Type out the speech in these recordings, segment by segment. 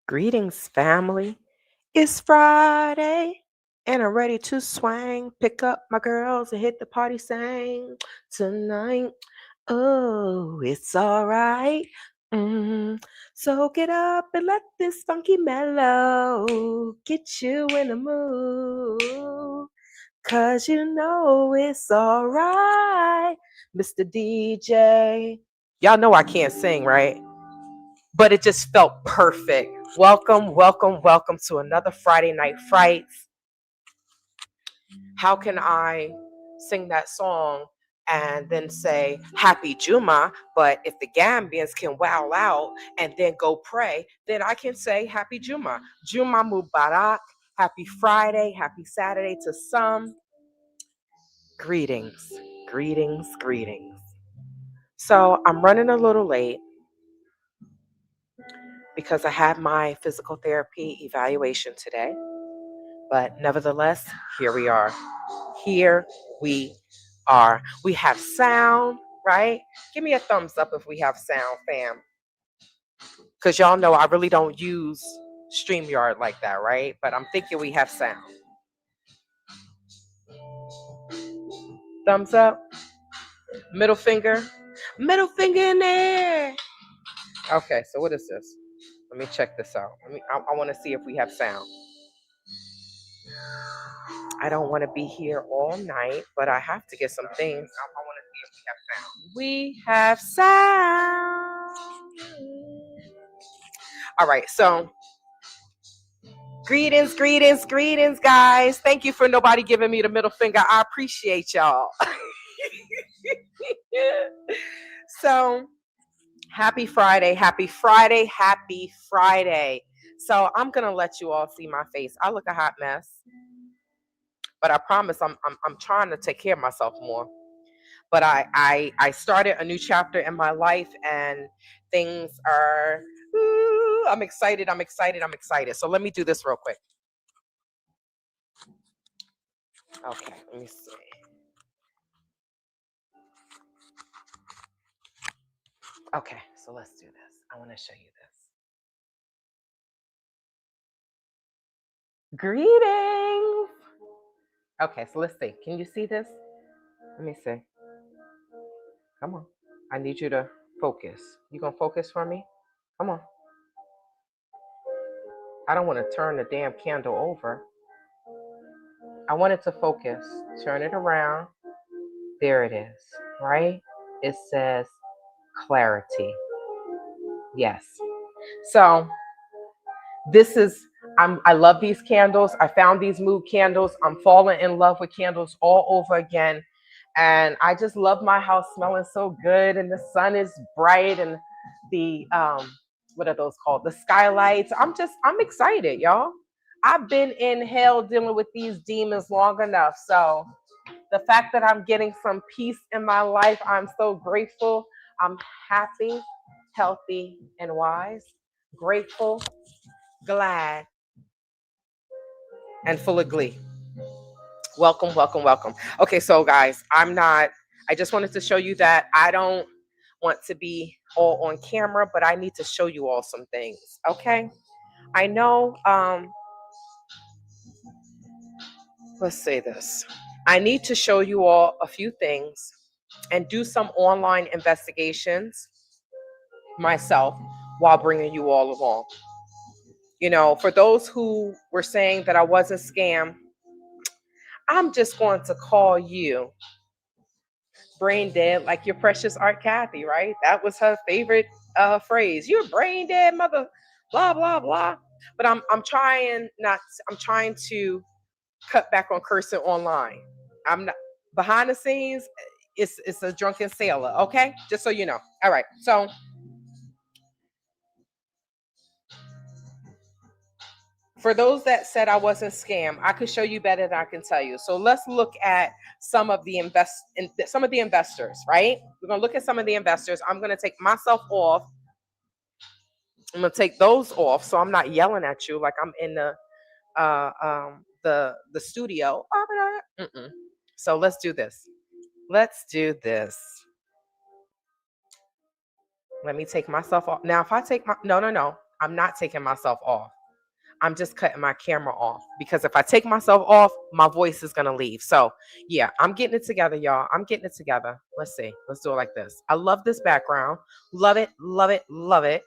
Greetings, family. It's Friday, and I'm ready to swang. Pick up my girls and hit the party sang tonight. Oh, it's all right. So get up and let this funky mellow get you in the mood. 'Cause you know it's all right, Mr. DJ. Y'all know I can't sing, right? But it just felt perfect. Welcome, welcome, welcome to another Friday Night Frights. How can I sing that song and then say Happy Juma? But if the Gambians can wow out and then go pray, then I can say Happy Juma. Juma Mubarak. Happy Friday, happy Saturday to some. Greetings, greetings, greetings. So I'm running a little late because I had my physical therapy evaluation today. But nevertheless, here we are. Here we are. We have sound, right? Give me a thumbs up if we have sound, fam. Because y'all know I really don't use StreamYard like that, right? But I'm thinking we have sound. Thumbs up. Middle finger. Middle finger in there. Okay, so what is this? Let me check this out. I want to see if we have sound. I don't want to be here all night, but I have to get some things. I want to see if we have sound. We have sound. All right, so greetings, greetings, greetings, guys. Thank you for nobody giving me the middle finger. I appreciate y'all. So happy Friday, happy Friday, happy Friday. So I'm gonna let you all see my face. I look a hot mess, but I promise I'm trying to take care of myself more. But I started a new chapter in my life, and things are. I'm excited. I'm excited. I'm excited. So let me do this real quick. Okay, let me see. Okay, so let's do this. I want to show you this. Greetings. Okay, so let's see. Can you see this? Let me see. Come on. I need you to focus. You gonna focus for me? Come on. I don't want to turn the damn candle over. I want it to focus. Turn it around. There it is, right? It says clarity. Yes. So this is, I love these candles. I found these mood candles. I'm falling in love with candles all over again. And I just love my house smelling so good. And the sun is bright, and the, what are those called? The skylights. I'm excited, y'all. I've been in hell dealing with these demons long enough. So the fact that I'm getting some peace in my life, I'm so grateful. I'm happy, healthy, and wise. Grateful, glad, and full of glee. Welcome, welcome, welcome. Okay, so guys, I just wanted to show you that I don't want to be all on camera, but I need to show you all some things, okay? I know, let's say this. I need to show you all a few things and do some online investigations myself while bringing you all along. You know, for those who were saying that I wasn't scammed, I'm just going to call you brain dead like your precious Aunt Cathey, right? That was her favorite phrase. You're brain dead, mother, blah, blah, blah. But I'm trying to cut back on cursing online. I'm not behind the scenes, it's a drunken sailor, okay? Just so you know. All right. So for those that said I wasn't scammed, I could show you better than I can tell you. So let's look at some of the investors, right? We're gonna look at some of the investors. I'm gonna take myself off. I'm gonna take those off, so I'm not yelling at you like I'm in the studio. Mm-mm. So let's do this. Let's do this. Let me take myself off. Now, if I take my no. I'm not taking myself off. I'm just cutting my camera off because if I take myself off, my voice is going to leave. So, yeah, I'm getting it together, y'all. I'm getting it together. Let's see. Let's do it like this. I love this background. Love it, love it, love it.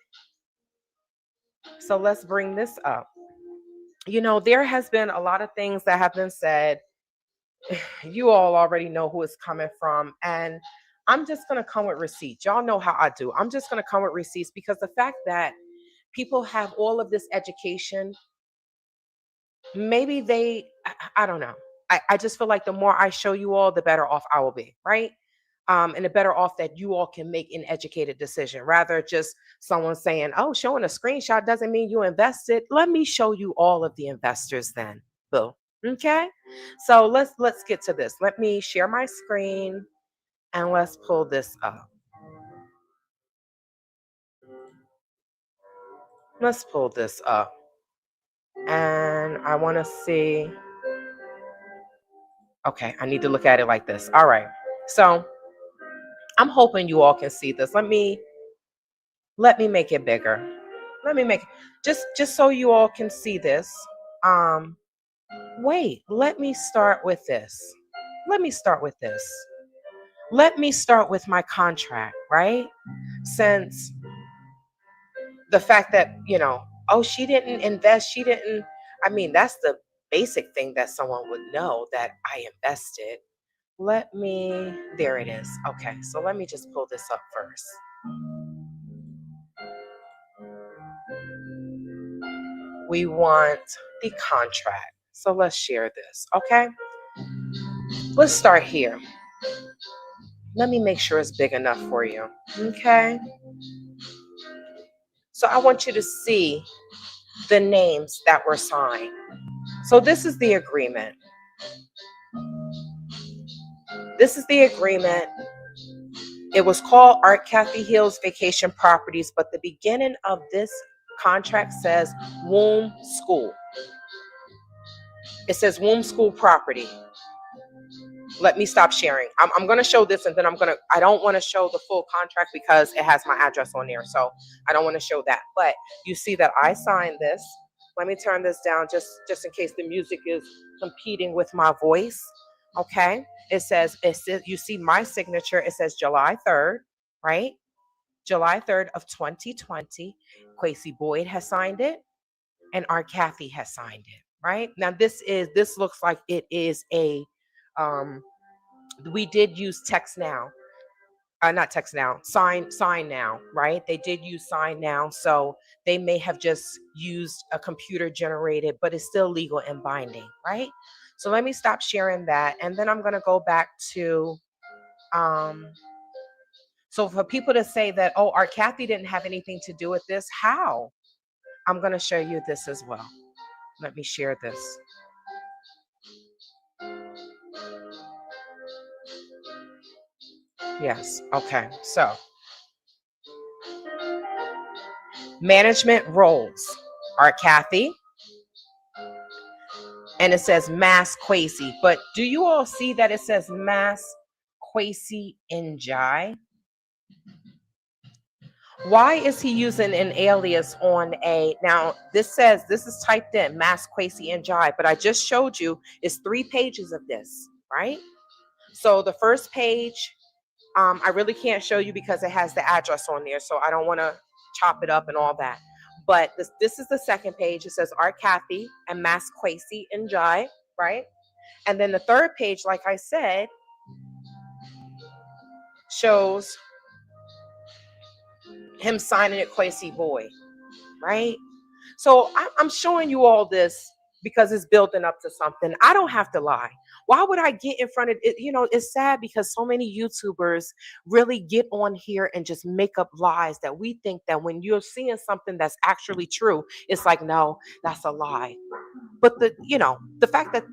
So, let's bring this up. There has been a lot of things that have been said. You all already know who it's coming from. And I'm just going to come with receipts. Y'all know how I do. I'm just going to come with receipts because the fact that people have all of this education, maybe I don't know. I just feel like the more I show you all, the better off I will be, right? And the better off that you all can make an educated decision rather just someone saying, oh, showing a screenshot doesn't mean you invested. Let me show you all of the investors then. Boo. Okay. So let's get to this. Let me share my screen and let's pull this up. Let's pull this up. And I want to see. Okay, I need to look at it like this. All right. So I'm hoping you all can see this. Let me make it bigger. Let me make it just so you all can see this. Wait, let me start with this. Let me start with this. Let me start with my contract, right? Since the fact that, oh, she didn't invest, I mean, that's the basic thing that someone would know that I invested. There it is. Okay, so let me just pull this up first. We want the contract. So let's share this, okay? Let's start here. Let me make sure it's big enough for you, okay? So I want you to see the names that were signed. So this is the agreement. This is the agreement. It was called Art Cathey Hills Vacation Properties, but the beginning of this contract says Womb School. It says Womb School Property. Let me stop sharing. I'm going to show this and then I don't want to show the full contract because it has my address on there. So I don't want to show that. But you see that I signed this. Let me turn this down just in case the music is competing with my voice. Okay. It says, you see my signature. It says July 3rd, right? July 3rd of 2020. Cathey Boyd has signed it and Art Cathey has signed it, right? Now this looks like it is a, we did use text now, not text now, sign now, right? They did use sign now. So they may have just used a computer generated, but it's still legal and binding, right? So let me stop sharing that. And then I'm going to go back to, so for people to say that, oh, Art Cathey didn't have anything to do with this, how? I'm going to show you this as well. Let me share this. Yes. Okay. So management roles are Cathey. And it says Mass Cathey. But do you all see that it says Mass Cathey Njai? Why is he using an alias on now this says, this is typed in Mass Cathey Njai, but I just showed you it's 3 pages of this, right? So the first page, I really can't show you because it has the address on there. So I don't want to chop it up and all that. But this is the second page. It says Art Cathey and Mass Cathey Njai, right? And then the third page, like I said, shows him signing it Cathey Boyd, right? So I'm showing you all this because it's building up to something. I don't have to lie. Why would I get in front of it? It's sad because so many YouTubers really get on here and just make up lies that we think that when you're seeing something that's actually true, it's like, no, that's a lie. But the fact that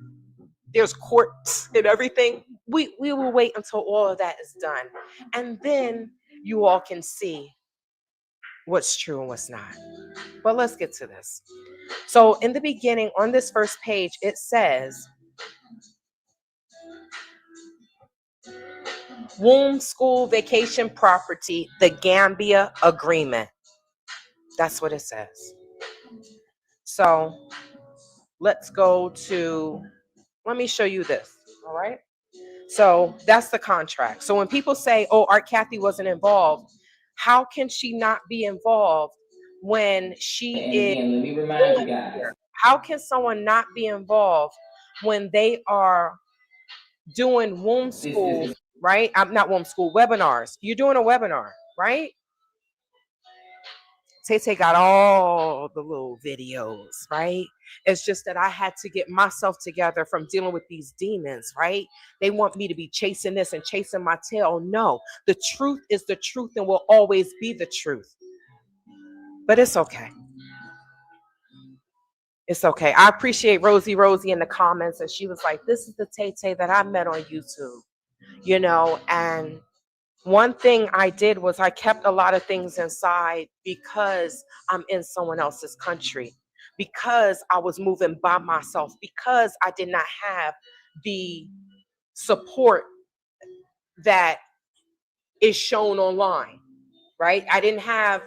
there's courts and everything, we will wait until all of that is done. And then you all can see what's true and what's not. But let's get to this. So in the beginning, on this first page, it says Womb School Vacation Property, the Gambia Agreement. That's what it says. So let's go to, let me show you this. All right. So that's the contract. So when people say, oh, Cathey wasn't involved, how can she not be involved when she is? And again, let me remind you guys. How can someone not be involved when they are doing womb school, right? I'm not womb school, webinars. You're doing a webinar, right? Tay got all the little videos, right? It's just that I had to get myself together from dealing with these demons, right? They want me to be chasing this and chasing my tail. No, the truth is the truth and will always be the truth. But it's okay. It's okay. I appreciate Rosie in the comments. And she was like, this is the Tay that I met on YouTube, you know, and one thing I did was I kept a lot of things inside because I'm in someone else's country, because I was moving by myself, because I did not have the support that is shown online, right? I didn't have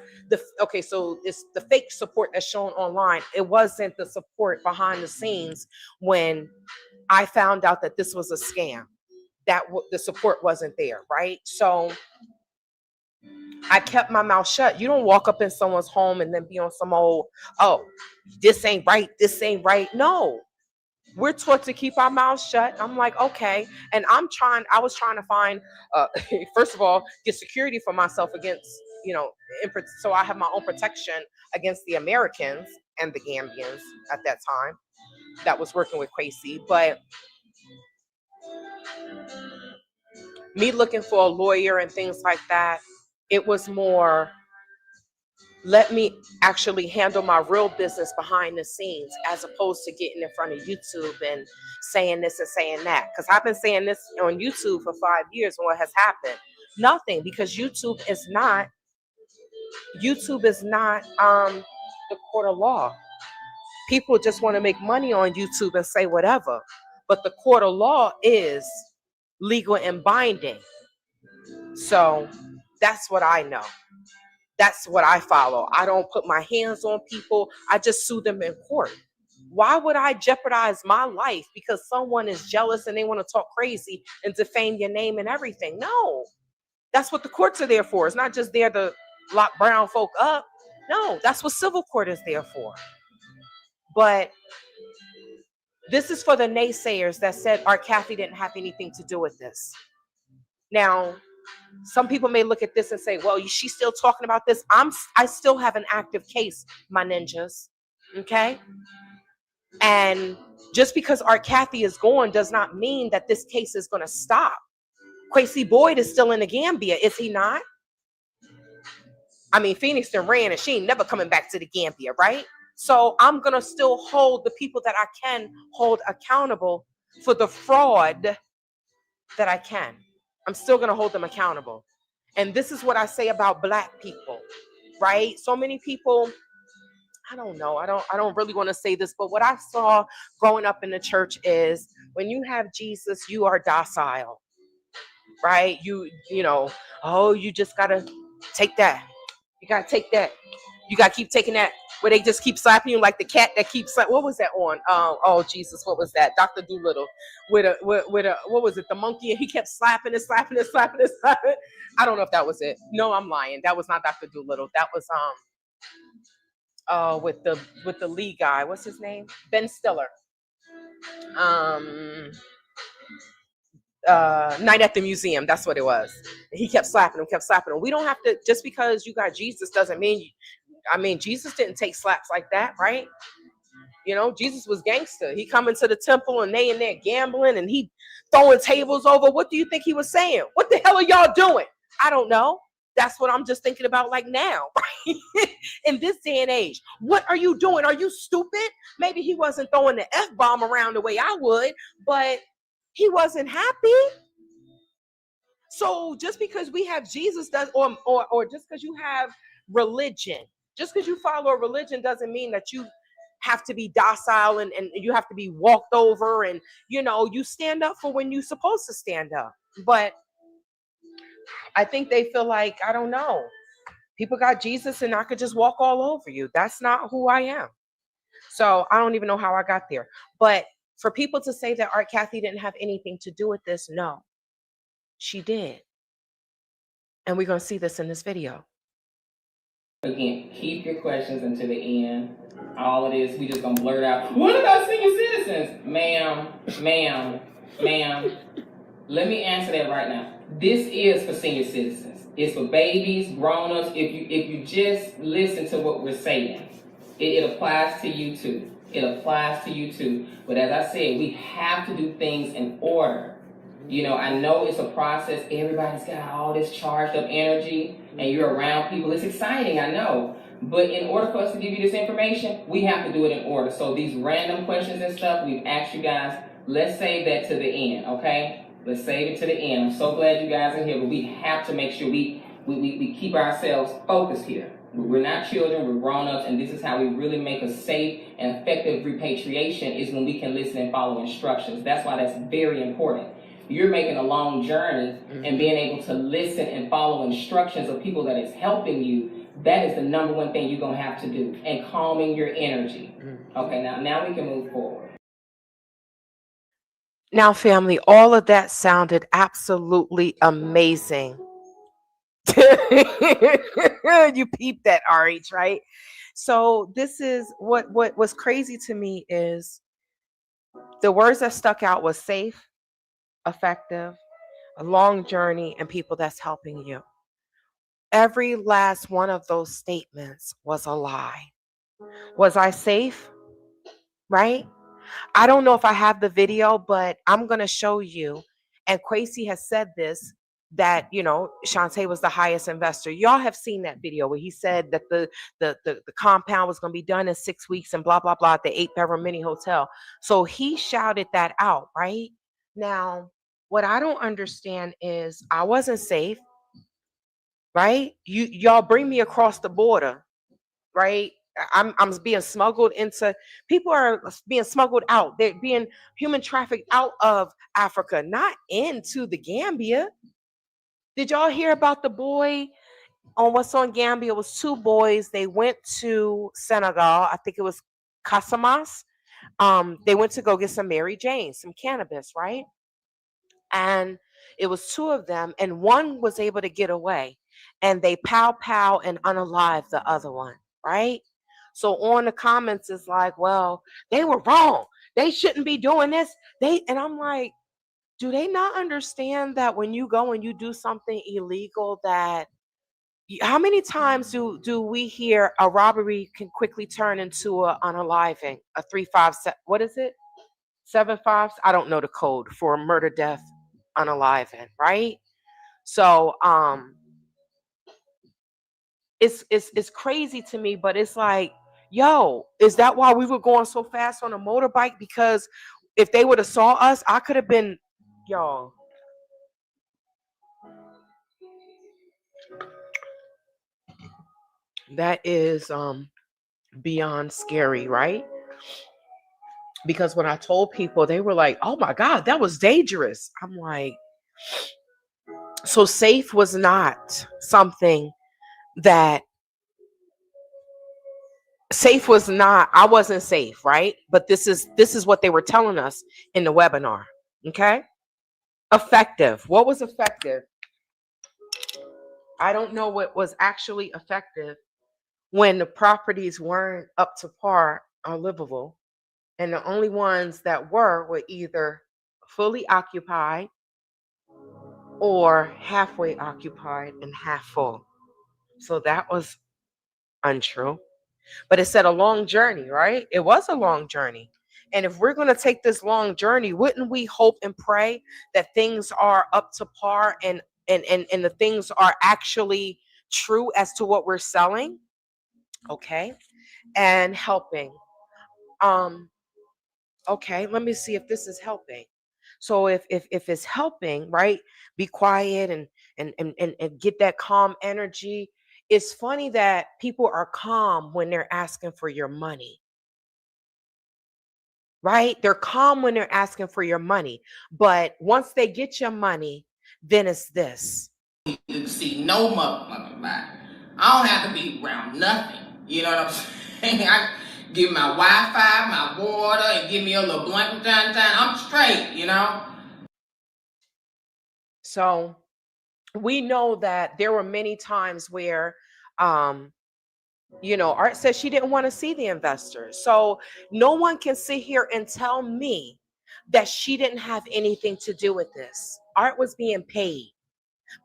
so it's the fake support that's shown online. It wasn't the support behind the scenes when I found out that this was a scam, that the support wasn't there, right? So I kept my mouth shut. You don't walk up in someone's home and then be on some old, oh, this ain't right, this ain't right. No, we're taught to keep our mouths shut. I'm like, okay. And I was trying to find, first of all, get security for myself against, you know, so I have my own protection against the Americans and the Gambians at that time that was working with Cathey. But me looking for a lawyer and things like that, it was more, let me actually handle my real business behind the scenes as opposed to getting in front of YouTube and saying this and saying that. Because I've been saying this on YouTube for 5 years. And what has happened? Nothing, because YouTube is not the court of law. People just want to make money on YouTube and say whatever. But the court of law is legal and binding. So that's what I know. That's what I follow. I don't put my hands on people. I just sue them in court. Why would I jeopardize my life because someone is jealous and they want to talk crazy and defame your name and everything? No, that's what the courts are there for. It's not just there to lock brown folk up. No, that's what civil court is there for. But this is for the naysayers that said Cathey didn't have anything to do with this. Now, some people may look at this and say, well, she's still talking about this. I still have an active case, my ninjas. Okay. And just because Cathey is gone does not mean that this case is going to stop. Cathey Boyd is still in the Gambia, is he not? I mean, Phoenix done ran and she ain't never coming back to the Gambia, right? So I'm going to still hold the people that I can hold accountable for the fraud that I can. I'm still going to hold them accountable. And this is what I say about Black people, right? So many people, I don't know. I don't really want to say this, but what I saw growing up in the church is when you have Jesus, you are docile, right? You know, oh, you just got to take that. You got to take that. You got to keep taking that, where they just keep slapping you like the cat that keeps, what was that on? Oh, Jesus, what was that? Dr. Doolittle with a, what was it? The monkey, and he kept slapping and slapping and slapping and slapping. I don't know if that was it. No, I'm lying. That was not Dr. Doolittle. That was, with the lead guy. What's his name? Ben Stiller. Night at the Museum. That's what it was. He kept slapping him, We don't have to, just because you got Jesus doesn't mean, Jesus didn't take slaps like that, right? You know, Jesus was gangster. He come into the temple and they in there gambling and he throwing tables over. What do you think he was saying? What the hell are y'all doing? I don't know. That's what I'm just thinking about like now, right? In this day and age. What are you doing? Are you stupid? Maybe he wasn't throwing the F-bomb around the way I would, but he wasn't happy. So just because we have Jesus or just because you have religion, just because you follow a religion doesn't mean that you have to be docile and you have to be walked over, and you stand up for when you're supposed to stand up. But I think they feel like, I don't know, People got Jesus and I could just walk all over you. That's not who I am. So I don't even know how I got there. But for people to say that Cathey didn't have anything to do with this, no, she did. And we're going to see this in this video. Again, keep your questions until the end. All of this, we just gonna blurt out. What about senior citizens? Ma'am. Let me answer that right now. This is for senior citizens. It's for babies, grown-ups. If you just listen to what we're saying, it applies to you too. It applies to you too. But as I said, we have to do things in order. You know, I know it's a process. Everybody's got all this charged up energy and you're around people. It's exciting, I know. But in order for us to give you this information, we have to do it in order. So these random questions and stuff, we've asked you guys, let's save that to the end, okay? Let's save it to the end. I'm so glad you guys are here, but we have to make sure we keep ourselves focused here. We're not children, we're grown-ups, and this is how we really make a safe and effective repatriation is when we can listen and follow instructions. That's why that's very important. You're making a long journey and being able to listen and follow instructions of people that is helping you, that is the number one thing you're going to have to do, and calming your energy. Okay, now we can move forward. Now, family, all of that sounded absolutely amazing. You peeped that, RH, right? So this is what was crazy to me is the words that stuck out was safe, effective, a long journey, and people that's helping you. Every last one of those statements was a lie. Was I safe? Right? I don't know if I have the video, but I'm going to show you. And Cathey has said this, that, you know, Shantae was the highest investor. Y'all have seen that video where he said that the compound was going to be done in 6 weeks and blah, blah, blah at the 8-bedroom mini hotel. So he shouted that out, right? Now, what I don't understand is I wasn't safe, right? Y'all bring me across the border, right? I'm being smuggled into, people are being smuggled out. They're being human trafficked out of Africa, not into the Gambia. Did y'all hear about the boy on what's on Gambia? It was 2 boys. They went to Senegal. I think it was Casamas. They went to go get some Mary Jane, some cannabis, right? And it was 2 of them, and one was able to get away, and they pow and unalive the other one, right? So on the comments is like, well, they were wrong. They shouldn't be doing this. And I'm like, do they not understand that when you go and you do something illegal, that how many times do we hear a robbery can quickly turn into a unaliving, a 357, what is it? 75? I don't know the code for murder, death, unaliving, right? So it's crazy to me, but it's like, yo, is that why we were going so fast on a motorbike? Because if they would have saw us, I could have been, y'all. That is beyond scary, right? Because when I told people, they were like, oh my God, that was dangerous. I'm like, so safe was not something that safe was not, I wasn't safe, right? But this is what they were telling us in the webinar. Okay. Effective. What was effective? I don't know what was actually effective when the properties weren't up to par or livable. And the only ones that were either fully occupied or halfway occupied and half full. So that was untrue. But it said a long journey, right? It was a long journey. And if we're going to take this long journey, wouldn't we hope and pray that things are up to par and the things are actually true as to what we're selling? Okay. And helping. Okay, let me see if this is helping. So if it's helping, right? Be quiet and get that calm energy. It's funny that people are calm when they're asking for your money. Right? They're calm when they're asking for your money. But once they get your money, then it's this. You see no motherfucking lie. I don't have to be around nothing. You know what I'm saying? I give my Wi-Fi, my water, and give me a little blanket time. I'm straight, you know? So we know that there were many times where, um, Art says she didn't want to see the investors. So no one can sit here and tell me that she didn't have anything to do with this. Art was being paid.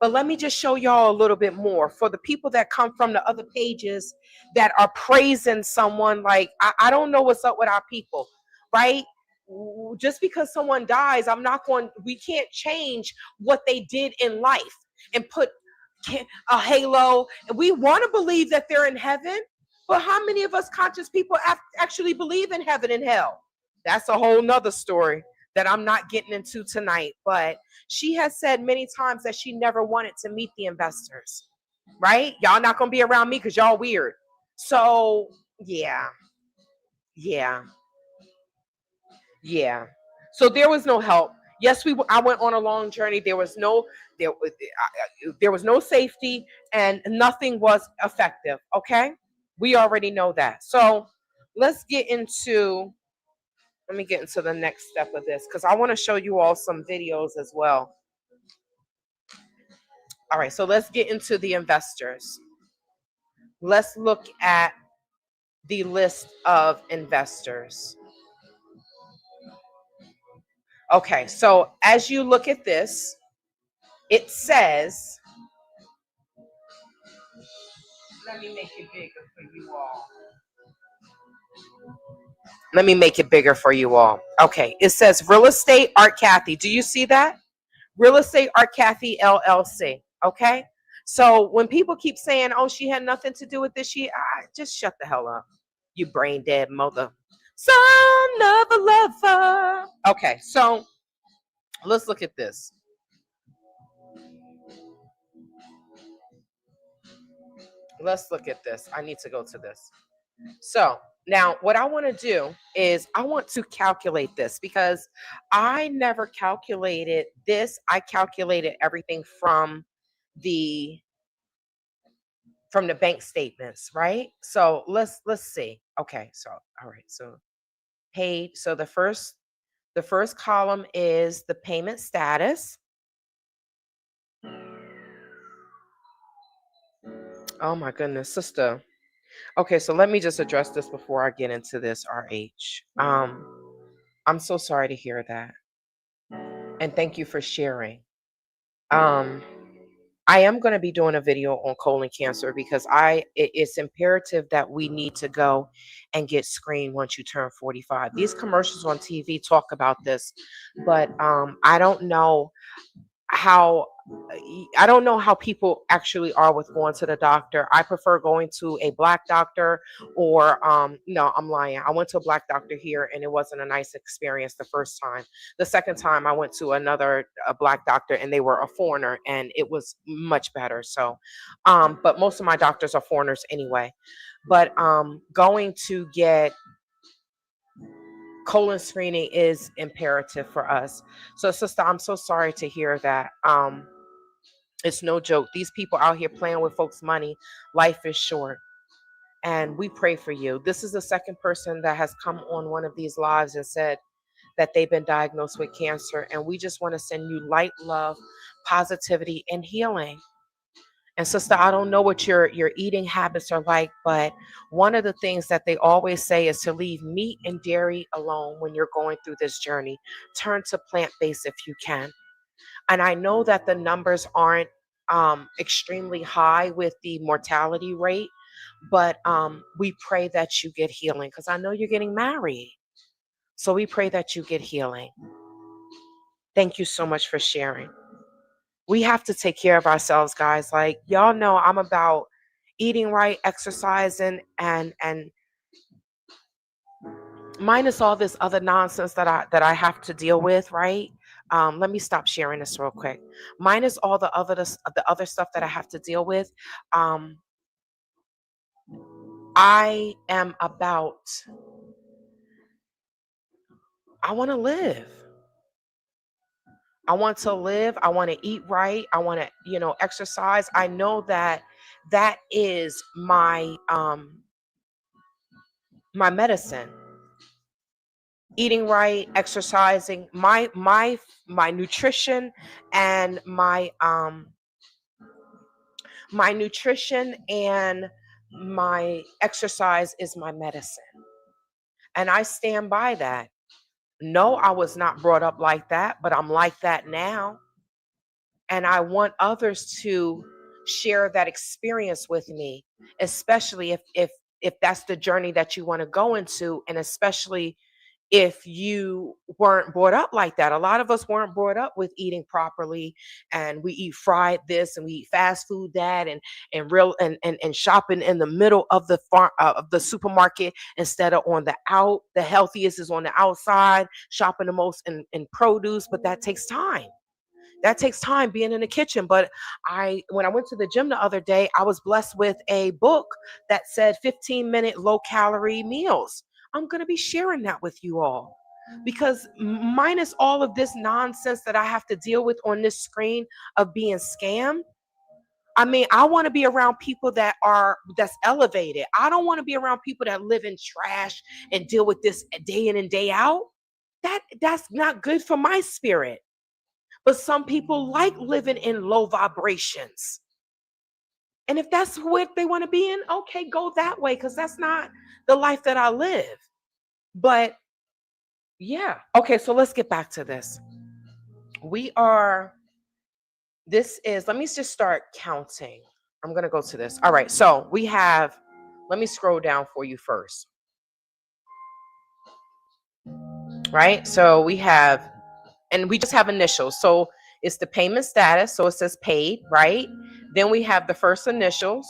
But let me just show y'all a little bit more for the people that come from the other pages that are praising someone. Like, I don't know what's up with our people, right? Just because someone dies, we can't change what they did in life and put a halo. We want to believe that they're in heaven, but how many of us conscious people actually believe in heaven and hell? That's a whole nother story that I'm not getting into tonight. But she has said many times that she never wanted to meet the investors, right? Y'all not going to be around me because y'all weird. So, yeah, yeah, yeah. So there was no help. Yes, I went on a long journey. There was there was no safety and nothing was effective. Okay, we already know that. So let me get into the next step of this because I want to show you all some videos as well. All right, so let's get into the investors. Let's look at the list of investors. Okay, so as you look at this, it says, let me make it bigger for you all. Let me make it bigger for you all. Okay, it says Real Estate Art Cathey. Do you see that? Real Estate Art Cathey LLC. Okay, so when people keep saying, "Oh, she had nothing to do with this," just shut the hell up, you brain dead mother, son of a lover. Okay, so let's look at this. Let's look at this. I need to go to this. So now what I want to do is I want to calculate this because I never calculated this. I calculated everything the from the bank statements, right? So let's see. Okay, so all right, so paid. So the first column is the payment status. Oh my goodness, sister. Okay, so let me just address this before I get into this, RH. I'm so sorry to hear that. And thank you for sharing. Um, I am going to be doing a video on colon cancer because it's imperative that we need to go and get screened once you turn 45. These commercials on TV talk about this, but I don't know how people actually are with going to the doctor. I prefer going to a black doctor or no, I'm lying. I went to a black doctor here and it wasn't a nice experience the first time. The second time I went to a black doctor and they were a foreigner and it was much better. So but most of my doctors are foreigners anyway. But going to get colon screening is imperative for us. So sister, I'm so sorry to hear that. It's no joke. These people out here playing with folks' money. Life is short. And we pray for you. This is the second person that has come on one of these lives and said that they've been diagnosed with cancer. And we just want to send you light, love, positivity, and healing. And sister, I don't know what your eating habits are like, but one of the things that they always say is to leave meat and dairy alone when you're going through this journey. Turn to plant-based if you can. And I know that the numbers aren't extremely high with the mortality rate, but we pray that you get healing because I know you're getting married. So we pray that you get healing. Thank you so much for sharing. We have to take care of ourselves, guys. Like, y'all know I'm about eating right, exercising, and minus all this other nonsense that I have to deal with, right? Let me stop sharing this real quick. Minus all the other stuff that I have to deal with, I am about. I want to live. I want to live. I want to eat right. I want to, exercise. I know that that is my my medicine. Eating right, exercising, my nutrition and my nutrition and my exercise is my medicine. And I stand by that. No, I was not brought up like that, but I'm like that now. And I want others to share that experience with me, especially if that's the journey that you want to go into, and especially if you weren't brought up like that. A lot of us weren't brought up with eating properly, and we eat fried this and we eat fast food that, and real and shopping in the middle of the farm of the supermarket instead of on the healthiest is on the outside, shopping the most in produce. But that takes time. That takes time being in the kitchen. But when I went to the gym the other day, I was blessed with a book that said 15-minute low calorie meals. I'm going to be sharing that with you all, because minus all of this nonsense that I have to deal with on this screen of being scammed, I mean, I want to be around people that's elevated. I don't want to be around people that live in trash and deal with this day in and day out. That's not good for my spirit. But some people like living in low vibrations. And if that's what they want to be in, okay, go that way, because that's not the life that I live. But yeah. Okay, so let's get back to this. Let me just start counting. I'm going to go to this. All right, so let me scroll down for you first. Right? So and we just have initials. So it's the payment status. So it says paid, right? Then we have the first initials.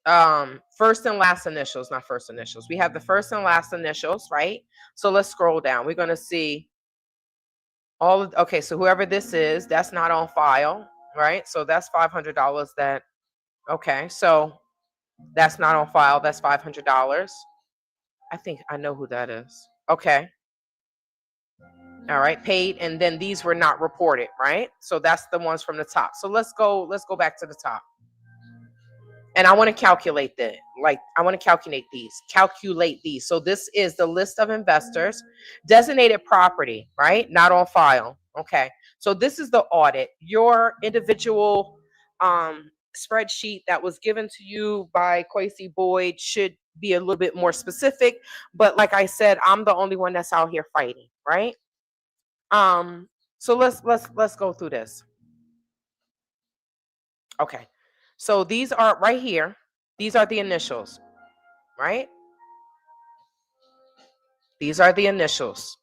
First and last initials, not first initials. We have the first and last initials, right? So let's scroll down. We're going to see okay, so whoever this is, that's not on file, right? So that's $500 okay, so that's not on file. That's $500. I think I know who that is. Okay. All right, paid, and then these were not reported, right? So that's the ones from the top. So let's go back to the top. And I want to calculate that. I want to calculate these. So this is the list of investors, designated property, right? Not on file. Okay. So this is the audit. Your individual spreadsheet that was given to you by Cathey Boyd should be a little bit more specific. But like I said, I'm the only one that's out here fighting, right? So let's go through this. Okay. So these are right here. These are the initials, right? These are the initials.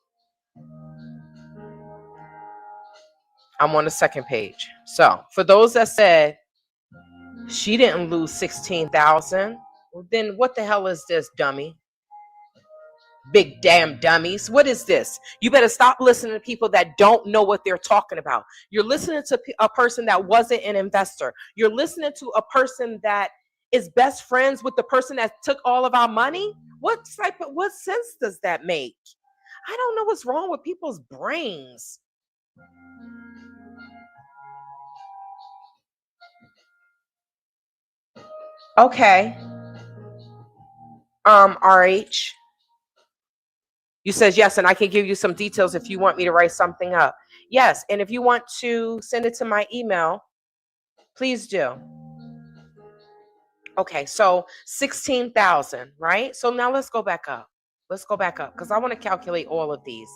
I'm on the second page. So for those that said she didn't lose 16,000, well, then what the hell is this, dummy? Big damn dummies. What is this? You better stop listening to people that don't know what they're talking about. You're listening to a person that wasn't an investor. You're listening to a person that is best friends with the person that took all of our money. What sense does that make? I don't know what's wrong with people's brains. Okay. RH. You says yes, and I can give you some details if you want me to write something up. Yes, and if you want to send it to my email, please do. Okay, so 16,000, right? So now let's go back up. Let's go back up because I want to calculate all of these.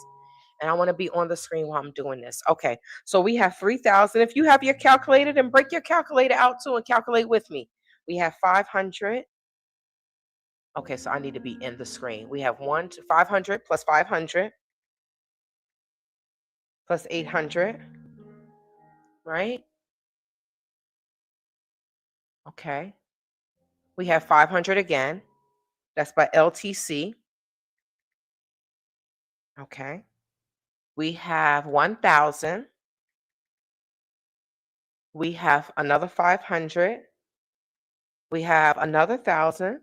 And I want to be on the screen while I'm doing this. Okay, so we have 3,000. If you have your calculator, then break your calculator out too and calculate with me. We have 500. Okay, so I need to be in the screen. We have 500 plus 500 plus 800, right? Okay. We have 500 again. That's by LTC. Okay. We have 1,000. We have another 500. We have another 1,000.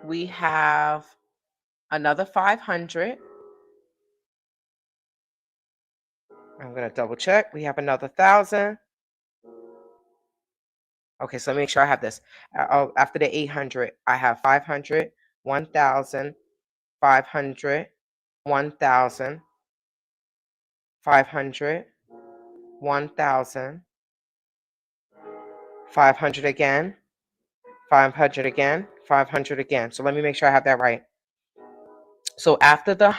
We have another 500. I'm going to double check. We have another 1,000. Okay, so let me make sure I have this. After the 800, I have 500, 1,000, 500, 1,000, 500, 1,000, 500 again, 500 again, 500 again. So let me make sure I have that right. So after the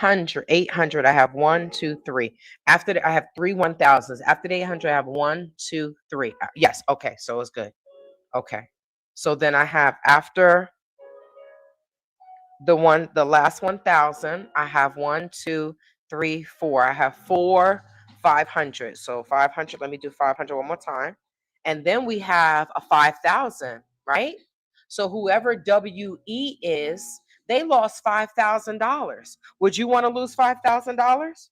800, I have 1, 2, 3. After I have 3 1,000s. After the 800, I have 1, 2, 3. Yes. Okay. So it's good. Okay. So then I have after the last 1,000, I have 1, 2, 3, 4. I have 4 500. So 500. Let me do 500 one more time. And then we have a 5,000, right? So whoever WE is, they lost $5,000. Would you want to lose $5,000?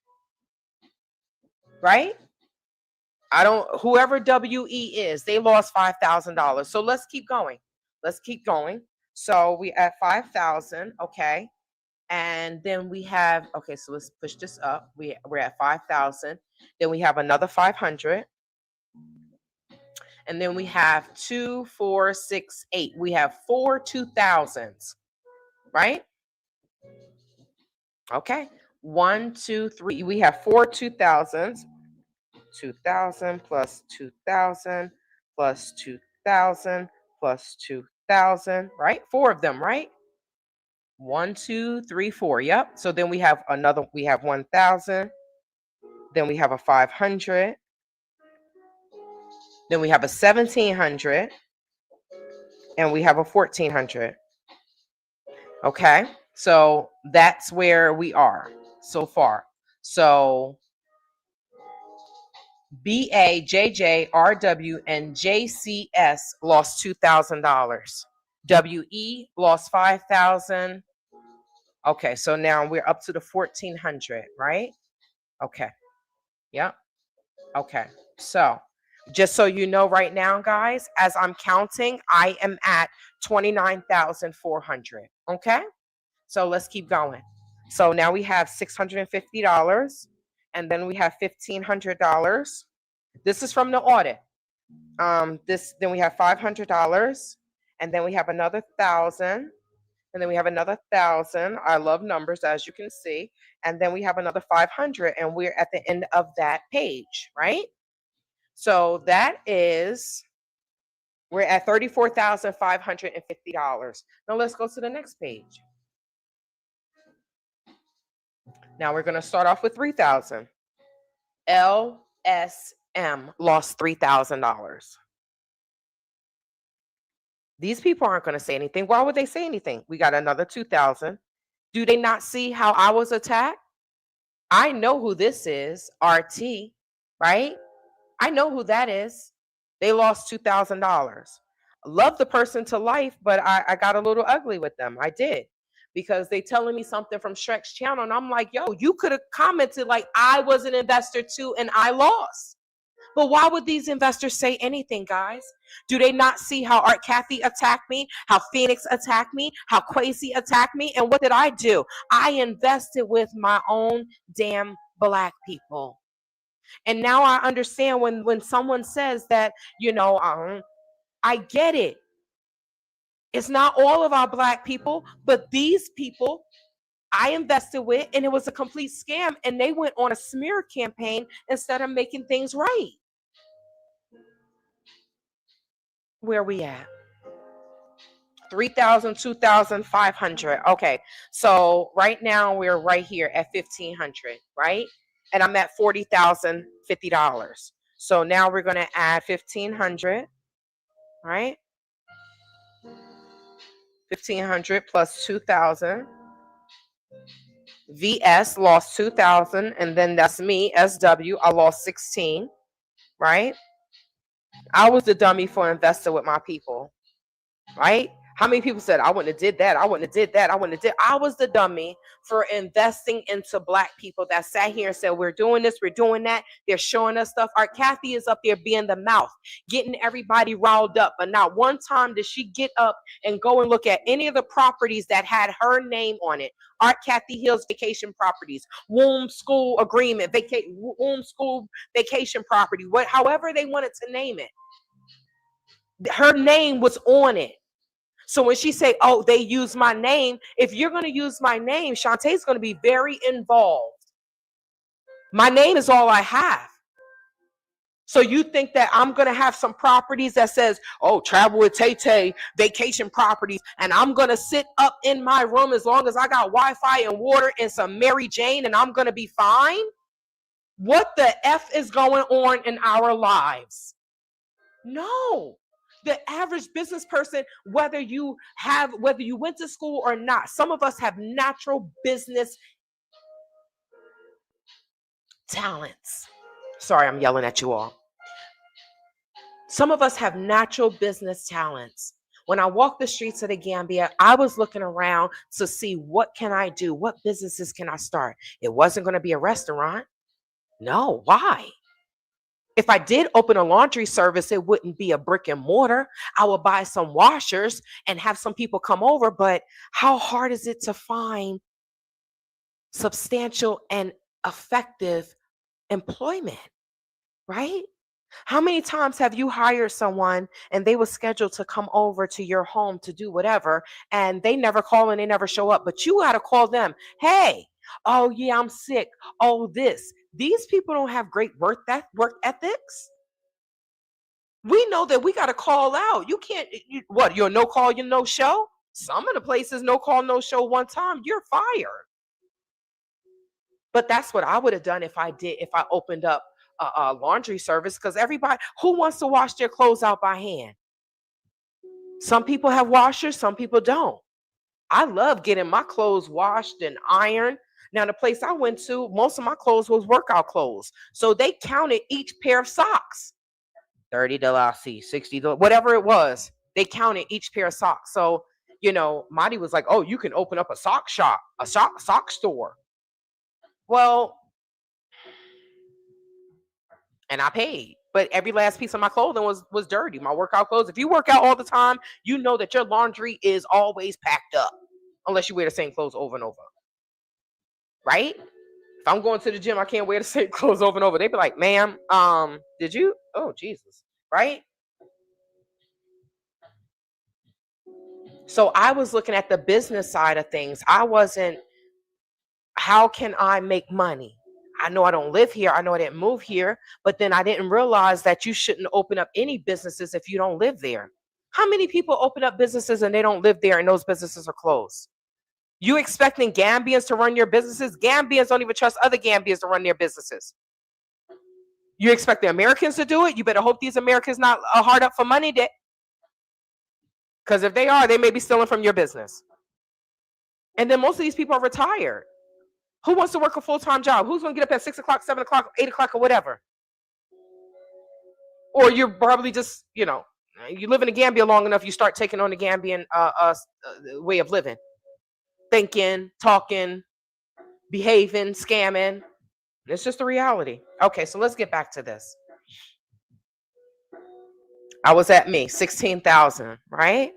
Right? Whoever WE is, they lost $5,000. So let's keep going. Let's keep going. So we at 5,000, okay? And then we have, okay, so let's push this up. We're at 5,000. Then we have another 500. And then we have 2, 4, 6, 8. We have 4 2,000s, right? Okay. 1, 2, 3. We have 4 2,000s. 2,000 plus 2,000 plus 2,000 plus 2,000, right? 4 of them, right? 1, 2, 3, 4. Yep. So then we have 1,000. Then we have a 500. Then we have a 1,700. And we have a 1,400. Okay. So that's where we are so far. So BA, JJ, RW, and JCS lost $2,000. WE lost 5,000. Okay, so now we're up to the 1,400, right? Okay. Yep. Okay. So just so you know right now, guys, as I'm counting, I am at 29,400. Okay. So let's keep going. So now we have $650, and then we have $1,500. This is from the audit. Then we have $500, and then we have another 1,000, and then we have another 1,000. I love numbers, as you can see, and then we have another 500, and we're at the end of that page, right? So we're at $34,550. Now let's go to the next page. Now we're going to start off with 3,000. LSM lost $3,000. These people aren't going to say anything. Why would they say anything? We got another 2,000. Do they not see how I was attacked? I know who this is, RT, right? I know who that is. They lost $2,000. Love the person to life, but I got a little ugly with them. I did. Because they telling me something from Shrek's channel, and I'm like, yo, you could have commented like I was an investor too and I lost. But why would these investors say anything, guys? Do they not see how Art Cathey attacked me, how Phoenix attacked me, how Quasi attacked me? And what did I do? I invested with my own damn Black people. And now I understand when someone says that, I get it. It's not all of our Black people, but these people I invested with, and it was a complete scam, and they went on a smear campaign instead of making things right. Where we at? 3,000, 2,500. Okay. So right now we're right here at 1,500, right? And I'm at $40,050. So now we're going to add 1,500, right? 1,500 plus 2,000. VS lost 2,000, and then that's me, SW. I lost 16, right? I was the dummy for investing with my people, right? How many people said I wouldn't have did that? I wouldn't have did that. I wouldn't have did. I was the dummy for investing into Black people that sat here and said, we're doing this, we're doing that. They're showing us stuff. Our Cathey is up there being the mouth, getting everybody riled up. But not one time did she get up and go and look at any of the properties that had her name on it. Art Cathey Hills Vacation Properties, Womb School Agreement, Womb School Vacation Property, however they wanted to name it. Her name was on it. So when she say, oh, they use my name, if you're going to use my name, Shantae's going to be very involved. My name is all I have. So you think that I'm going to have some properties that says, oh, travel with Tay, vacation properties, and I'm going to sit up in my room as long as I got Wi-Fi and water and some Mary Jane and I'm going to be fine? What the F is going on in our lives? No. The average business person, whether you went to school or not, some of us have natural business talents. Sorry, I'm yelling at you all. Some of us have natural business talents. When I walked the streets of the Gambia, I was looking around to see what can I do? What businesses can I start? It wasn't going to be a restaurant. No, why? If I did open a laundry service, it wouldn't be a brick and mortar. I would buy some washers and have some people come over. But how hard is it to find substantial and effective employment, right? How many times have you hired someone and they were scheduled to come over to your home to do whatever and they never call and they never show up, but you got to call them. Hey, oh yeah, I'm sick. Oh, this. These people don't have great work ethics. We know that we got to call out. You can't, you're no call, you no show? Some of the places, no call, no show one time, you're fired. But that's what I would have done if I opened up a laundry service, because everybody, who wants to wash their clothes out by hand? Some people have washers, some people don't. I love getting my clothes washed and ironed. Now, the place I went to, most of my clothes was workout clothes. So they counted each pair of socks. $30, $60, whatever it was. They counted each pair of socks. So, Marty was like, oh, you can open up a sock shop, a sock store. Well, and I paid, but every last piece of my clothing was dirty. My workout clothes. If you work out all the time, you know that your laundry is always packed up, unless you wear the same clothes over and over. Right? If I'm going to the gym, I can't wear the same clothes over and over. They'd be like, ma'am, did you? Oh, Jesus. Right? So I was looking at the business side of things. I wasn't, how can I make money? I know I don't live here. I know I didn't move here, but then I didn't realize that you shouldn't open up any businesses if you don't live there. How many people open up businesses and they don't live there and those businesses are closed? You expecting Gambians to run your businesses? Gambians don't even trust other Gambians to run their businesses. You expect the Americans to do it? You better hope these Americans not hard up for money, because if they are, they may be stealing from your business. And then most of these people are retired. Who wants to work a full-time job? Who's going to get up at 6 o'clock, 7 o'clock, 8 o'clock, or whatever? Or you're probably just, you live in the Gambia long enough, you start taking on the Gambian way of living. Thinking, talking, behaving, scamming. It's just a reality. Okay, so let's get back to this. I was at 16,000, right?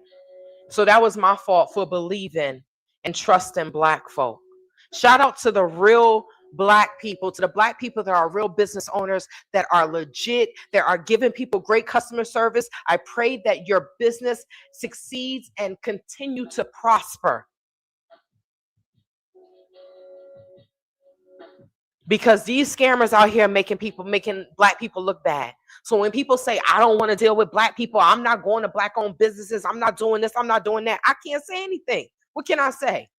So that was my fault for believing and trusting Black folk. Shout out to the real Black people, to the Black people that are real business owners, that are legit, that are giving people great customer service. I pray that your business succeeds and continue to prosper. Because these scammers out here making Black people look bad. So when people say, I don't want to deal with Black people, I'm not going to Black-owned businesses, I'm not doing this, I'm not doing that, I can't say anything. What can I say?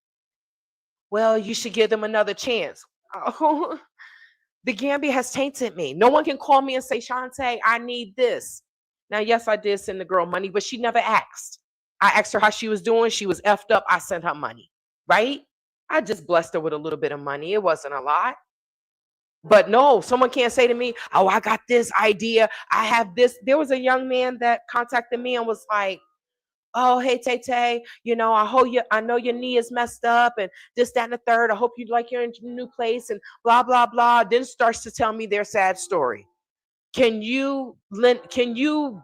Well, you should give them another chance. Oh, the Gambia has tainted me. No one can call me and say, Shantae, I need this. Now, yes, I did send the girl money, but she never asked. I asked her how she was doing. She was effed up. I sent her money, right? I just blessed her with a little bit of money. It wasn't a lot. But no, someone can't say to me, oh, I got this idea. I have this. There was a young man that contacted me and was like, oh, hey, Tay, I know your knee is messed up and this, that, and the third. I hope you like your new place and blah, blah, blah. Then starts to tell me their sad story. Can you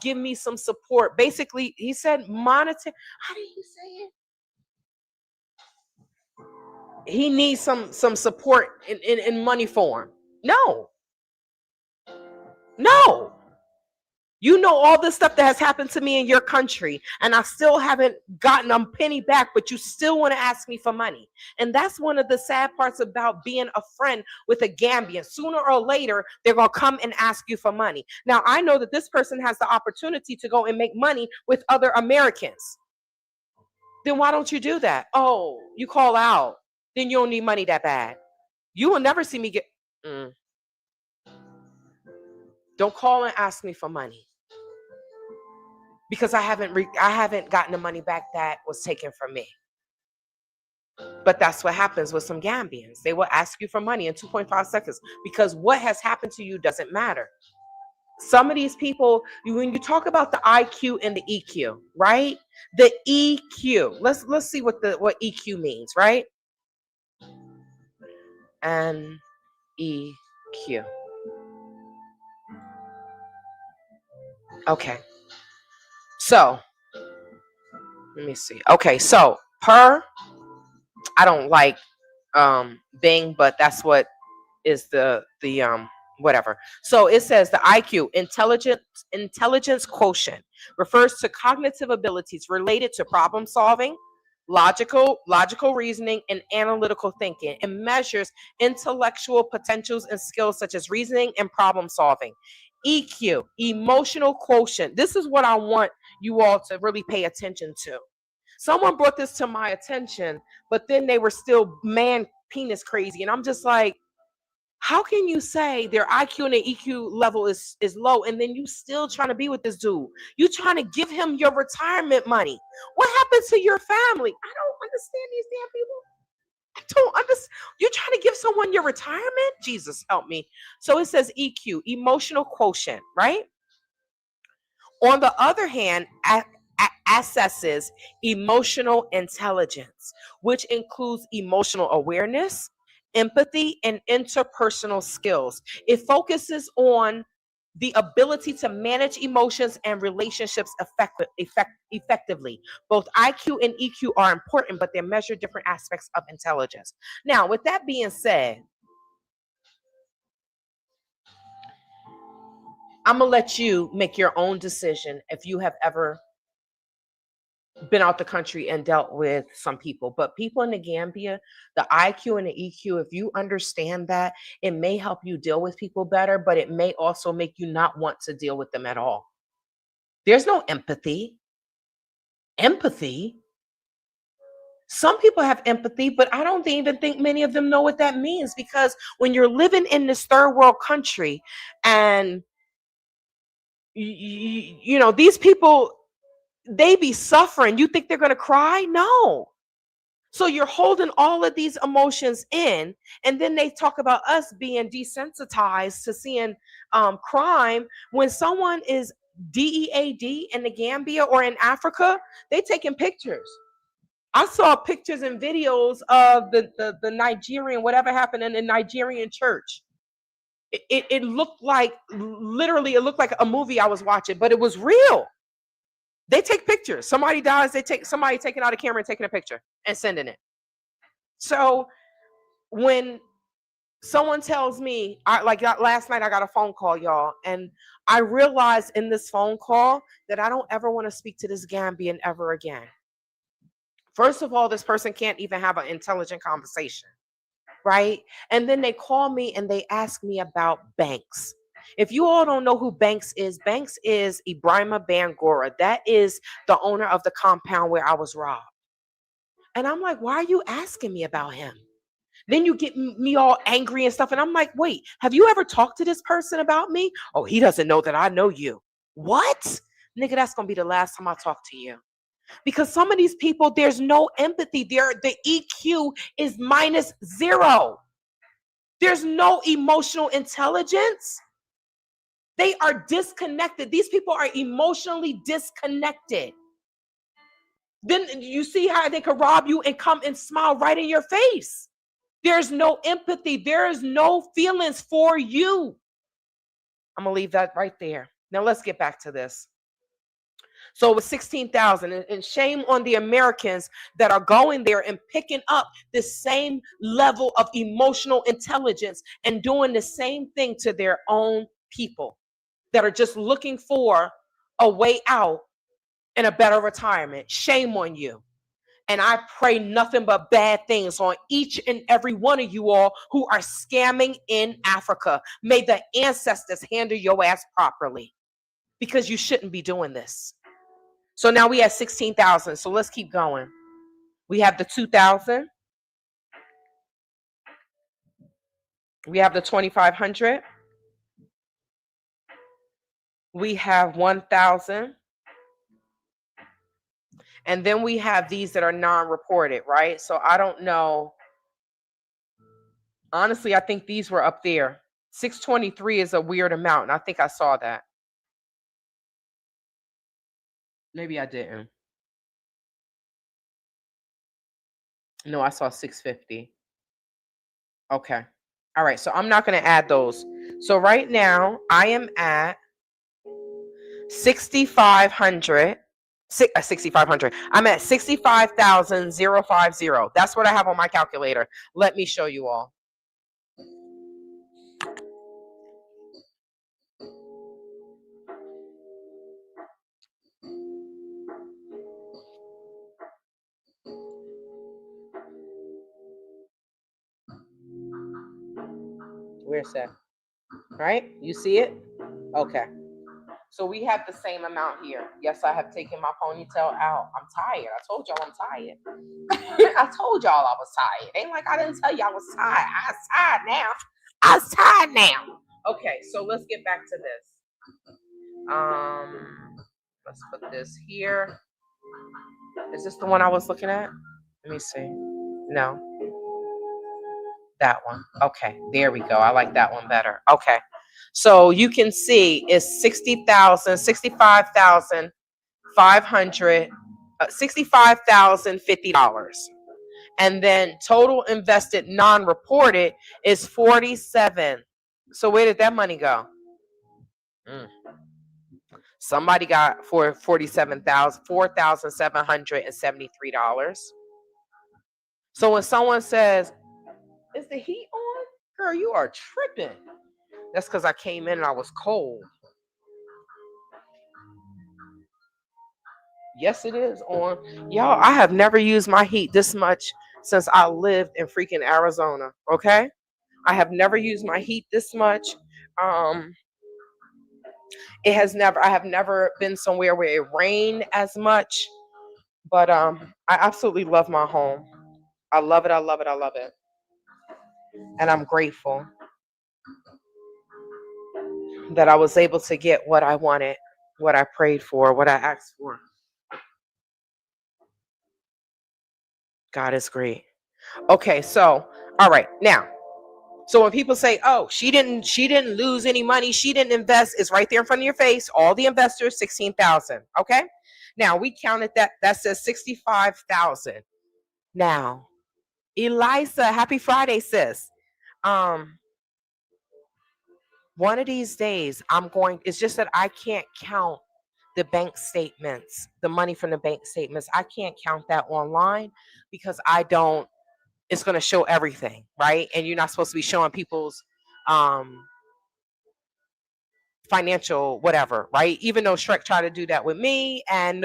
give me some support? Basically, he said monetary. How do you say it? He needs some support in money form. No. You know all this stuff that has happened to me in your country, and I still haven't gotten a penny back, but you still want to ask me for money. And that's one of the sad parts about being a friend with a Gambian. Sooner or later, they're going to come and ask you for money. Now, I know that this person has the opportunity to go and make money with other Americans. Then why don't you do that? Oh, you call out. Then you don't need money that bad. You will never see me get. Don't call and ask me for money, because I haven't gotten the money back that was taken from me. But that's what happens with some Gambians. They will ask you for money in 2.5 seconds, because what has happened to you doesn't matter. Some of these people, when you talk about the IQ and the EQ, right? The EQ. Let's see what EQ means, right? And EQ. Okay. So, let me see. Okay, so I don't like Bing, but that's what is the whatever. So it says the IQ, intelligence quotient, refers to cognitive abilities related to problem solving, logical reasoning, and analytical thinking. It measures intellectual potentials and skills such as reasoning and problem solving. EQ, emotional quotient. This is what I want you all to really pay attention to. Someone brought this to my attention, but then they were still man penis crazy. And I'm just like, how can you say their IQ and their EQ level is low, and then you still trying to be with this dude? You trying to give him your retirement money. What happened to your family? I don't understand these damn people. I don't understand. You're trying to give someone your retirement? Jesus, help me. So it says EQ, emotional quotient, right? On the other hand, assesses emotional intelligence, which includes emotional awareness, empathy, and interpersonal skills. It focuses on the ability to manage emotions and relationships effectively. Both IQ and EQ are important, but they measure different aspects of intelligence. Now, with that being said, I'm going to let you make your own decision if you have ever been out the country and dealt with some people. But people in the Gambia, the IQ and the EQ, if you understand that, it may help you deal with people better, but it may also make you not want to deal with them at all. There's no empathy. Some people have empathy, but I don't even think many of them know what that means, because when you're living in this third world country and you know, these people, they be suffering. You think they're going to cry? No. So you're holding all of these emotions in, and then they talk about us being desensitized to seeing crime. When someone is DEAD in the Gambia or in Africa, they taking pictures. I saw pictures and videos of the Nigerian, whatever happened in the Nigerian church. It looked like, literally, it looked like a movie I was watching, but it was real. They take pictures. Somebody dies, somebody taking out a camera and taking a picture and sending it. So when someone tells me, like last night, I got a phone call, y'all, and I realized in this phone call that I don't ever want to speak to this Gambian ever again. First of all, this person can't even have an intelligent conversation, right? And then they call me and they ask me about Banks. If you all don't know who Banks is Ibrahima Bangora. That is the owner of the compound where I was robbed. And I'm like, why are you asking me about him? Then you get me all angry and stuff. And I'm like, wait, have you ever talked to this person about me? Oh, he doesn't know that I know you. What? Nigga, that's going to be the last time I talk to you. Because some of these people, there's no empathy. The EQ is -0. There's no emotional intelligence. They are disconnected. These people are emotionally disconnected. Then you see how they could rob you and come and smile right in your face. There's no empathy. There is no feelings for you. I'm going to leave that right there. Now let's get back to this. So it was 16,000, and shame on the Americans that are going there and picking up the same level of emotional intelligence and doing the same thing to their own people. that are just looking for a way out and a better retirement. Shame on you. And I pray nothing but bad things on each and every one of you all who are scamming in Africa. May the ancestors handle your ass properly, because you shouldn't be doing this. So now we have 16,000. So let's keep going. We have the 2,000. We have the 2,500. We have 1,000. And then we have these that are non-reported, right? So I don't know. Honestly, I think these were up there. 623 is a weird amount, and I think I saw that. Maybe I didn't. No, I saw 650. Okay. All right, so I'm not going to add those. So right now, I am at 6,500. 6,500. I'm at 65,050. That's what I have on my calculator. Let me show you all. Where's that? Right? You see it? Okay. So we have the same amount here. Yes, I have taken my ponytail out. I'm tired. I told y'all I'm tired. I told y'all I was tired. Ain't like I didn't tell you I was tired. I was tired now. I was tired now. Okay, so let's get back to this. Let's put this here. Is this the one I was looking at? Let me see. No. That one. Okay, there we go. I like that one better. Okay. So you can see it's 60,000, 65,500, $65,050. And then total invested non-reported is 47. So where did that money go? Somebody got for $4,773. So when someone says, "Is the heat on?" Girl, you are tripping. That's because I came in and I was cold. Yes, it is on. Y'all, I have never used my heat this much since I lived in freaking Arizona. Okay? I have never used my heat this much. I have never been somewhere where it rained as much. But I absolutely love my home. I love it, I love it, I love it. And I'm grateful that I was able to get what I wanted, what I prayed for, what I asked for. God is great. Okay, so all right, now. So when people say, "Oh, she didn't lose any money, she didn't invest," it's right there in front of your face. All the investors, 16,000. Okay? Now we counted that says 65,000. Now, Eliza, happy Friday, sis. One of these days it's just that I can't count the bank statements, the money from the bank statements. I can't count that online because it's going to show everything, right? And you're not supposed to be showing people's financial whatever, right? Even though Shrek tried to do that with me and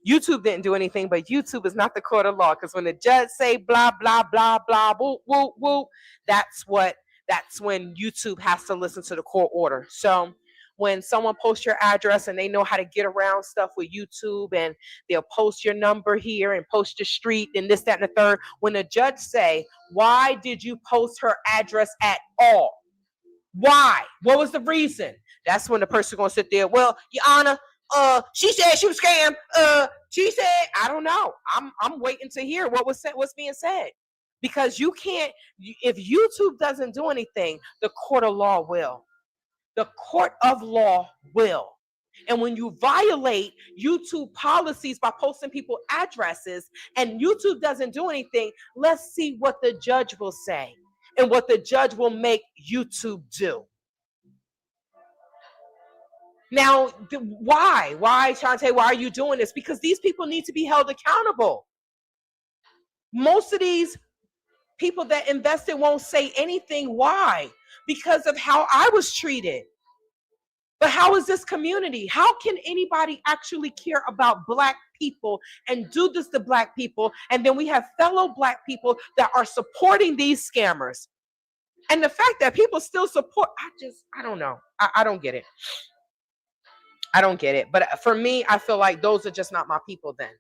YouTube didn't do anything, but YouTube is not the court of law, because when the judge say blah blah blah blah whoop whoop whoop, that's when YouTube has to listen to the court order. So when someone posts your address and they know how to get around stuff with YouTube, and they'll post your number here and post your street and this, that, and the third, when the judge say, "Why did you post her address at all? Why? What was the reason?" That's when the person gonna sit there. "Well, Your Honor, she said she was scammed. She said, I don't know. I'm waiting to hear what's being said, because you can't. If YouTube doesn't do anything, the court of law will. The court of law will. And when you violate YouTube policies by posting people addresses, and YouTube doesn't do anything, let's see what the judge will say and what the judge will make YouTube do. Now, why? Why, Shantae, why are you doing this? Because these people need to be held accountable. Most of these people that invested won't say anything. Why? Because of how I was treated. how is this community? How can anybody actually care about Black people and do this to Black people? And then we have fellow Black people that are supporting these scammers. And the fact that people still support, I don't know. I don't get it. I don't get it. But for me, I feel like those are just not my people then.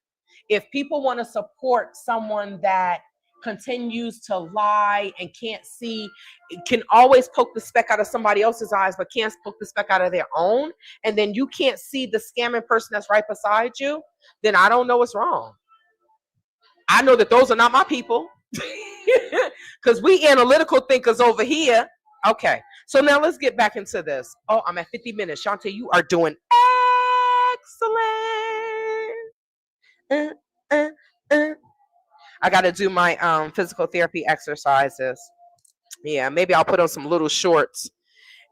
If people want to support someone that continues to lie and can't see, can always poke the speck out of somebody else's eyes, but can't poke the speck out of their own, and then you can't see the scamming person that's right beside you, then I don't know what's wrong. I know that those are not my people. Because we analytical thinkers over here. Okay, so now let's get back into this. Oh, I'm at 50 minutes. Shantae, you are doing excellent. I got to do my physical therapy exercises. Yeah, maybe I'll put on some little shorts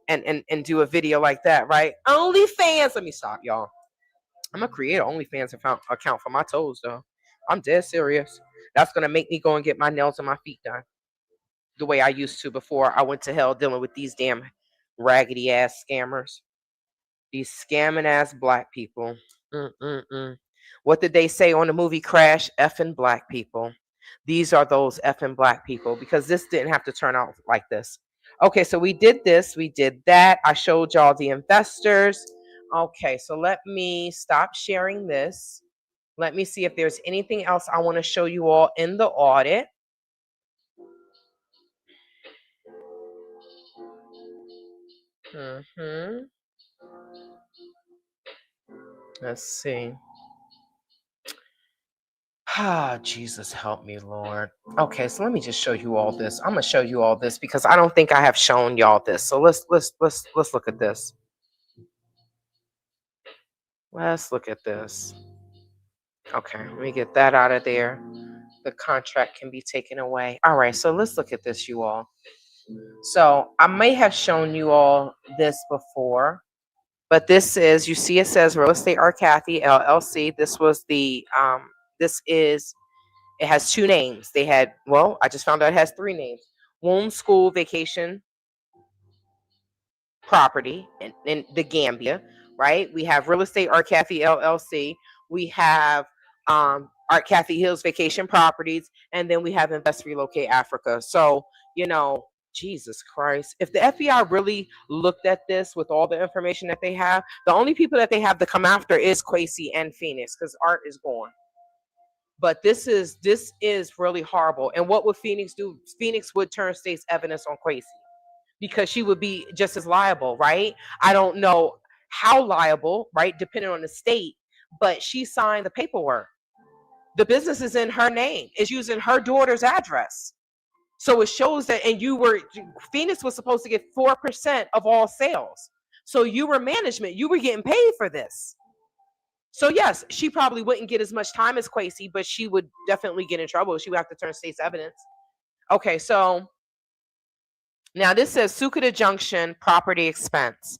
and do a video like that, right? OnlyFans. Let me stop, y'all. I'm going to create an OnlyFans account for my toes, though. I'm dead serious. That's going to make me go and get my nails and my feet done the way I used to before I went to hell dealing with these damn raggedy ass scammers. These scamming ass Black people. What did they say on the movie Crash? Effing Black people. These are those effing Black people, because this didn't have to turn out like this. Okay, so we did this. We did that. I showed y'all the investors. Okay, so let me stop sharing this. Let me see if there's anything else I want to show you all in the audit. Let's see. Ah, Jesus, help me, Lord. Okay, so let me just show you all this. I'm gonna show you all this because I don't think I have shown y'all this. So let's look at this. Let's look at this. Okay, let me get that out of there. The contract can be taken away. All right, so let's look at this, you all. So I may have shown you all this before, but this is, you see it says Real Estate Art Cathey LLC. This was the it has two names. They had, well, I just found out it has three names. Womb School Vacation Property in the Gambia, right? We have Real Estate Art Cathey LLC. We have Art Cathey Hills Vacation Properties, and then we have Invest Relocate Africa. So, Jesus Christ, if the FBI really looked at this with all the information that they have, the only people that they have to come after is Cathey and Phoenix, because Art is gone. But this is really horrible. And what would Phoenix do? Phoenix would turn state's evidence on Cathey, because she would be just as liable, right? I don't know how liable, right, depending on the state, but she signed the paperwork. The business is in her name. It's using her daughter's address. So it shows that, and Phoenix was supposed to get 4% of all sales. So you were management. You were getting paid for this. So yes, she probably wouldn't get as much time as Cathey, but she would definitely get in trouble. She would have to turn state's evidence. Okay, so now this says Sukada Junction property expense.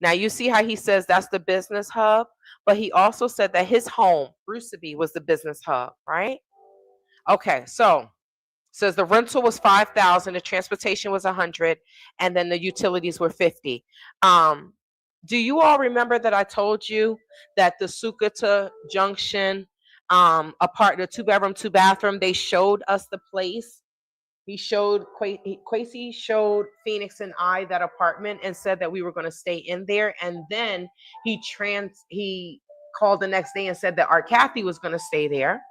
Now you see how he says that's the business hub, but he also said that his home, Bruceby, was the business hub, right? Okay, so says the rental was $5,000, the transportation was $100, and then the utilities were $50. Do you all remember that I told you that the Sukada Junction apartment, 2-bedroom, 2-bathroom, they showed us the place? Cathey showed Phoenix and I that apartment and said that we were going to stay in there. And then he called the next day and said that Art Cathey was going to stay there,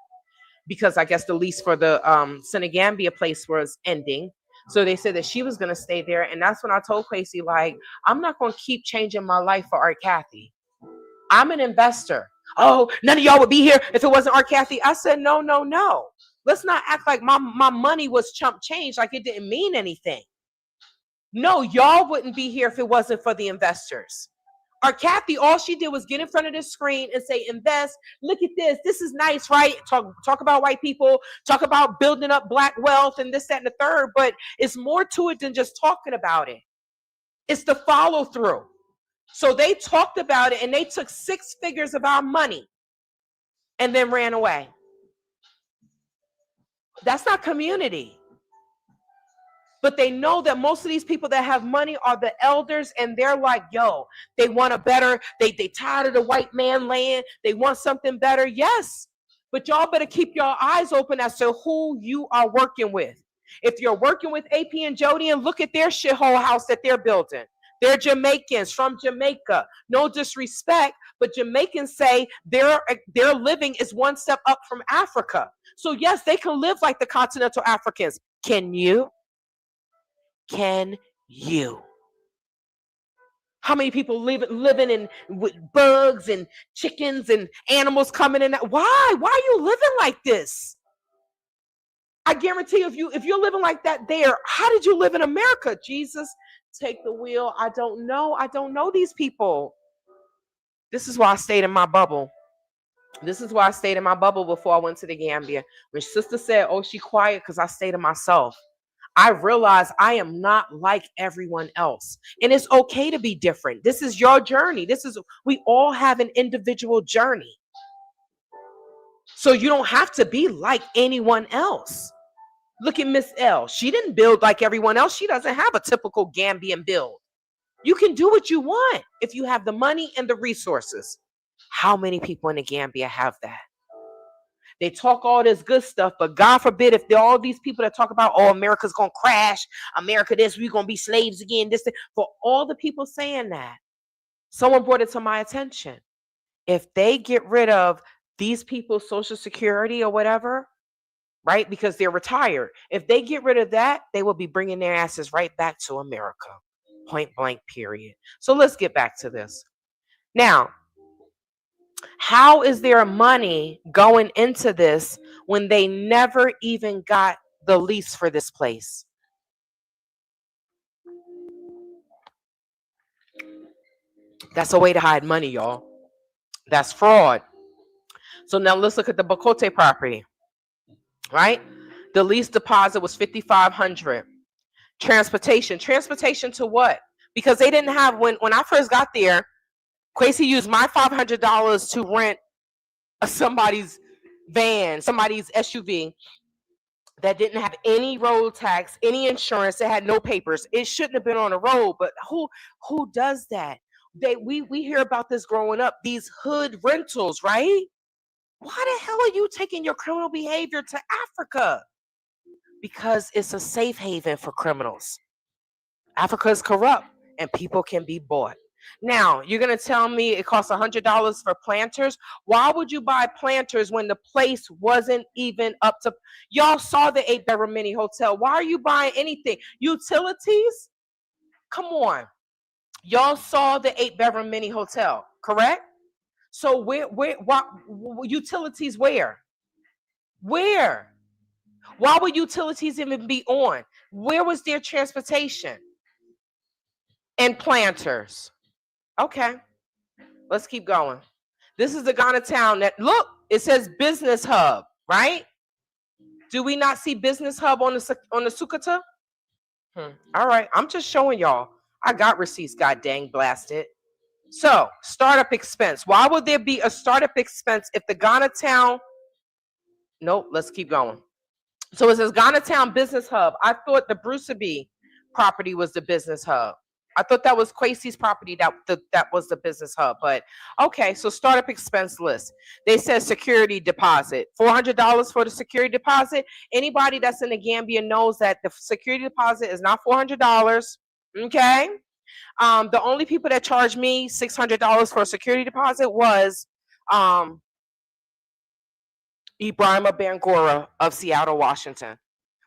because I guess the lease for the Senegambia place was ending. So they said that she was going to stay there. And that's when I told Cathey, like, I'm not going to keep changing my life for Art Cathey. I'm an investor. Oh, none of y'all would be here if it wasn't Art Cathey. I said, no. Let's not act like my money was chump change, like it didn't mean anything. No, y'all wouldn't be here if it wasn't for the investors. Art Cathey, all she did was get in front of the screen and say, invest. Look at this. This is nice, right? Talk about white people, talk about building up Black wealth and this, that, and the third. But it's more to it than just talking about it. It's the follow through. So they talked about it and they took 6 figures of our money and then ran away. That's not community. But they know that most of these people that have money are the elders, and they're like, yo, they want a better, they tired of the white man land, they want something better. Yes, but y'all better keep your eyes open as to who you are working with. If you're working with AP and Jody, and look at their shithole house that they're building. They're Jamaicans from Jamaica. No disrespect, but Jamaicans say their living is one step up from Africa. So yes, they can live like the continental Africans. Can you? Can you? How many people living in with bugs and chickens and animals coming in? Why? Why are you living like this? I guarantee you, if you're living like that there, how did you live in America? Jesus, take the wheel. I don't know. I don't know these people. This is why I stayed in my bubble. This is why I stayed in my bubble before I went to the Gambia. When sister said, oh, she quiet because I stayed to myself, I realized I am not like everyone else. And it's okay to be different. This is your journey. We all have an individual journey. So you don't have to be like anyone else. Look at Miss L. She didn't build like everyone else. She doesn't have a typical Gambian build. You can do what you want if you have the money and the resources. How many people in the Gambia have that? They talk all this good stuff, but God forbid if all these people that talk about, oh, America's going to crash, America this, we're going to be slaves again, this thing. For all the people saying that, someone brought it to my attention. If they get rid of these people's Social Security or whatever, right, because they're retired, if they get rid of that, they will be bringing their asses right back to America. Point blank, period. So let's get back to this. Now, how is there money going into this when they never even got the lease for this place? That's a way to hide money, y'all. That's fraud. So now let's look at the Bocote property, right? The lease deposit was $5,500. Transportation to what? Because they didn't have, when I first got there, Cathey used my $500 to rent somebody's van, somebody's SUV that didn't have any road tax, any insurance, that had no papers. It shouldn't have been on the road, but who does that? We hear about this growing up, these hood rentals, right? Why the hell are you taking your criminal behavior to Africa? Because it's a safe haven for criminals. Africa is corrupt and people can be bought. Now, you're going to tell me it costs $100 for planters? Why would you buy planters when the place wasn't even up to... Y'all saw the 8-bedroom mini hotel. Why are you buying anything? Utilities? Come on. Y'all saw the 8-bedroom mini hotel, correct? So what utilities where? Where? Why would utilities even be on? Where was their transportation? And planters. Okay, let's keep going. This is the Ghana town that, look, it says business hub, right? Do we not see business hub on the Sukata? All right, I'm just showing y'all. I got receipts, god dang blasted. So, startup expense. Why would there be a startup expense if the Ghana town... Nope, let's keep going. So it says Ghana town business hub. I thought the Bruceby property was the business hub. I thought that was Cathey's property that was the business hub. But okay, so startup expense list. They said security deposit, $400 for the security deposit. Anybody that's in the Gambia knows that the security deposit is not $400. Okay, the only people that charged me $600 for a security deposit was Ibrahima Bangora of Seattle, Washington,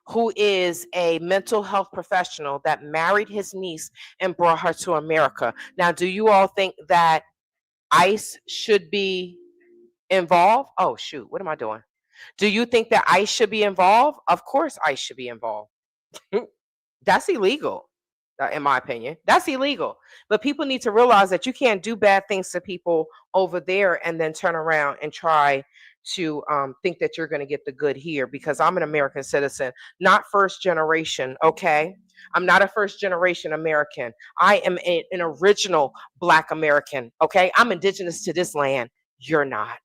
who is a mental health professional that married his niece and brought her to America. Now, do you all think that ICE should be involved? Oh, shoot, what am I doing? Do you think that ICE should be involved? Of course ICE should be involved. That's illegal, in my opinion. That's illegal. But people need to realize that you can't do bad things to people over there and then turn around and try to think that you're going to get the good here, because I'm an American citizen, not first generation, okay? I'm not a first generation American. I am an original Black American, okay? I'm indigenous to this land. You're not.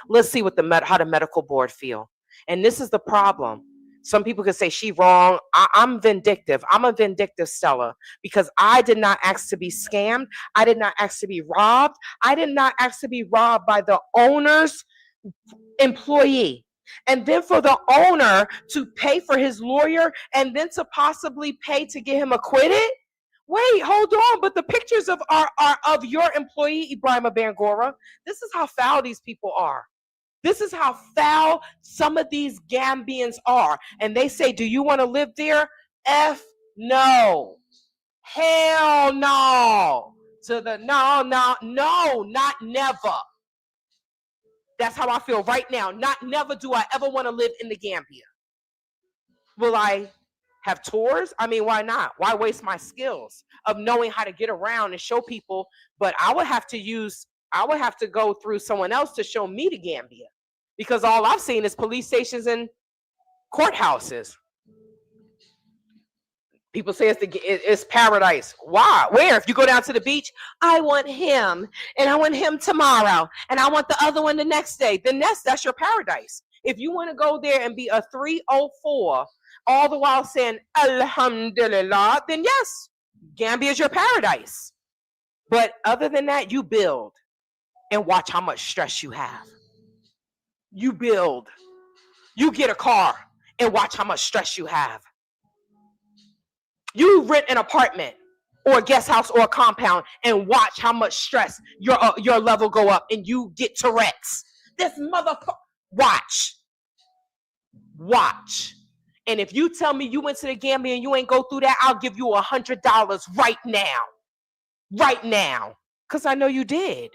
Let's see what how the medical board feel. And this is the problem. Some people could say she wrong. I'm vindictive. I'm a vindictive seller because I did not ask to be scammed. I did not ask to be robbed. I did not ask to be robbed by the owner's employee. And then for the owner to pay for his lawyer and then to possibly pay to get him acquitted. Wait, hold on. But the pictures are of your employee, Ibrahim Bangora. This is how foul these people are. This is how foul some of these Gambians are. And they say, do you want to live there? F no. Hell no. To the no, not never. That's how I feel right now. Not never do I ever want to live in the Gambia. Will I have tours? I mean, why not? Why waste my skills of knowing how to get around and show people? But I would have to go through someone else to show me the Gambia. Because all I've seen is police stations and courthouses. People say it's paradise. Why? Where? If you go down to the beach, I want him, and I want him tomorrow, and I want the other one the next day. Then that's your paradise. If you want to go there and be a 304, all the while saying Alhamdulillah, then yes, Gambia is your paradise. But other than that, you build and watch how much stress you have. You build. You get a car and watch how much stress you have. You rent an apartment or a guest house or a compound and watch how much stress your level go up and you get Tourette's. This motherfucker. Watch. And if you tell me you went to the Gambia and you ain't go through that, I'll give you $100 right now. Right now. Because I know you did.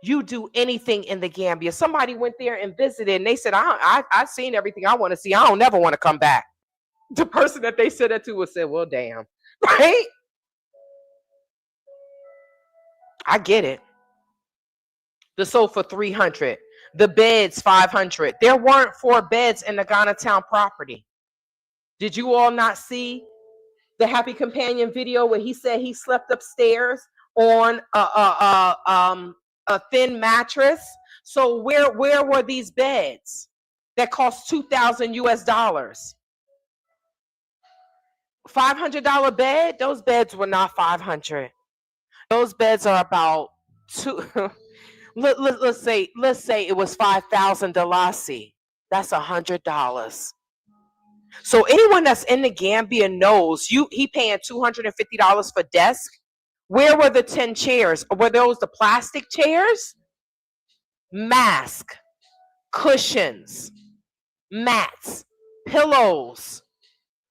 You do anything in the Gambia. Somebody went there and visited and they said, I've seen everything I want to see. I don't never want to come back. The person that they said that to would say, well, damn. Right? I get it. The sofa $300. The beds $500. There weren't 4 beds in the Ghana Town property. Did you all not see the Happy Companion video where he said he slept upstairs on a thin mattress? So where were these beds that cost $2,000 US? $500 bed? Those beds were not 500. Those beds are about let's say it was 5,000 Dalasi. That's $100. So anyone that's in the Gambia knows he paying $250 for desk. Where were the 10 chairs? Were those the plastic chairs? Mask, cushions, mats, pillows,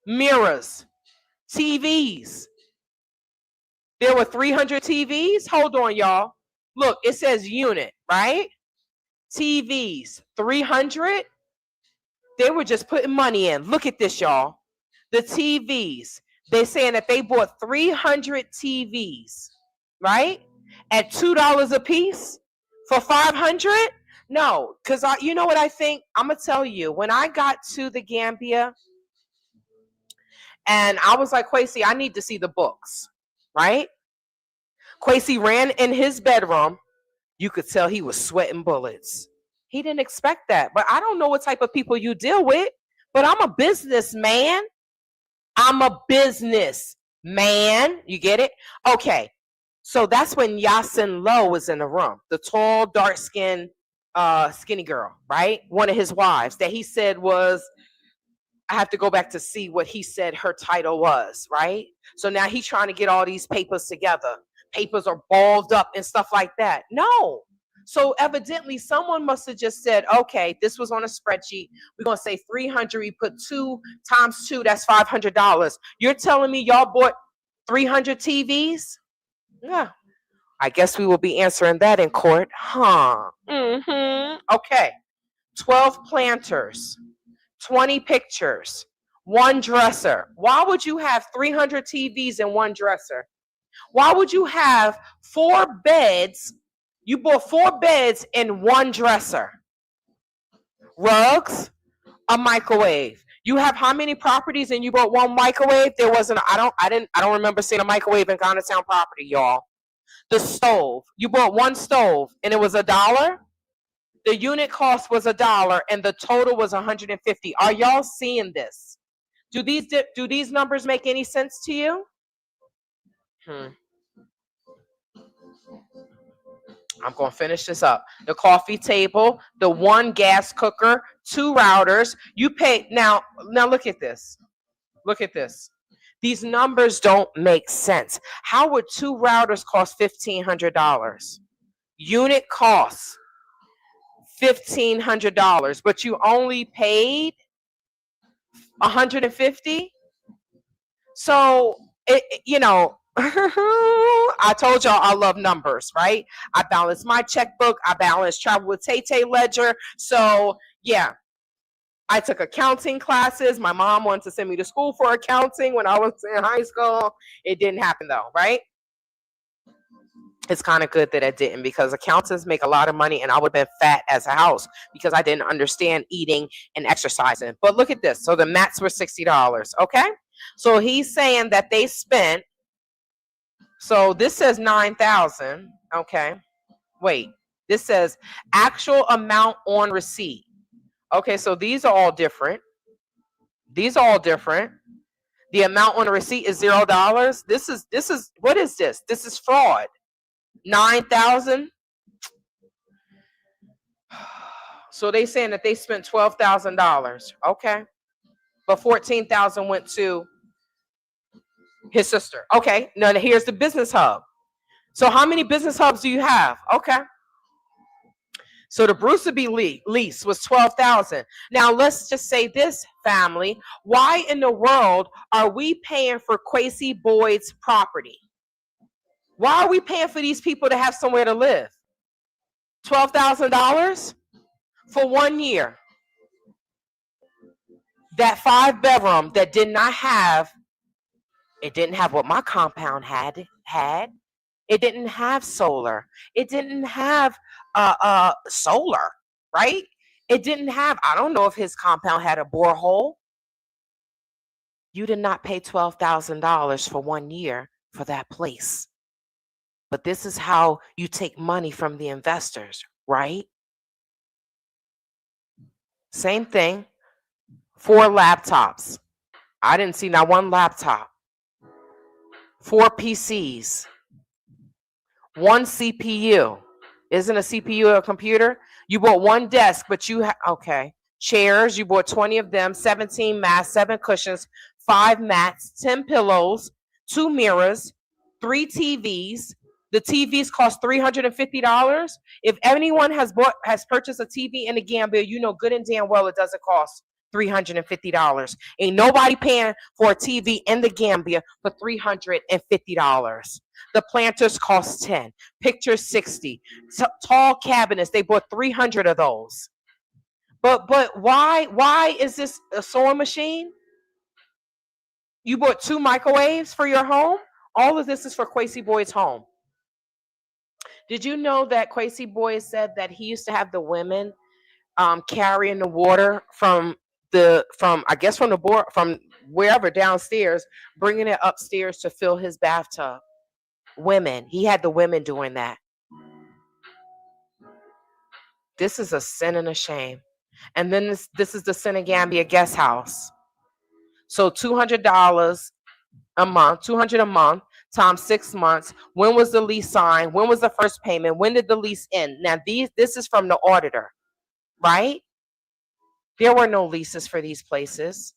mirrors, TVs. There were 300 TVs. Hold on, y'all. Look, it says unit, right? TVs, 300. They were just putting money in. Look at this, y'all. The TVs. They're saying that they bought 300 TVs, right? At $2 a piece for 500? No, because you know what I think? I'm going to tell you. When I got to the Gambia, and I was like, Cathey, I need to see the books, right? Cathey ran in his bedroom. You could tell he was sweating bullets. He didn't expect that. But I don't know what type of people you deal with, but I'm a businessman. I'm a businessman. You get it? Okay. So that's when Yasin Lowe was in the room. The tall, dark-skinned, skinny girl, right? One of his wives that he said was, I have to go back to see what he said her title was, right? So now he's trying to get all these papers together. Papers are balled up and stuff like that. No. So evidently someone must have just said, okay, this was on a spreadsheet. We're going to say 300. We put 2 times 2. That's $500. You're telling me y'all bought 300 TVs? Yeah. I guess we will be answering that in court. Huh. Okay. 12 planters. 20 pictures. 1 dresser. Why would you have 300 TVs in 1 dresser? Why would you have 4 beds? You bought 4 beds in 1 dresser. Rugs, a microwave. You have how many properties and you bought 1 microwave? There wasn't. I don't remember seeing a microwave in Ghana Town property, y'all. The stove. You bought 1 stove and it was $1. The unit cost was $1 and the total was 150. Are y'all seeing this? Do these numbers make any sense to you? I'm going to finish this up. The coffee table, the 1 gas cooker, 2 routers. You pay now look at this. Look at this. These numbers don't make sense. How would 2 routers cost $1,500? Unit costs $1,500, but you only paid $150. So I told y'all I love numbers, right? I balance my checkbook. I balance travel with Tay ledger. So yeah, I took accounting classes. My mom wanted to send me to school for accounting when I was in high school. It didn't happen though, right? It's kind of good that it didn't, because accountants make a lot of money and I would have been fat as a house because I didn't understand eating and exercising. But look at this. So the mats were $60, okay? So he's saying that they spent, so this says 9,000, okay? Wait, this says actual amount on receipt. Okay, so these are all different. These are all different. The amount on the receipt is $0. This is what is this? This is fraud. 9,000. So they saying that they spent $12,000. Okay. But 14,000 went to his sister. Okay. Now here's the business hub. So how many business hubs do you have? Okay. So the Bruceby lease was 12,000. Now let's just say this, family. Why in the world are we paying for Cathey Boyd's property? Why are we paying for these people to have somewhere to live? $12,000 for 1 year. That 5-bedroom that did not have, it didn't have what my compound had. It didn't have solar. It didn't have solar, right? It didn't have, I don't know if his compound had a borehole. You did not pay $12,000 for 1 year for that place. But this is how you take money from the investors, right? Same thing. 4 laptops. I didn't see not 1 laptop. 4 PCs. 1 CPU. Isn't a CPU a computer? You bought 1 desk, but you okay. Chairs, you bought 20 of them, 17 mats, 7 cushions, 5 mats, 10 pillows, 2 mirrors, 3 TVs. The TVs cost $350. If anyone has purchased a TV in the Gambia, you know good and damn well it doesn't cost $350. Ain't nobody paying for a TV in the Gambia for $350. The planters cost 10, pictures 60, tall cabinets, they bought 300 of those. But why is this a sewing machine? You bought 2 microwaves for your home? All of this is for Cathey Boyd's home. Did you know that Cathey Boyd said that he used to have the women carrying the water from wherever downstairs, bringing it upstairs to fill his bathtub? Women. He had the women doing that. This is a sin and a shame. And then this is the Senegambia guest house. So $200 a month, $200 a month times 6 months. When was the lease signed? When was the first payment? When did the lease end? Now this is from the auditor, right? There were no leases for these places.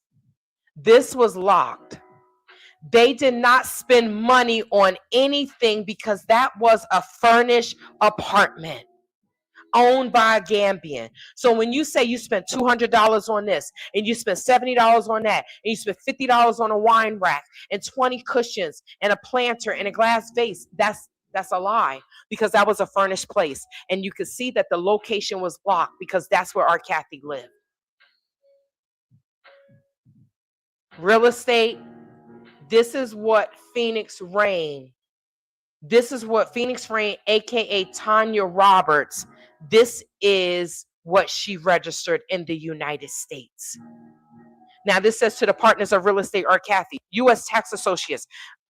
This was locked. They did not spend money on anything because that was a furnished apartment owned by a Gambian. So when you say you spent $200 on this, and you spent $70 on that, and you spent $50 on a wine rack, and 20 cushions, and a planter, and a glass vase, that's a lie, because that was a furnished place. And you could see that the location was blocked because that's where our Cathey lived. Real estate, this is what Phoenix Rain, aka Tanya Roberts, this is what she registered in the United States. Now this says to the partners of real estate or Cathey, U.S. Tax Associates,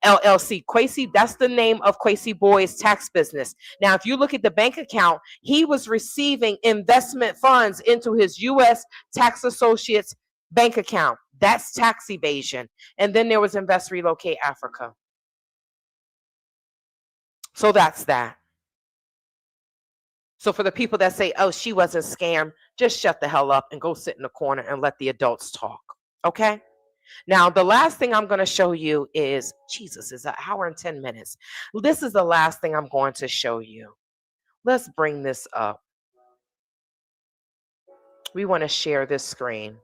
LLC. Quasi, that's the name of Quasi Boy's tax business. Now, if you look at the bank account, he was receiving investment funds into his U.S. Tax Associates bank account. That's tax evasion. And then there was Invest Relocate Africa. So that's that. So for the people that say, oh, she wasn't scammed, just shut the hell up and go sit in the corner and let the adults talk. Okay? Now, the last thing I'm going to show you is, Jesus, is an hour and 10 minutes. This is the last thing I'm going to show you. Let's bring this up. We want to share this screen.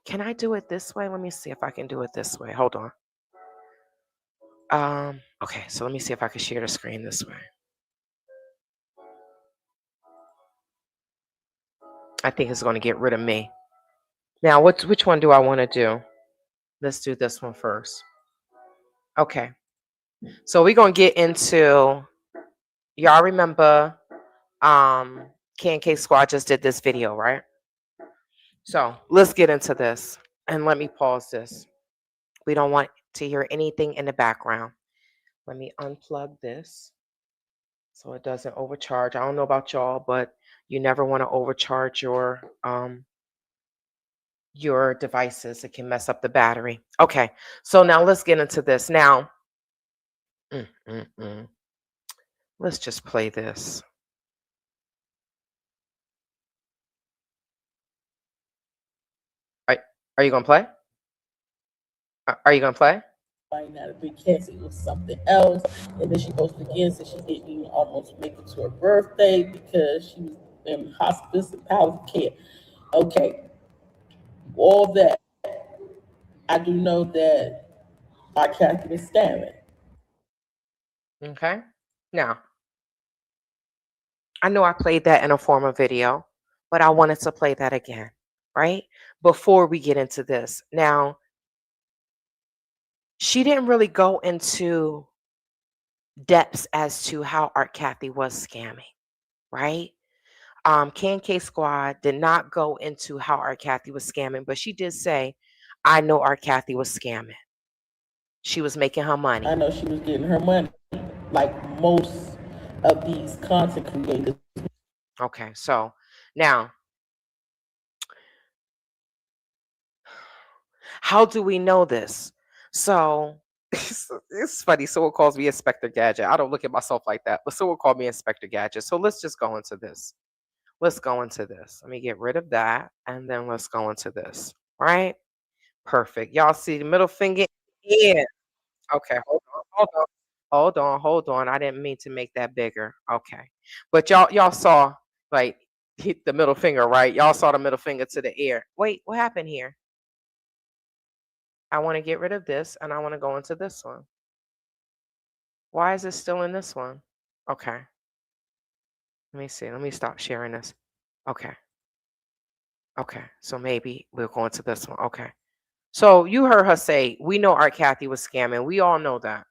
Can I do it this way? Let me see if I can do it this way. Hold on. Okay, so let me see if I can share the screen this way. I think it's going to get rid of me. Now, which one do I want to do? Let's do this one first. Okay. So we're going to get into, y'all remember K&K Squad just did this video, right? So let's get into this. And let me pause this. We don't want to hear anything in the background. Let me unplug this so it doesn't overcharge. I don't know about y'all, but you never want to overcharge your devices. It can mess up the battery. Okay, so now let's get into this. Now, let's just play this. Are you gonna play? Are you gonna play? Right now, the big Cathey was something else, and then she posted again, so she didn't even almost make it to her birthday because she was in hospice and palliative care. Okay, all that, I do know that our Cathey was scamming. Okay. Now, I know I played that in a former video, but I wanted to play that again, right? Before we get into this. Now, she didn't really go into depths as to how Art Cathey was scamming, right? K&K Squad did not go into how Art Cathey was scamming, but she did say, I know Art Cathey was scamming. She was making her money. I know she was getting her money, like most of these content creators. Okay, so now, how do we know this? So it's funny. Someone calls me Inspector Gadget. I don't look at myself like that, but someone called me Inspector Gadget. So let's just go into this. Let's go into this. Let me get rid of that. And then let's go into this. Right? Perfect. Y'all see the middle finger? Yeah. Okay. Hold on. I didn't mean to make that bigger. Okay. But y'all saw like hit the middle finger, right? Y'all saw the middle finger to the ear. Wait, what happened here? I want to get rid of this and I want to go into this one. Why is it still in this one? Okay. Let me see. Let me stop sharing this. Okay. Okay. So maybe we'll go into this one. Okay. So you heard her say, we know Art Cathey was scamming. We all know that.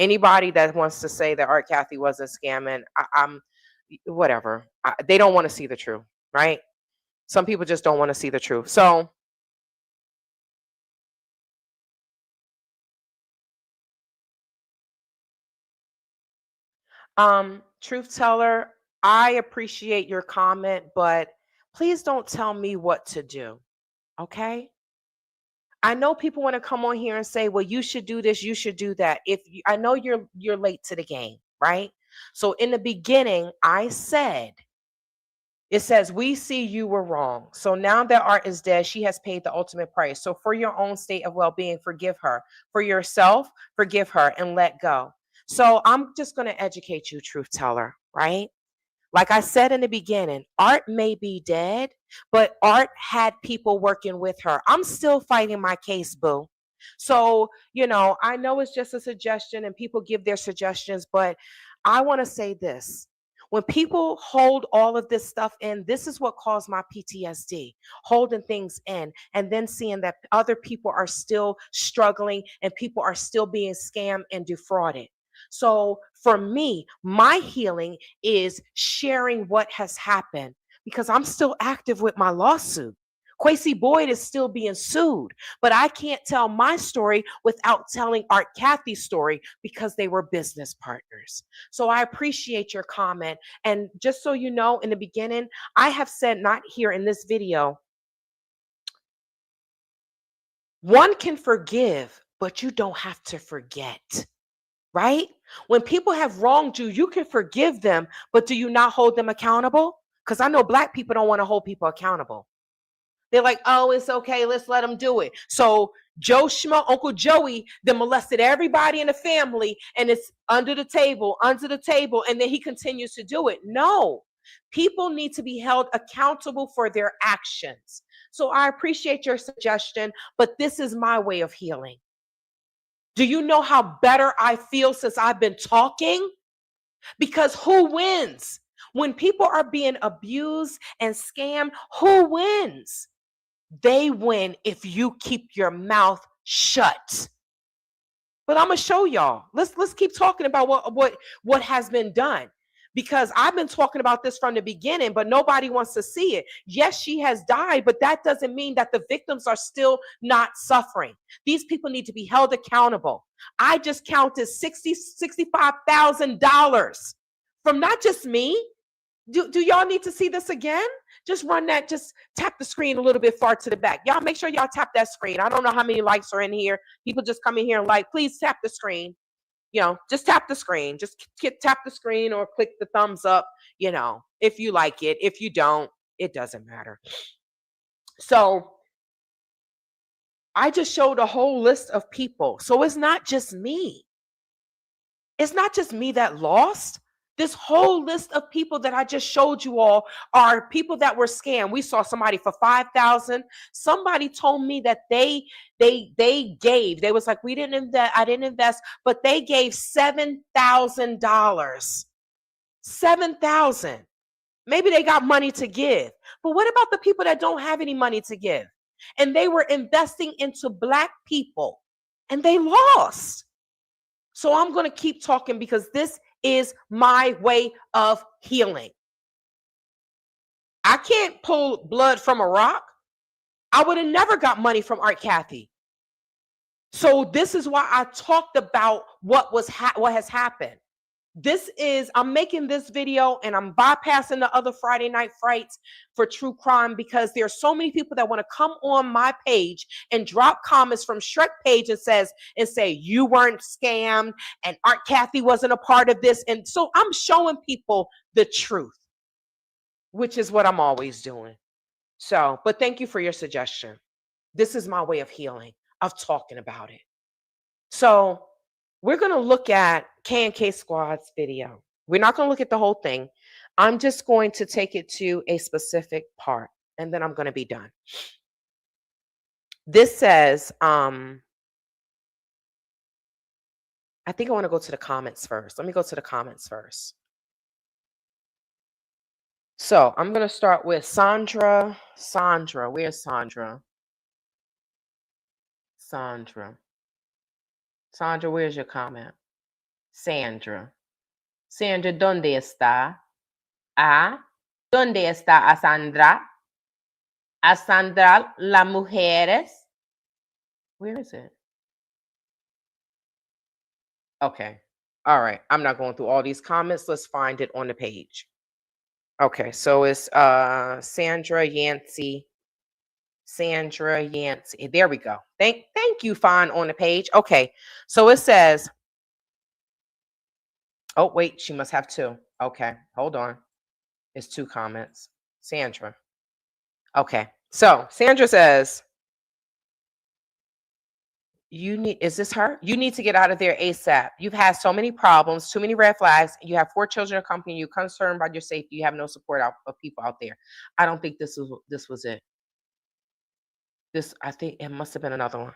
Anybody that wants to say that Art Cathey wasn't scamming, I'm whatever. They don't want to see the truth, right? Some people just don't want to see the truth. So truth teller, I appreciate your comment, but please don't tell me what to do. Okay? I know people want to come on here and say, well, you should do this, you should do that. I know you're late to the game, right? So in the beginning, I said, it says, we see you were wrong. So now that Art is dead, she has paid the ultimate price. So for your own state of well-being, forgive her. For yourself, forgive her and let go. So I'm just going to educate you, truth teller, right? Like I said in the beginning, Art may be dead, but Art had people working with her. I'm still fighting my case, boo. So, I know it's just a suggestion and people give their suggestions, but I want to say this. When people hold all of this stuff in, this is what caused my PTSD, holding things in and then seeing that other people are still struggling and people are still being scammed and defrauded. So for me, my healing is sharing what has happened because I'm still active with my lawsuit. Quasi Boyd is still being sued, but I can't tell my story without telling Art Cathey's story because they were business partners. So I appreciate your comment. And just so you know, in the beginning, I have said, not here in this video, one can forgive, but you don't have to forget, right? When people have wronged you, you can forgive them, but do you not hold them accountable? Because I know Black people don't want to hold people accountable. They're like, oh, it's okay, let's let them do it. So Joe Schmo, Uncle Joey, then molested everybody in the family, and it's under the table, and then he continues to do it. No, people need to be held accountable for their actions. So I appreciate your suggestion, but this is my way of healing. Do you know how better I feel since I've been talking? Because who wins? When people are being abused and scammed, who wins? They win if you keep your mouth shut. But I'm gonna show y'all. Let's keep talking about what has been done, because I've been talking about this from the beginning, but nobody wants to see it. Yes, she has died, but that doesn't mean that the victims are still not suffering. These people need to be held accountable. I just counted $65,000 from not just me. Do y'all need to see this again? Just run that, just tap the screen a little bit far to the back. Y'all make sure y'all tap that screen. I don't know how many likes are in here. People just come in here and like, please tap the screen. Just tap the screen. Just tap the screen or click the thumbs up, if you like it. If you don't, it doesn't matter. So I just showed a whole list of people. So it's not just me. It's not just me that lost. This whole list of people that I just showed you all are people that were scammed. We saw somebody for $5,000. Somebody told me that they gave. They was like, we didn't invest. I didn't invest, but they gave $7,000. $7,000. Maybe they got money to give. But what about the people that don't have any money to give? And they were investing into Black people, and they lost. So I'm going to keep talking because this is my way of healing. I can't pull blood from a rock. I would have never got money from Art Cathey. So this is why I talked about what has happened. I'm making this video and I'm bypassing the other Friday Night Frights for true crime, because there's so many people that want to come on my page and drop comments from Shrek page and say you weren't scammed and Art Cathey wasn't a part of this. And so I'm showing people the truth, which is what I'm always doing. So, but thank you for your suggestion. This is my way of healing, of talking about it. So we're going to look at K&K Squad's video. We're not going to look at the whole thing. I'm just going to take it to a specific part, and then I'm going to be done. This says, I think I want to go to the comments first. Let me go to the comments first. So I'm going to start with Sandra. Sandra, where's Sandra? Sandra, where's your comment? Sandra, ¿dónde está? ¿Dónde está a Sandra? A Sandra, las mujeres. Where is it? Okay. All right. I'm not going through all these comments. Let's find it on the page. Okay. So it's Sandra Yancey. Sandra Yancey. There we go. Thank you, Fawn, on the page. Okay. So it says, oh, wait, she must have two. Okay. Hold on. It's two comments. Sandra. Okay. So Sandra says, is this her? You need to get out of there ASAP. You've had so many problems, too many red flags. You have 4 children accompanying you, concerned about your safety. You have no support of people out there. I don't think this was it. I think it must have been another one.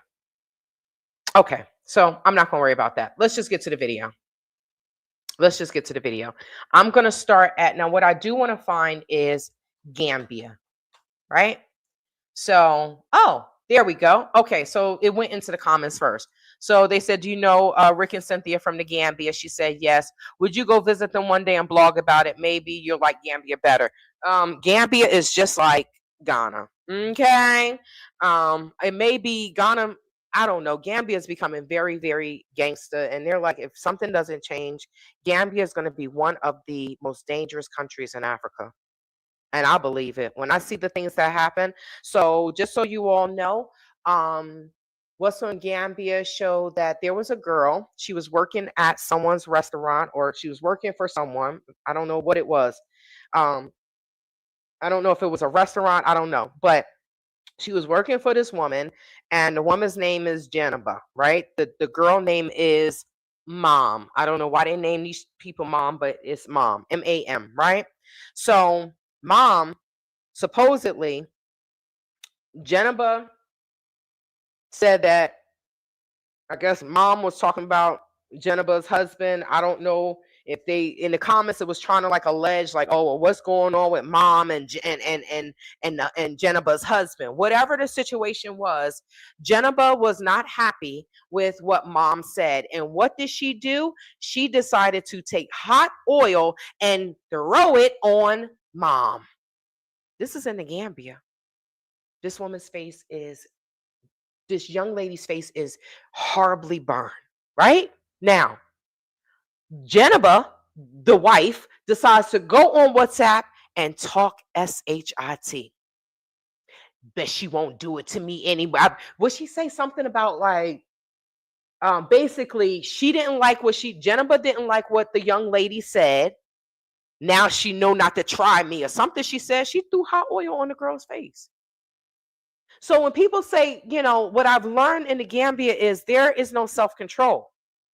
Okay. So I'm not going to worry about that. Let's just get to the video. I'm going to start at, now what I do want to find is Gambia, right? So, oh, there we go. Okay, so it went into the comments first. So they said, do you know Rick and Cynthia from the Gambia? She said, yes. Would you go visit them one day and blog about it? Maybe you'll like Gambia better. Gambia is just like Ghana. Okay. It may be Ghana. I don't know. Gambia is becoming very, very gangster. And they're like, if something doesn't change, Gambia is going to be one of the most dangerous countries in Africa. And I believe it when I see the things that happen. So just so you all know, um, what's on Gambia showed that there was a girl. She was working at someone's restaurant, or she was working for someone. I don't know what it was. Um, I don't know if it was a restaurant. I don't know, but she was working for this woman, and the woman's name is Janaba, right? The girl name is Mom. I don't know why they name these people Mom, but it's Mom, M-A-M, right? So Mom, supposedly, Janaba said that, I guess Mom was talking about Jeneba's husband. I don't know if they in the comments it was trying to like allege like, oh, well, what's going on with Mom and and Jeneba's husband. Whatever the situation was, Jeneba was not happy with what Mom said. And what did she do? She decided to take hot oil and throw it on Mom. This is in the Gambia. This woman's face is this young lady's face is horribly burned, right? Now, Jennifer, the wife, decides to go on WhatsApp and talk SHIT. Bet she won't do it to me anyway. Would she say something about like, basically, she didn't like what Jennifer didn't like what the young lady said. Now she know not to try me or something. She said she threw hot oil on the girl's face. So when people say, what I've learned in the Gambia is there is no self-control.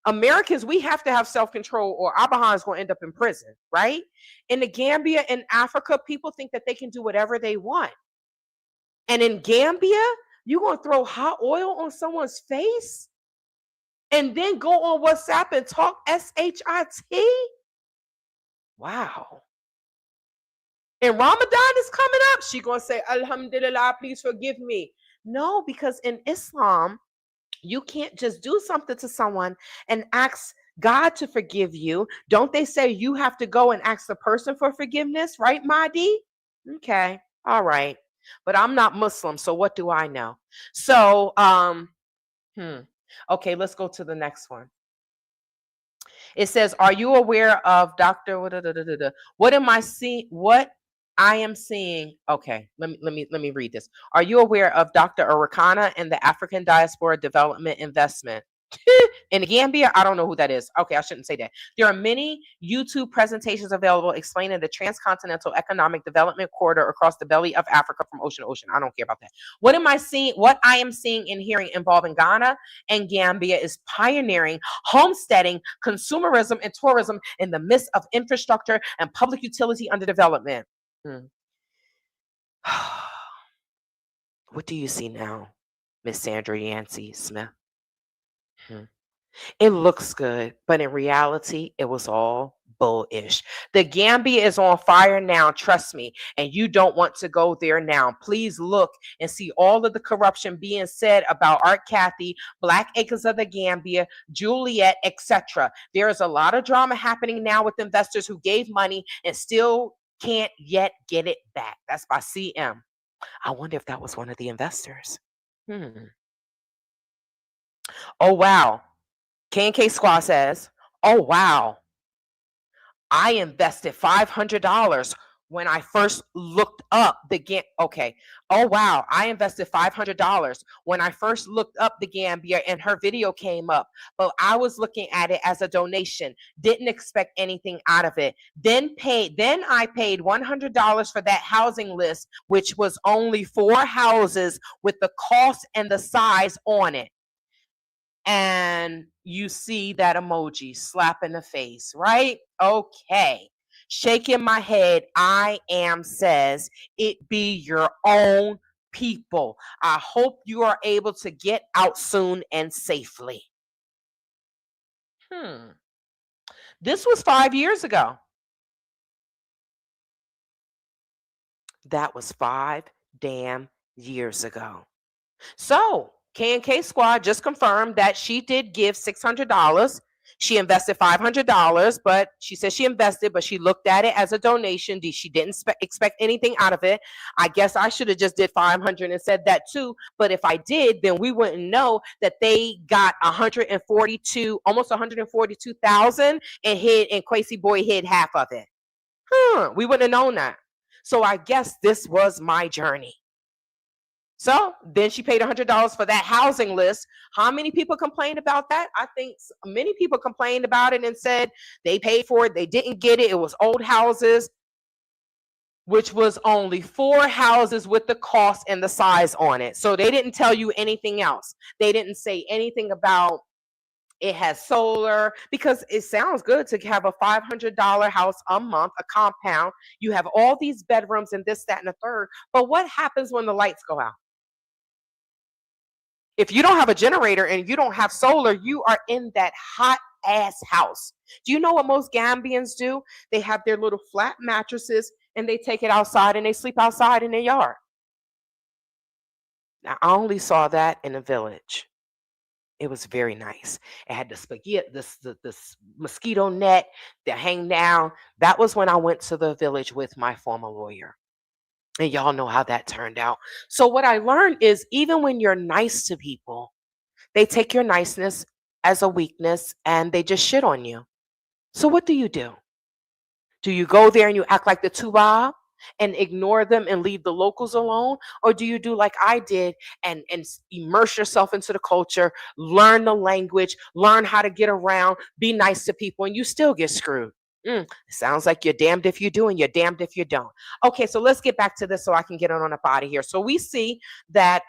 Americans, we have to have self-control or Abahan is going to end up in prison, right? In the Gambia and Africa, people think that they can do whatever they want. And in Gambia, you're going to throw hot oil on someone's face and then go on WhatsApp and talk SHIT? Wow. And Ramadan is coming up. She going to say, Alhamdulillah, please forgive me. No, because in Islam, you can't just do something to someone and ask God to forgive you. Don't they say you have to go and ask the person for forgiveness, right, Mahdi? Okay, all right. But I'm not Muslim, so what do I know? So, okay, let's go to the next one. It says, "Are you aware of Dr. What am I seeing? What I am seeing?" Okay, let me read this. "Are you aware of Dr. Arakana and the African Diaspora Development Investment?" In the Gambia, I don't know who that is. Okay, I shouldn't say that. "There are many YouTube presentations available explaining the transcontinental economic development corridor across the belly of Africa from ocean to ocean." I don't care about that. What am I seeing? What I am seeing and hearing involving Ghana and Gambia is pioneering homesteading, consumerism, and tourism in the midst of infrastructure and public utility under development. What do you see now, Miss Sandra Yancey Smith? It looks good, but in reality, it was all bullish. The Gambia is on fire now, trust me, and you don't want to go there now. Please look and see all of the corruption being said about Art Cathey, Black Acres of the Gambia, Juliet, etc. There is a lot of drama happening now with investors who gave money and still can't yet get it back. That's by CM. I wonder if that was one of the investors. Oh, wow. K&K Squad says, "Oh, wow. I invested $500 when I first looked up the okay. Oh, wow. I invested $500 when I first looked up the Gambia and her video came up. But I was looking at it as a donation. Didn't expect anything out of it. Then I paid $100 for that housing list, which was only 4 houses with the cost and the size on it." And you see that emoji, slap in the face, right? Okay. Shaking my head, I am says, "It be your own people. I hope you are able to get out soon and safely." This was 5 years ago. That was 5 damn years ago. So K&K Squad just confirmed that she did give $600 She invested $500, but she said she invested, but she looked at it as a donation. She didn't expect anything out of it. I guess I should have just did 500 and said that too. But if I did, then we wouldn't know that they got 142, almost 142,000 and Quasi Boy hid half of it. We wouldn't have known that. So I guess this was my journey. So then she paid $100 for that housing list. How many people complained about that? I think many people complained about it and said they paid for it. They didn't get it. It was old houses, which was only 4 houses with the cost and the size on it. So they didn't tell you anything else. They didn't say anything about it has solar, because it sounds good to have a $500 house a month, a compound. You have all these bedrooms and this, that, and the third. But what happens when the lights go out? If you don't have a generator and you don't have solar, you are in that hot ass house. Do you know what most Gambians do? They have their little flat mattresses and they take it outside and they sleep outside in their yard. Now, I only saw that in a village. It was very nice. It had the spaghetti, this mosquito net that hang down. That was when I went to the village with my former lawyer. And y'all know how that turned out. So what I learned is even when you're nice to people, they take your niceness as a weakness and they just shit on you. So what do? Do you go there and you act like the tuba and ignore them and leave the locals alone? Or do you do like I did and immerse yourself into the culture, learn the language, learn how to get around, be nice to people, and you still get screwed? It sounds like you're damned if you do and you're damned if you don't. Okay, so let's get back to this so I can get on up out of here. So we see that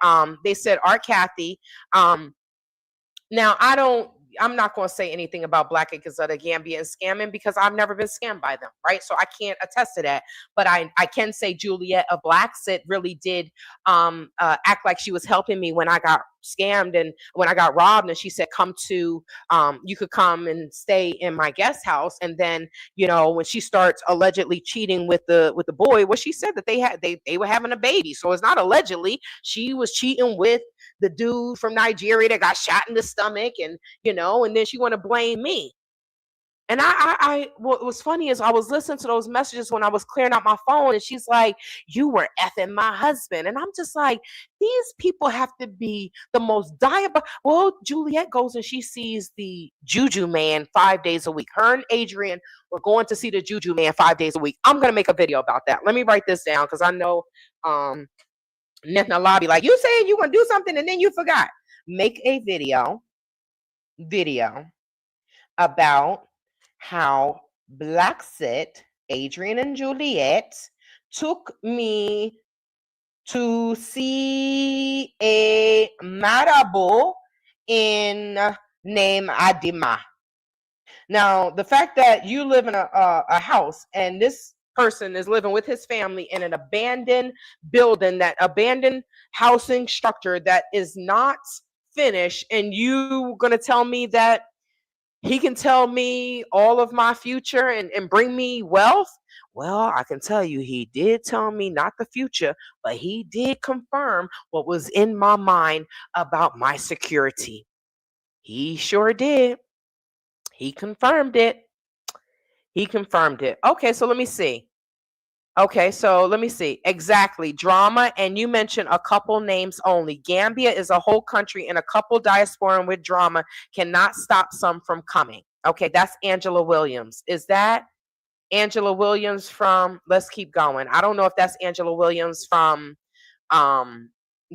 they said Art Cathey. Now I'm not going to say anything about Black Acres of the Gambia and scamming because I've never been scammed by them, right? So I can't attest to that. But I can say Juliet of Blackset really did act like she was helping me when I got scammed and when I got robbed. And she said, you could come and stay in my guest house. And then, when she starts allegedly cheating with the boy, well, she said that they were having a baby. So it's not allegedly. She was cheating with the dude from Nigeria that got shot in the stomach and then she want to blame me. And what was funny is I was listening to those messages when I was clearing out my phone and she's like, you were effing my husband. And I'm just like, these people have to be the most diabolical. Well, Juliet goes and she sees the Juju man 5 days a week. Her and Adrian were going to see the Juju man 5 days a week. I'm going to make a video about that. Let me write this down because I know Nethna Lobby, like, you said you going to do something and then you forgot. Make a video about how Blackset, Adrian and Juliet took me to see a Marabo in name Adima. Now, the fact that you live in a house and this person is living with his family in an abandoned building, that abandoned housing structure that is not finished, and you gonna tell me that he can tell me all of my future and bring me wealth? Well, I can tell you he did tell me not the future, but he did confirm what was in my mind about my security. He sure did. He confirmed it. Okay, so let me see. Exactly. Drama, and you mentioned a couple names only. Gambia is a whole country, and a couple diaspora with drama cannot stop some from coming. Okay, that's Angela Williams. Is that Angela Williams from, let's keep going. I don't know if that's Angela Williams from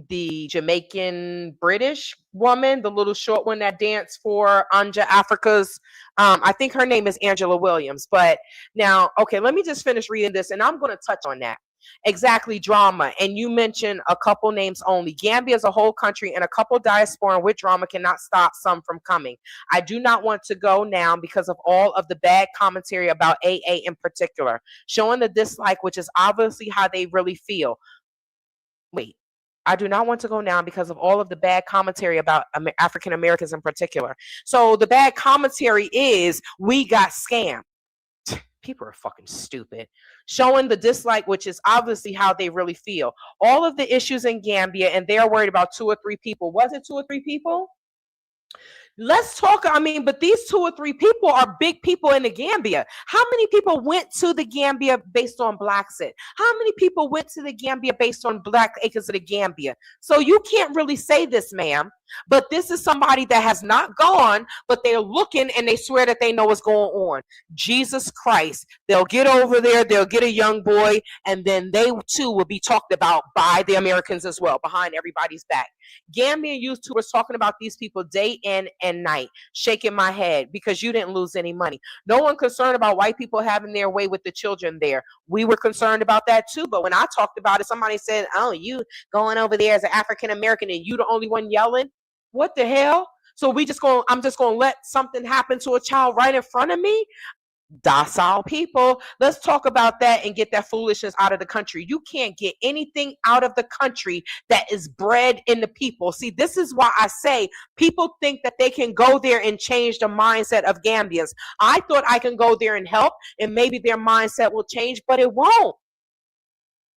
the Jamaican British woman, the little short one that danced for Anja Africa's. I think her name is Angela Williams. But now, okay, let me just finish reading this and I'm going to touch on that. Exactly, drama. And you mentioned a couple names only. Gambia is a whole country and a couple diaspora with drama cannot stop some from coming. I do not want to go now because of all of the bad commentary about AA in particular, showing the dislike, which is obviously how they really feel. Wait. I do not want to go now because of all of the bad commentary about African Americans in particular. So the bad commentary is we got scammed. People are fucking stupid. Showing the dislike, which is obviously how they really feel. All of the issues in Gambia, and they're worried about 2 or 3 people. Was it 2 or 3 people? Let's talk. I mean, but these 2 or 3 people are big people in the Gambia. How many people went to the Gambia based on Blackset? How many people went to the Gambia based on Black Acres of the Gambia? So you can't really say this, ma'am. But this is somebody that has not gone, but they're looking and they swear that they know what's going on. Jesus Christ. They'll get over there, they'll get a young boy, and then they too will be talked about by the Americans as well, behind everybody's back. Gambian YouTubers talking about these people day in and night, shaking my head because you didn't lose any money. No one concerned about white people having their way with the children there. We were concerned about that too, but when I talked about it, somebody said, oh, you going over there as an African American and you the only one yelling? What the hell? So I'm just gonna let something happen to a child right in front of me? Docile people. Let's talk about that and get that foolishness out of the country. You can't get anything out of the country that is bred in the people. See, this is why I say people think that they can go there and change the mindset of Gambians. I thought I can go there and help, and maybe their mindset will change, but it won't.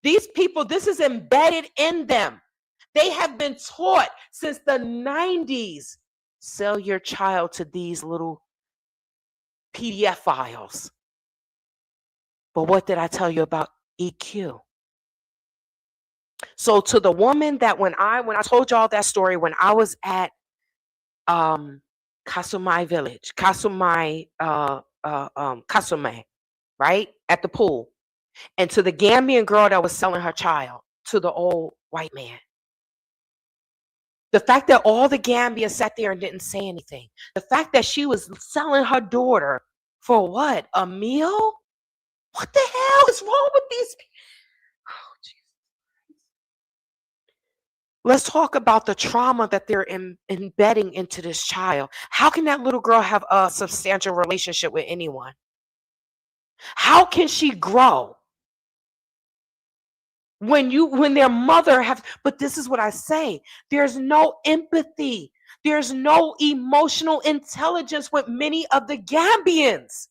These people, this is embedded in them. They have been taught since the 90s. Sell your child to these little PDF files. But what did I tell you about EQ? So to the woman that when I told y'all that story, when I was at Kasumai village, Kasumai, right? At the pool. And to the Gambian girl that was selling her child to the old white man. The fact that all the Gambians sat there and didn't say anything. The fact that she was selling her daughter for what? A meal? What the hell is wrong with these people? Oh, Jesus. Let's talk about the trauma that they're embedding into this child. How can that little girl have a substantial relationship with anyone? How can she grow? When their mother but this is what I say, there's no empathy, there's no emotional intelligence with many of the Gambians.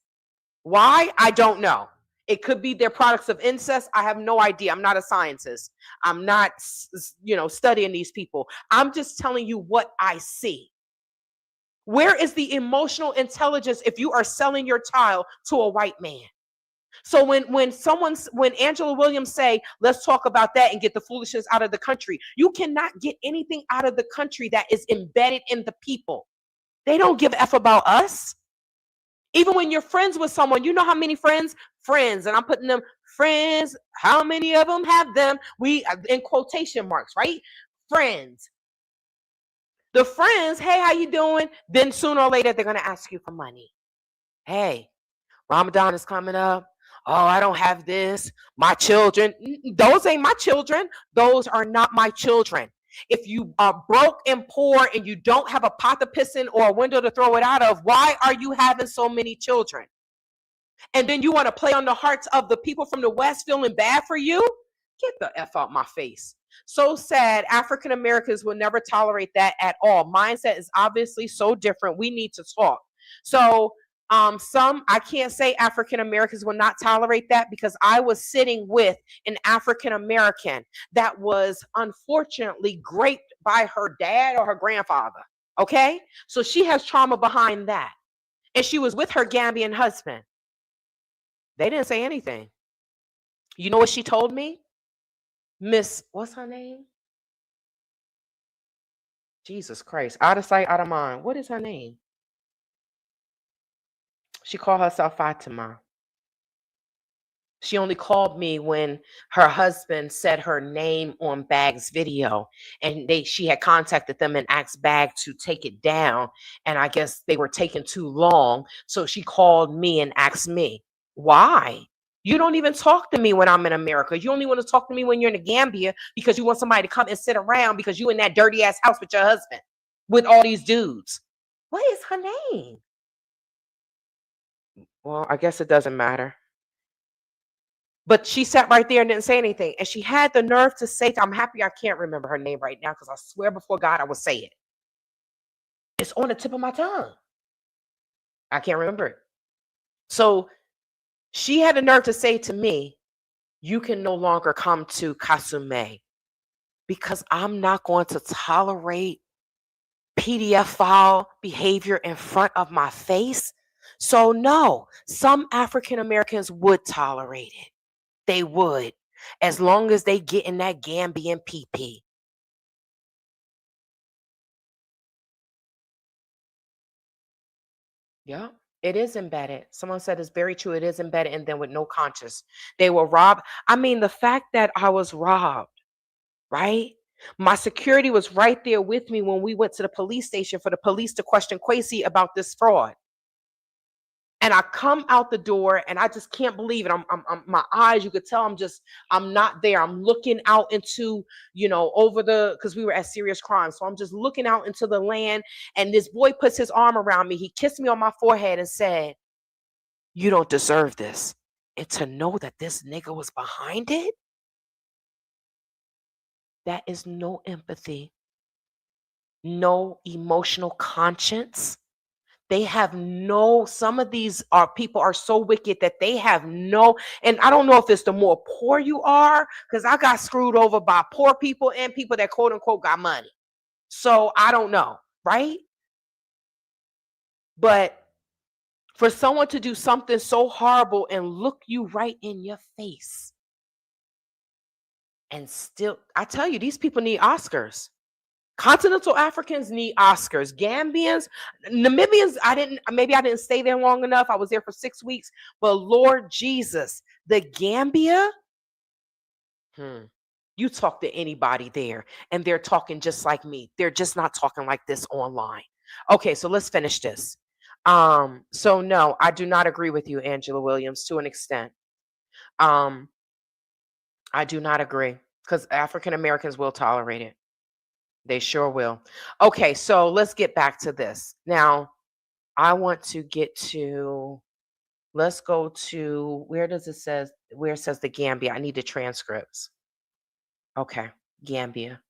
Why? I don't know. It could be they're products of incest. I have no idea. I'm not a scientist. I'm not, studying these people. I'm just telling you what I see. Where is the emotional intelligence if you are selling your child to a white man? So when Angela Williams say, let's talk about that and get the foolishness out of the country, you cannot get anything out of the country that is embedded in the people. They don't give a F about us. Even when you're friends with someone, you know how many friends, and I'm putting them friends, how many of them have them? We in quotation marks, right? Friends. The friends, hey, how you doing? Then sooner or later, they're going to ask you for money. Hey, Ramadan is coming up. Oh, I don't have this. My children, those ain't my children. Those are not my children. If you are broke and poor and you don't have a pot to piss in or a window to throw it out of, why are you having so many children? And then you want to play on the hearts of the people from the West feeling bad for you? Get the F out my face. So sad. African Americans will never tolerate that at all. Mindset is obviously so different. We need to talk. So I can't say African Americans will not tolerate that because I was sitting with an African American that was unfortunately raped by her dad or her grandfather. Okay. So she has trauma behind that. And she was with her Gambian husband. They didn't say anything. You know what she told me? Miss, what's her name? Jesus Christ. Out of sight, out of mind. What is her name? She called herself Fatima. She only called me when her husband said her name on Bag's video, and she had contacted them and asked Bag to take it down. And I guess they were taking too long. So she called me and asked me, why? You don't even talk to me when I'm in America. You only want to talk to me when you're in the Gambia because you want somebody to come and sit around because you in that dirty ass house with your husband with all these dudes. What is her name? Well, I guess it doesn't matter. But she sat right there and didn't say anything. And she had the nerve to say, I'm happy I can't remember her name right now because I swear before God I will say it. It's on the tip of my tongue. I can't remember it. So she had the nerve to say to me, you can no longer come to Kasume because I'm not going to tolerate PDF file behavior in front of my face. So no, some African Americans would tolerate it. They would, as long as they get in that Gambian PP. Yeah, it is embedded. Someone said it's very true. It is embedded and then with no conscience. They were robbed. I mean, the fact that I was robbed, right? My security was right there with me when we went to the police station for the police to question Quasi about this fraud. And I come out the door and I just can't believe it. My eyes, you could tell I'm not there. I'm looking out into, over because we were at serious crime. So I'm just looking out into the land. And this boy puts his arm around me. He kissed me on my forehead and said, "You don't deserve this." And to know that this nigga was behind it, that is no empathy, no emotional conscience. They have some of these people are so wicked that they have and I don't know if it's the more poor you are, because I got screwed over by poor people and people that quote unquote got money. So I don't know, right? But for someone to do something so horrible and look you right in your face and still, I tell you, these people need Oscars. Continental Africans need Oscars. Gambians, Namibians, maybe I didn't stay there long enough. I was there for 6 weeks. But Lord Jesus, the Gambia, you talk to anybody there and they're talking just like me. They're just not talking like this online. Okay, so let's finish this. So no, I do not agree with you, Angela Williams, to an extent. I do not agree because African Americans will tolerate it. They sure will. Okay, so let's get back to this. Now, I want to let's go to, where it says the Gambia? I need the transcripts. Okay, Gambia.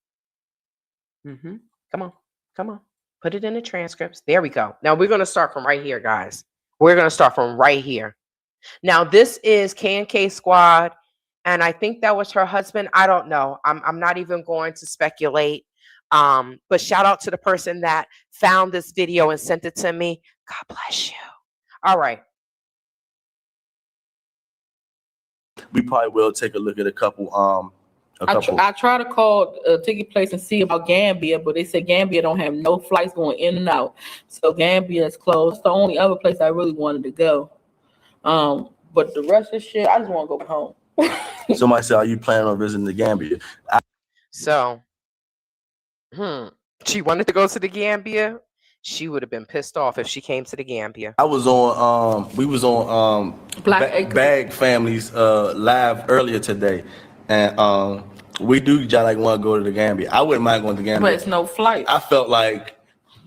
Come on. Put it in the transcripts. There we go. Now, we're going to start from right here, guys. We're going to start from right here. Now, this is K&K Squad, and I think that was her husband. I don't know. I'm not even going to speculate. But shout out to the person that found this video and sent it to me. God bless you. All right. We probably will take a look at a couple. I try to call a ticket place and see about Gambia, but they said Gambia don't have no flights going in and out. So Gambia is closed. It's the only other place I really wanted to go. But the rest of the shit, I just want to go home. Somebody said, "Are you planning on visiting the Gambia?" She wanted to go to the Gambia. She would have been pissed off if she came to the Gambia. I was on, we was on Bag Families live earlier today, and we do just like want to go to the Gambia. I wouldn't mind going to the Gambia, but it's no flight. I felt like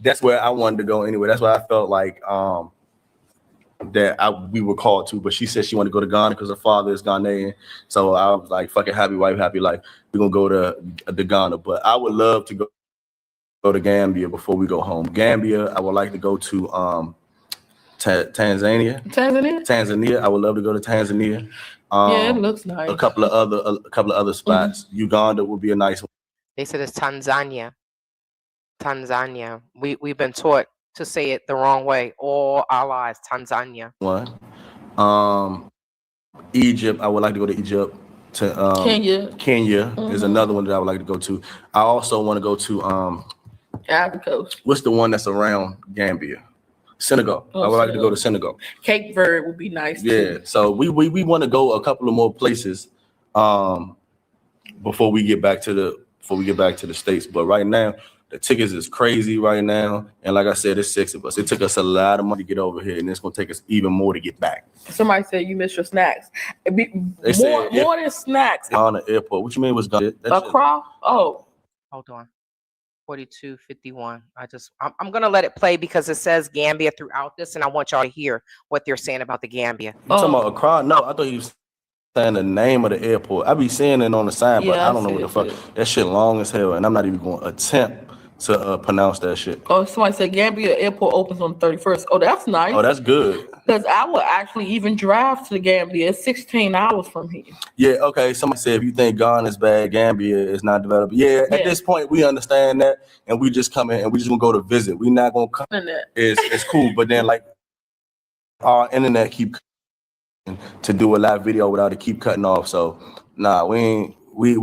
that's where I wanted to go anyway. That's why I felt like we were called to. But she said she wanted to go to Ghana because her father is Ghanaian. So I was like, "Fucking happy wife, happy life. We're gonna go to the Ghana." But I would love to go to Gambia before we go home. Gambia, I would like to go to Tanzania. Tanzania, I would love to go to Tanzania. Yeah, it looks nice. A couple of other spots. Uganda would be a nice one. They said it's Tanzania. We've been taught to say it the wrong way all our lives. Tanzania. One. Egypt, I would like to go to Egypt. To Kenya is another one that I would like to go to. I also want to go to Africa. What's the one that's around Gambia? Senegal. I would like to go to Senegal. Cape Verde would be nice. Yeah. Too. So we want to go a couple of more places before we get back to the States. But right now, the tickets is crazy right now. And like I said, it's 6 of us. It took us a lot of money to get over here, and it's gonna take us even more to get back. Somebody said you missed your snacks. More than snacks. On the airport. What you mean was done? Accra? Oh. Hold on. 4251. I'm gonna let it play because it says Gambia throughout this, and I want y'all to hear what they're saying about the Gambia. You talking about Accra? No, I thought you was saying the name of the airport. I be seeing it on the sign, but I don't know what the fuck. That shit long as hell, and I'm not even going to attempt to pronounce that shit. Oh, somebody said Gambia Airport opens on the 31st. Oh, that's nice. Oh, that's good. Because I would actually even drive to the Gambia. It's 16 hours from here. Yeah, okay. Somebody said if you think Ghana is bad, Gambia is not developed. Yeah, at this point we understand that, and we just come in and we just gonna go to visit. We not gonna come. It's cool, but then like our internet keep to do a live video without it keep cutting off. So nah, we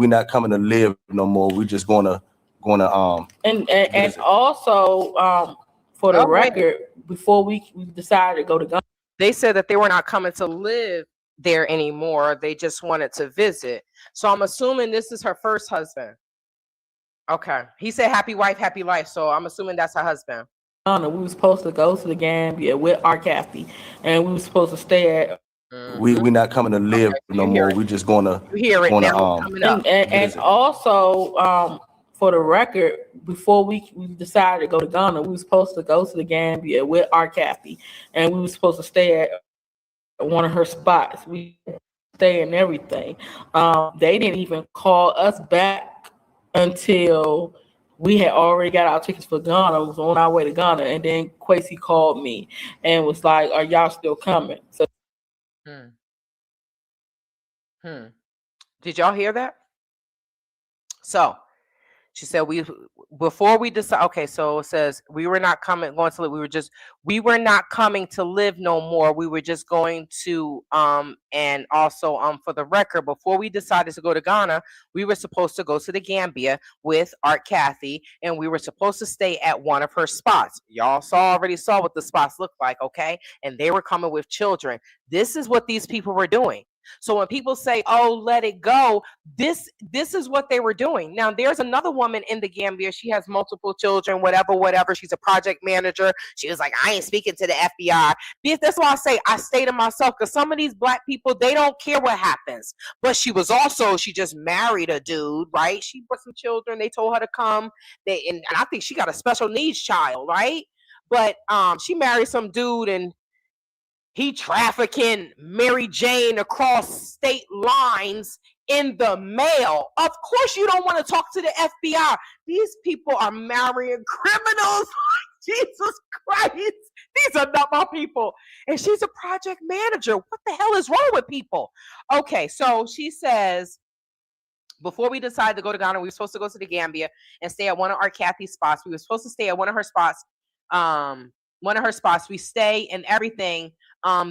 not coming to live no more. We just gonna and also for the record, before we decided to go to Ghana, they said that they were not coming to live there anymore. They just wanted to visit. So I'm assuming this is her first husband. Okay. He said happy wife, happy life. So I'm assuming that's her husband. We were supposed to go to the Gambia with our Cathey, and we were supposed to stay at. We not coming to live no more. We just gonna hear it now. And also for the record, before we decided to go to Ghana, we were supposed to go to the Gambia with our Cathey, and we were supposed to stay at one of her spots. We stay and everything. They didn't even call us back until we had already got our tickets for Ghana. We was on our way to Ghana, and then Cathey called me and was like, "Are y'all still coming?" So. Did y'all hear that? So she said before we decide. Okay, so it says we were not going to live. We were not coming to live no more. We were just going to and also for the record, before we decided to go to Ghana, we were supposed to go to the Gambia with Art Cathey, and we were supposed to stay at one of her spots. Y'all already saw what the spots looked like, okay? And they were coming with children. This is what these people were doing. So when people say, "Oh, let it go," this is what they were doing. Now, there's another woman in the Gambia. She has multiple children, whatever. She's a project manager. She was like, "I ain't speaking to the FBI." That's why I say I stay to myself, because some of these black people, they don't care what happens. But she just married a dude, right? She brought some children. They told her to come. And I think she got a special needs child, right? But she married some dude, and he trafficking Mary Jane across state lines in the mail. Of course you don't want to talk to the FBI. These people are marrying criminals. Jesus Christ. These are not my people. And she's a project manager. What the hell is wrong with people? Okay, so she says, before we decided to go to Ghana, we were supposed to go to the Gambia and stay at one of our Cathey spots. We were supposed to stay at one of her spots. We stay and everything.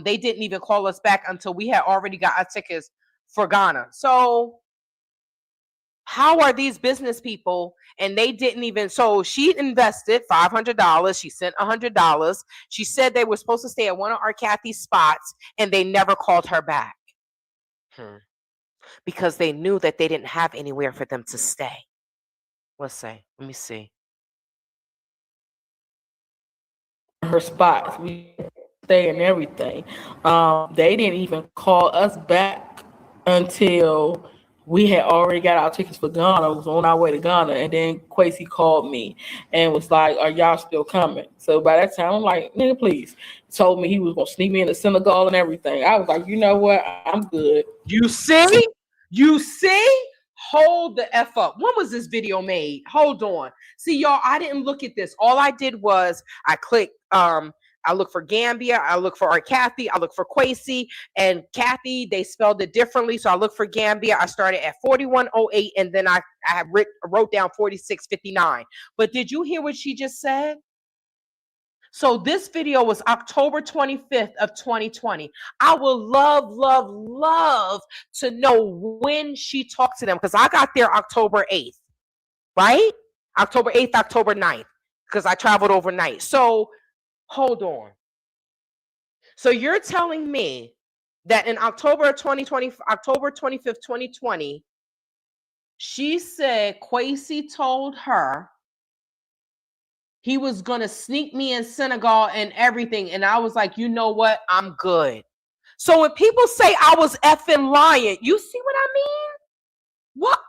They didn't even call us back until we had already got our tickets for Ghana. So how are these business people? And they didn't even, so she invested $500. She sent $100. She said they were supposed to stay at one of our Cathey spots, and they never called her back. Because they knew that they didn't have anywhere for them to stay. Let me see. Her spots, we stay and everything. They didn't even call us back until we had already got our tickets for Ghana. We was on our way to Ghana, and then Cathey called me and was like, "Are y'all still coming?" So by that time, I'm like, "Nigga, please." Told me he was gonna sneak me in the synagogue and everything. I was like, "You know what? I'm good." You see? Hold the F up. When was this video made? Hold on. See, y'all, I didn't look at this. All I did was I clicked, I look for Gambia, I look for Art Cathey, I look for Cathey, and Cathey, they spelled it differently. So I look for Gambia. I started at 4108, and then I wrote down 4659. But did you hear what she just said? So this video was October 25th of 2020. I would love to know when she talked to them, because I got there October 8th, right? October 8th, October 9th, because I traveled overnight. So hold on. So you're telling me that in October 25th, 2020, she said Cathey told her he was going to sneak me in synagogue and everything. And I was like, you know what? I'm good. So when people say I was effing lying, you see what I mean? What?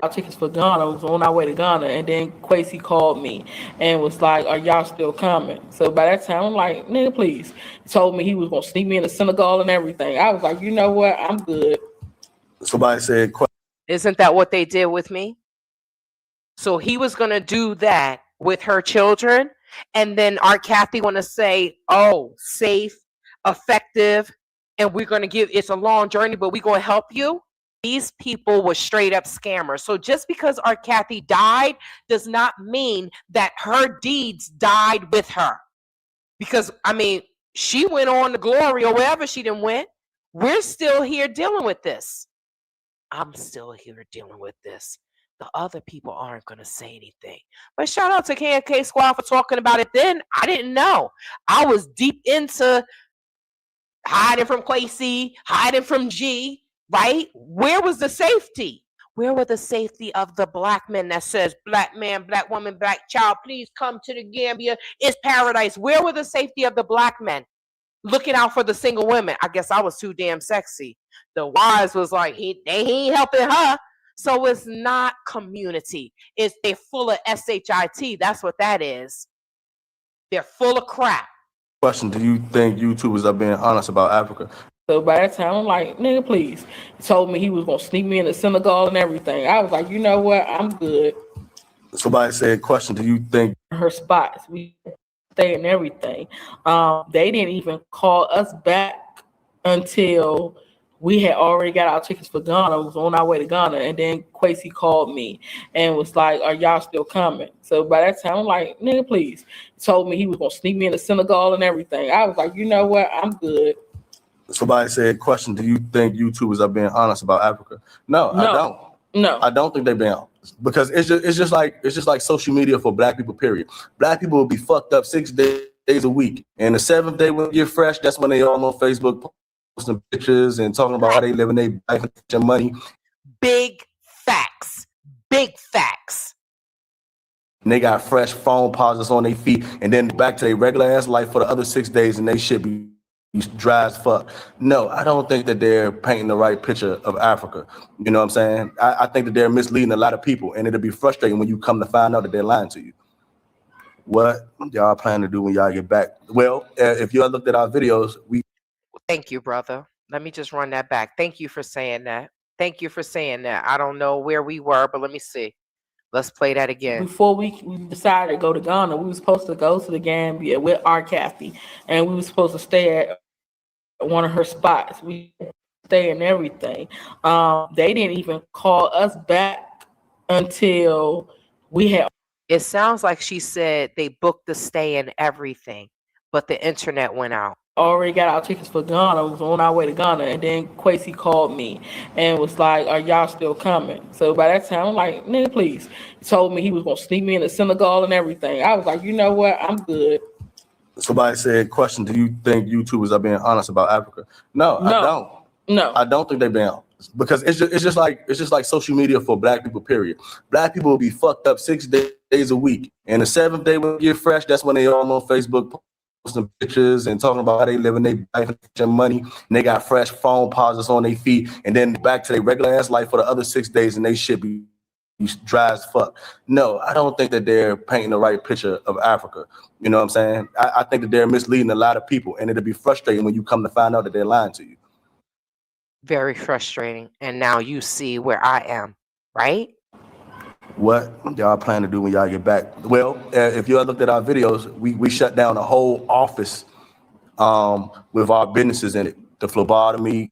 Our tickets for Ghana. We was on our way to Ghana, and then Cathey called me and was like, "Are y'all still coming?" So by that time, I'm like, "Nigga, please." Told me he was going to sneak me in the synagogue and everything. I was like, you know what? I'm good. Somebody said, "Isn't that what they did with me?" So he was going to do that with her children. And then our Cathey want to say, oh, safe, effective, and we're going to give, it's a long journey, but we're going to help you. These people were straight up scammers. So just because our Cathey died does not mean that her deeds died with her. Because, I mean, she went on to glory or wherever she done went. We're still here dealing with this. I'm still here dealing with this. The other people aren't going to say anything. But shout out to KK Squad for talking about it then. I didn't know. I was deep into hiding from Quasi, hiding from G, right? Where was the safety? Where were the safety of the black men that says, black man, black woman, black child, please come to the Gambia. It's paradise. Where were the safety of the black men? Looking out for the single women. I guess I was too damn sexy. The wives was like, he ain't helping her. So it's not community. They're full of SHIT. That's what that is. They're full of crap. Question: do you think YouTubers are being honest about Africa? So by that time, I'm like, nigga, please. He told me he was gonna sneak me in the Senegal and everything. I was like, you know what? I'm good. Somebody said, question: do you think her spots? We stay and everything. They didn't even call us back until we had already got our tickets for Ghana. We was on our way to Ghana, and then Quasi called me and was like, "Are y'all still coming?" So by that time, I'm like, "Nigga, please." He told me he was gonna sneak me in the Senegal and everything. I was like, "You know what? I'm good." Somebody said, question: do you think YouTubers are being honest about Africa? No, I don't. No, I don't think they're being honest, because it's just like social media for black people. Period. Black people will be fucked up 6 days a week, and the seventh day when they get fresh, that's when they all on Facebook posting pictures and talking about how they living their life and money. Big facts. Big facts. And they got fresh phone pauses on their feet, and then back to their regular ass life for the other 6 days, and they should be dry as fuck. No, I don't think that they're painting the right picture of Africa. You know what I'm saying? I think that they're misleading a lot of people, and it'll be frustrating when you come to find out that they're lying to you. What y'all plan to do when y'all get back? Well, if you looked at our videos, Thank you, brother. Let me just run that back. Thank you for saying that. Thank you for saying that. I don't know where we were, but let me see. Let's play that again. Before we decided to go to Ghana, we were supposed to go to the Gambia with our Cathey, and we were supposed to stay at one of her spots. We stay and everything. They didn't even call us back until we had. It sounds like she said they booked the stay and everything, but the internet went out. Already got our tickets for Ghana. We was on our way to Ghana, and then Quasi called me and was like, "Are y'all still coming?" So by that time, I'm like, "Nigga, please." He told me he was gonna sneak me in the Senegal and everything. I was like, "You know what? I'm good." somebody said, question: do you think YouTubers are being honest about Africa? No, I don't. No, I don't think they're being honest, because it's just like social media for black people. Period. Black people will be fucked up 6 days a week, and the seventh day when they get fresh, that's when they all on Facebook posting pictures and talking about how they living their life and money, and they got fresh phone pauses on their feet, and then back to their regular ass life for the other 6 days, and they should be dry as fuck. No, I don't think that they're painting the right picture of Africa. You know what I'm saying? I think that they're misleading a lot of people, and it'll be frustrating when you come to find out that they're lying to you. Very frustrating. And now you see where I am, right? What y'all plan to do when y'all get back? Well, if you looked at our videos, we shut down a whole office with our businesses in it. The phlebotomy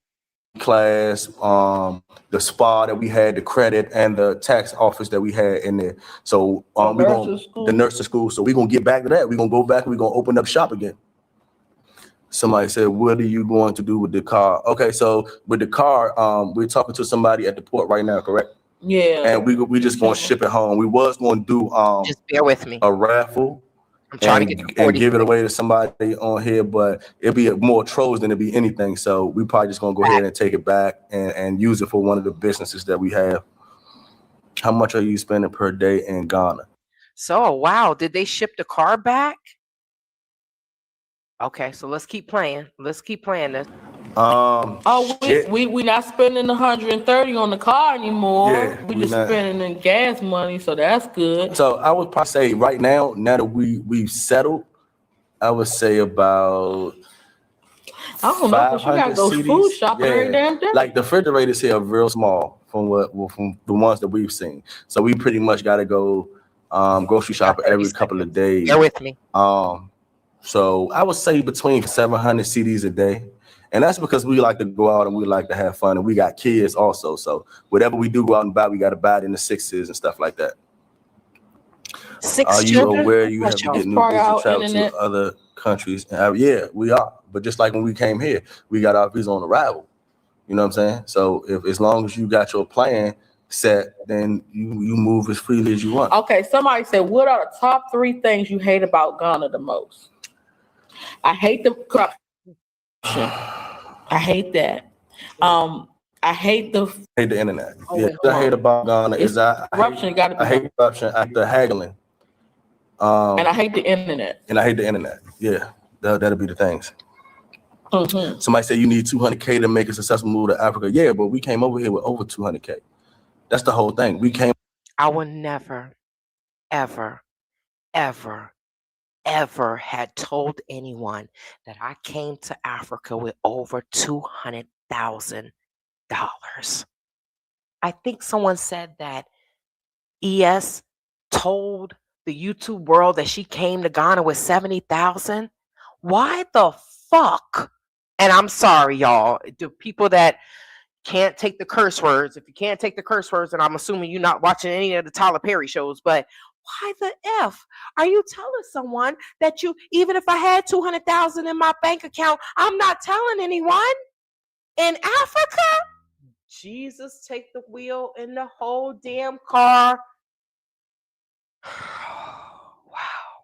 class, the spa that we had, the credit, and the tax office that we had in there. So the nurses school. So we're gonna get back to that. We're gonna go back and we're gonna open up shop again. Somebody said, what are you going to do with the car? Okay, so with the car, we're talking to somebody at the port right now, correct? Yeah. And we just gonna ship it home. We was gonna do just bear with me. A raffle. I'm trying to get and give it away to somebody on here, but it'd be more trolls than it'd be anything. So we probably just gonna go ahead and take it back and use it for one of the businesses that we have. How much are you spending per day in Ghana? So wow, did they ship the car back? Okay, so let's keep playing. Let's keep playing this. We not spending 130 on the car anymore. Yeah, we just spending in gas money, so that's good. So I would probably say right now that we've settled, I would say about I don't know, because you got to go food shopping every damn day. Like the refrigerators here are real small from the ones that we've seen. So we pretty much got to go grocery shop every couple of days. Bear with me. So I would say between 700 CDs a day. And that's because we like to go out and we like to have fun. And we got kids also. So whatever we do go out and buy, we got to buy it in the sixes and stuff like that. Are you aware you have to get new digital travel to other countries? Yeah, we are. But just like when we came here, we got our visa on arrival. You know what I'm saying? So if as long as you got your plan set, then you move as freely as you want. Okay, somebody said, what are the top 3 things you hate about Ghana the most? I hate the corruption. I hate that. I hate the internet. Yeah, what I hate about Ghana is corruption. I hate corruption, the haggling. And I hate the internet. Yeah, that'll be the things. Mm-hmm. Somebody said you need 200K to make a successful move to Africa. Yeah, but we came over here with over 200K. That's the whole thing. I would never, ever, ever, ever had told anyone that I came to Africa with over $200,000. I think someone said that ES told the YouTube world that she came to Ghana with 70,000. Why the fuck? And I'm sorry, y'all. The people that can't take the curse words. If you can't take the curse words, and I'm assuming you're not watching any of the Tyler Perry shows, but why the F are you telling someone that even if I had 200,000 in my bank account, I'm not telling anyone in Africa? Jesus, take the wheel in the whole damn car. Wow.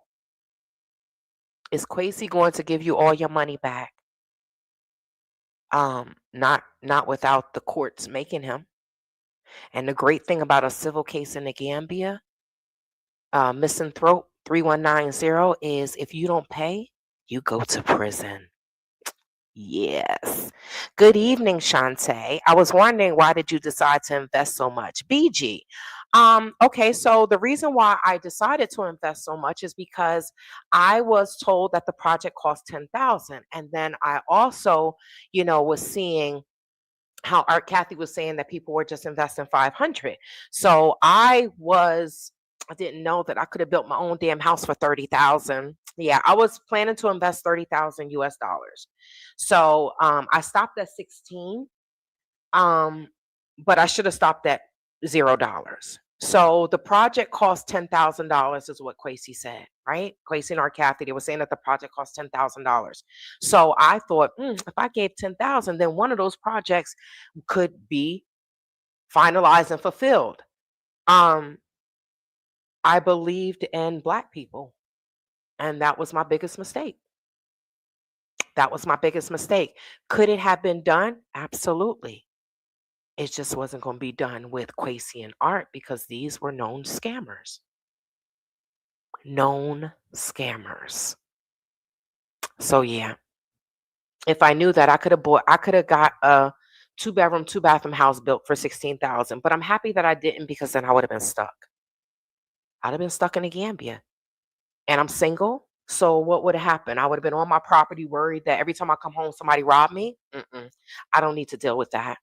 Is Cathey going to give you all your money back? Not without the courts making him. And the great thing about a civil case in the Gambia, missing throat 3190, is if you don't pay, you go to prison. Yes. Good evening, Shantae. I was wondering, why did you decide to invest so much? BG. Okay, so the reason why I decided to invest so much is because I was told that the project cost $10,000. And then I also, was seeing how Cathey was saying that people were just investing $500. So I didn't know that I could have built my own damn house for $30,000. Yeah, I was planning to invest $30,000 US dollars. So I stopped at 16, but I should have stopped at $0. So the project cost $10,000 is what Cathey said, right? Cathey and Cathey, they were saying that the project cost $10,000. So I thought, if I gave $10,000, then one of those projects could be finalized and fulfilled. I believed in Black people, and that was my biggest mistake. Could it have been done? Absolutely. It just wasn't going to be done with Cathey and Art because these were known scammers. So yeah, if I knew that, I could have got a 2-bedroom, 2-bathroom house built for $16,000. But I'm happy that I didn't, because then I would have been stuck. I'd have been stuck in the Gambia, and I'm single. So what would have happened? I would have been on my property, worried that every time I come home, somebody robbed me. I don't need to deal with that.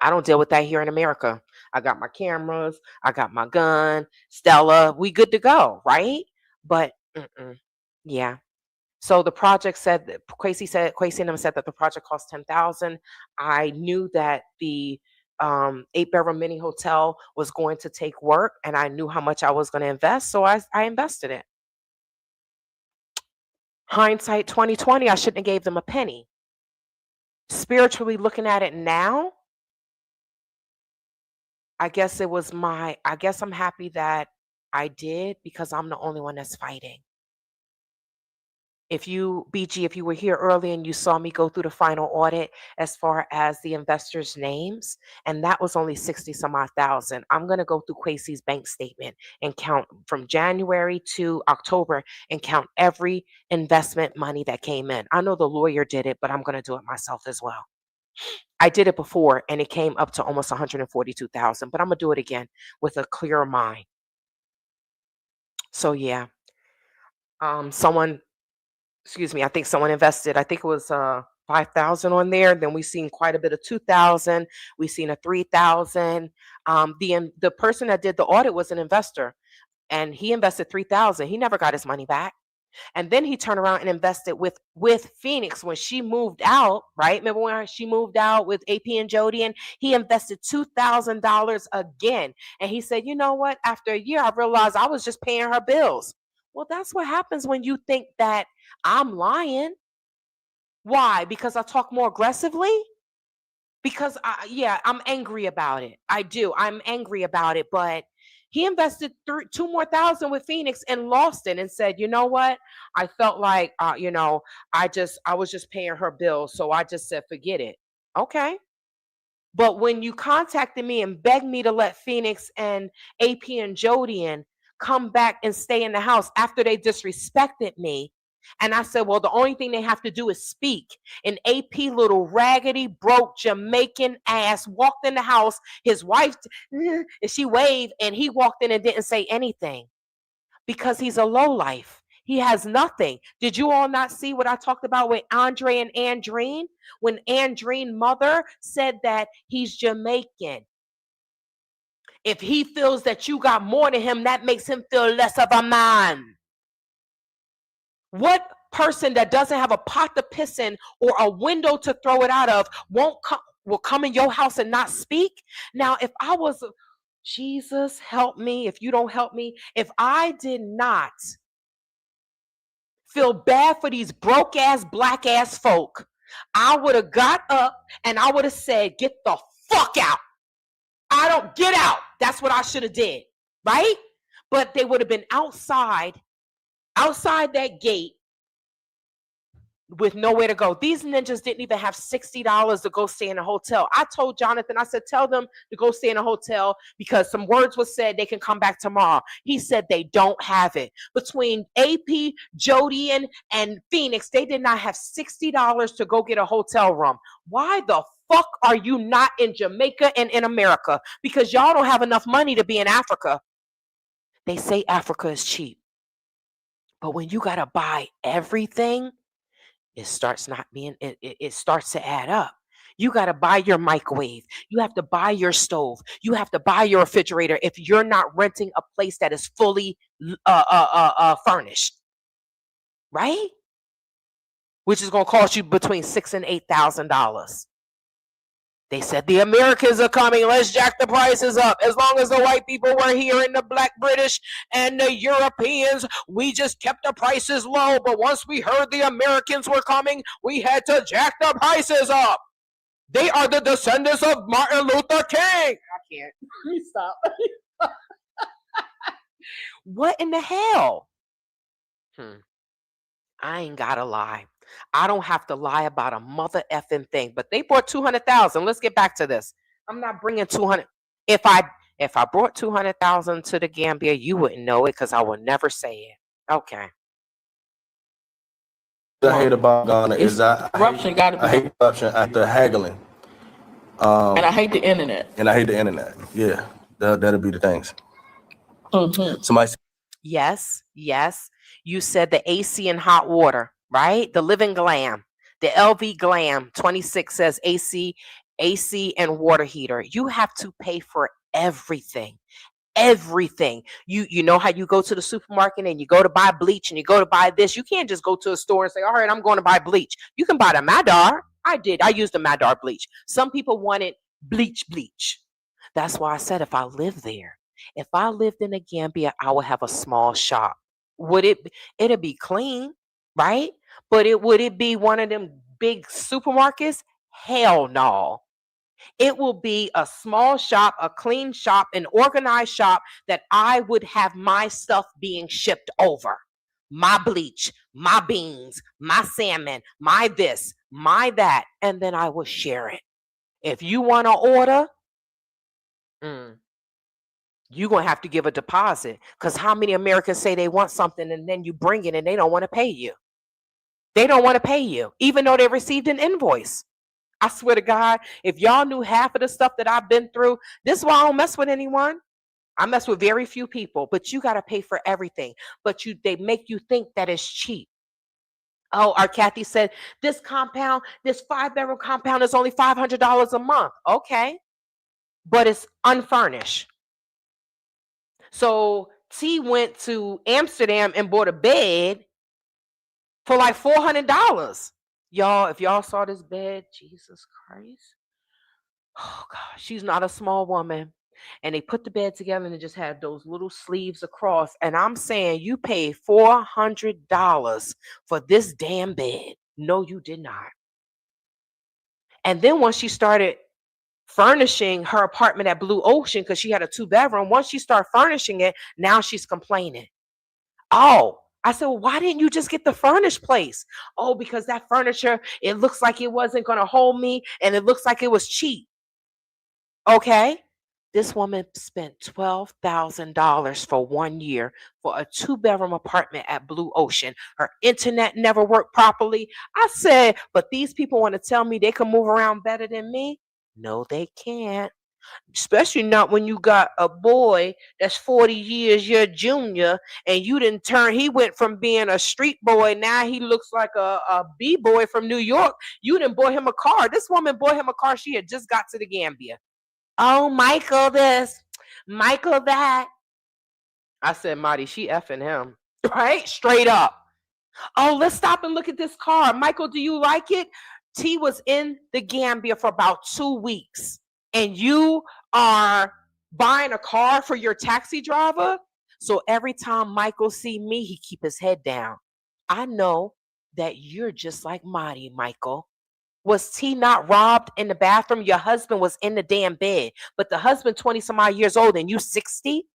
I don't deal with that here in America. I got my cameras. I got my gun. Stella, we good to go, right? But yeah. So the project said that Cathey and them said that the project cost $10,000. I knew that the 8-bedroom mini hotel was going to take work, and I knew how much I was going to invest, so I invested it. Hindsight 2020, I shouldn't have gave them a penny. Spiritually looking at it now, I guess I'm happy that I did, because I'm the only one that's fighting. If you were here early and you saw me go through the final audit as far as the investors' names, and that was only 60 some odd thousand. I'm going to go through Cathey's bank statement and count from January to October and count every investment money that came in. I know the lawyer did it, but I'm going to do it myself as well. I did it before and it came up to almost 142,000, but I'm going to do it again with a clear mind. So yeah, I think someone invested, I think it was 5,000 on there. Then we seen quite a bit of 2,000. We seen a 3,000. The person that did the audit was an investor, and he invested 3,000. He never got his money back. And then he turned around and invested with Phoenix when she moved out, right? Remember when she moved out with AP and Jody, and he invested $2,000 again. And he said, you know what? After a year, I realized I was just paying her bills. Well, that's what happens when you think that I'm lying. Why? Because I talk more aggressively? Because I'm angry about it. I do. I'm angry about it. But he invested 2,000 more with Phoenix and lost it and said, you know what? I felt like, I was just paying her bills. So I just said, forget it. Okay. But when you contacted me and begged me to let Phoenix and AP and Jodian come back and stay in the house after they disrespected me, and I said, well, the only thing they have to do is speak. And AP, little raggedy, broke Jamaican ass, walked in the house. His wife, and she waved, and he walked in and didn't say anything because he's a lowlife. He has nothing. Did you all not see what I talked about with Andre and Andreen? When Andreen's mother said that he's Jamaican. If he feels that you got more than him, that makes him feel less of a man. What person that doesn't have a pot to piss in or a window to throw it out of will come in your house and not speak? Now, if I was, Jesus, help me if you don't help me. If I did not feel bad for these broke ass, black ass folk, I would have got up and I would have said, get the fuck out. Get out. That's what I should have did, right? But they would have been outside that gate with nowhere to go. These ninjas didn't even have $60 to go stay in a hotel. I told Jonathan, I said, tell them to go stay in a hotel because some words were said they can come back tomorrow. He said they don't have it. Between AP, Jodian, and Phoenix, they did not have $60 to go get a hotel room. Why the fuck are you not in Jamaica and in America? Because y'all don't have enough money to be in Africa. They say Africa is cheap. But when you got to buy everything, it starts to add up. You got to buy your microwave. You have to buy your stove. You have to buy your refrigerator if you're not renting a place that is fully furnished, right? Which is going to cost you between $6,000 and $8,000. They said the Americans are coming. Let's jack the prices up. As long as the white people were here and the black British and the Europeans, we just kept the prices low. But once we heard the Americans were coming, we had to jack the prices up. They are the descendants of Martin Luther King. I can't. Please stop. What in the hell? I ain't gotta lie. I don't have to lie about a mother effing thing. But they brought 200,000. Let's get back to this. I'm not bringing 200. If I brought 200,000 to the Gambia, you wouldn't know it because I would never say it. Okay. What I hate about Ghana is that corruption. I hate corruption after haggling. And I hate the internet. Yeah, that'll be the things. Mm-hmm. Somebody. Yes. You said the AC and hot water, right? The Living Glam, the LV Glam 26 says AC and water heater. You have to pay for everything. You know how you go to the supermarket and you go to buy bleach and you go to buy this. You can't just go to a store and say, all right, I'm going to buy bleach. You can buy the Madar. I used the Madar bleach. Some people wanted bleach. That's why I said if I lived in the Gambia, I would have a small shop. It'd be clean, right? But would it be one of them big supermarkets? Hell no. It will be a small shop, a clean shop, an organized shop that I would have my stuff being shipped over. My bleach, my beans, my salmon, my this, my that, and then I will share it. If you want to order, you're going to have to give a deposit because how many Americans say they want something and then you bring it and they don't want to pay you? They don't want to pay you, even though they received an invoice. I swear to God, if y'all knew half of the stuff that I've been through, this is why I don't mess with anyone. I mess with very few people, but you got to pay for everything. But they make you think that it's cheap. Oh, our Cathey said this compound, this 5-bedroom compound is only $500 a month. Okay, but it's unfurnished. So T went to Amsterdam and bought a bed for like $400. Y'all, if y'all saw this bed, Jesus Christ. Oh gosh, she's not a small woman. And they put the bed together and it just had those little sleeves across. And I'm saying you paid $400 for this damn bed. No, you did not. And then once she started furnishing her apartment at Blue Ocean, because she had a 2-bedroom, once she started furnishing it, now she's complaining. Oh, I said, well, why didn't you just get the furnished place? Oh, because that furniture, it looks like it wasn't going to hold me and it looks like it was cheap. Okay. This woman spent $12,000 for 1 year for a 2-bedroom apartment at Blue Ocean. Her internet never worked properly. I said, but these people want to tell me they can move around better than me? No, they can't. Especially not when you got a boy that's 40 years your junior and you didn't turn. He went from being a street boy. Now he looks like a B-boy from New York. You didn't buy him a car. This woman bought him a car. She had just got to the Gambia. Oh, Michael this, Michael that. I said, Marty, she effing him. Right? Straight up. Oh, let's stop and look at this car. Michael, do you like it? T was in the Gambia for about 2 weeks. And you are buying a car for your taxi driver? So every time Michael see me, he keep his head down. I know that you're just like Marty, Michael. Was T not robbed in the bathroom? Your husband was in the damn bed, but the husband 20 some odd years old and you 60?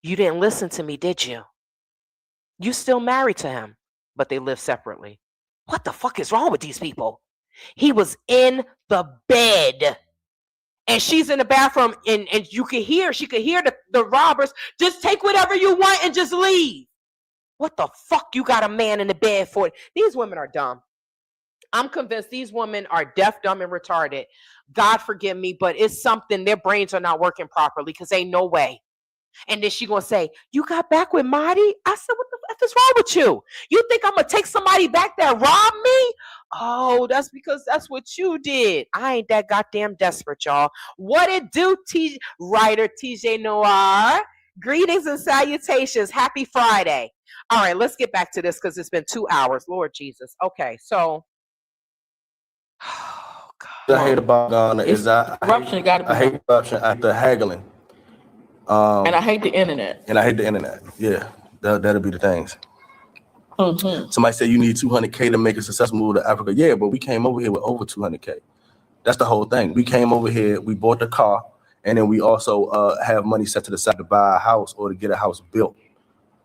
You didn't listen to me, did you? You still married to him, but they live separately. What the fuck is wrong with these people? He was in the bed and she's in the bathroom and she could hear the robbers, just take whatever you want and just leave. What the fuck you got a man in the bed for? These women are dumb. I'm convinced these women are deaf, dumb, and retarded. God forgive me, but it's something, their brains are not working properly because ain't no way. And then she gonna say, you got back with Marty? I said, what the F is wrong with you? You think I'm gonna take somebody back that robbed me? Oh, that's because that's what you did. I ain't that goddamn desperate, y'all. What it do, writer TJ Noir? Greetings and salutations. Happy Friday. All right, let's get back to this because it's been 2 hours. Lord Jesus. Okay, so oh, God. I hate about Ghana is corruption got to be. I hate corruption after haggling. And I hate the internet. Yeah, that'll be the things. Mm-hmm. Somebody said you need 200K to make a successful move to Africa. Yeah, but we came over here with over 200K. That's the whole thing. We came over here, we bought the car, and then we also have money set to the side to buy a house or to get a house built.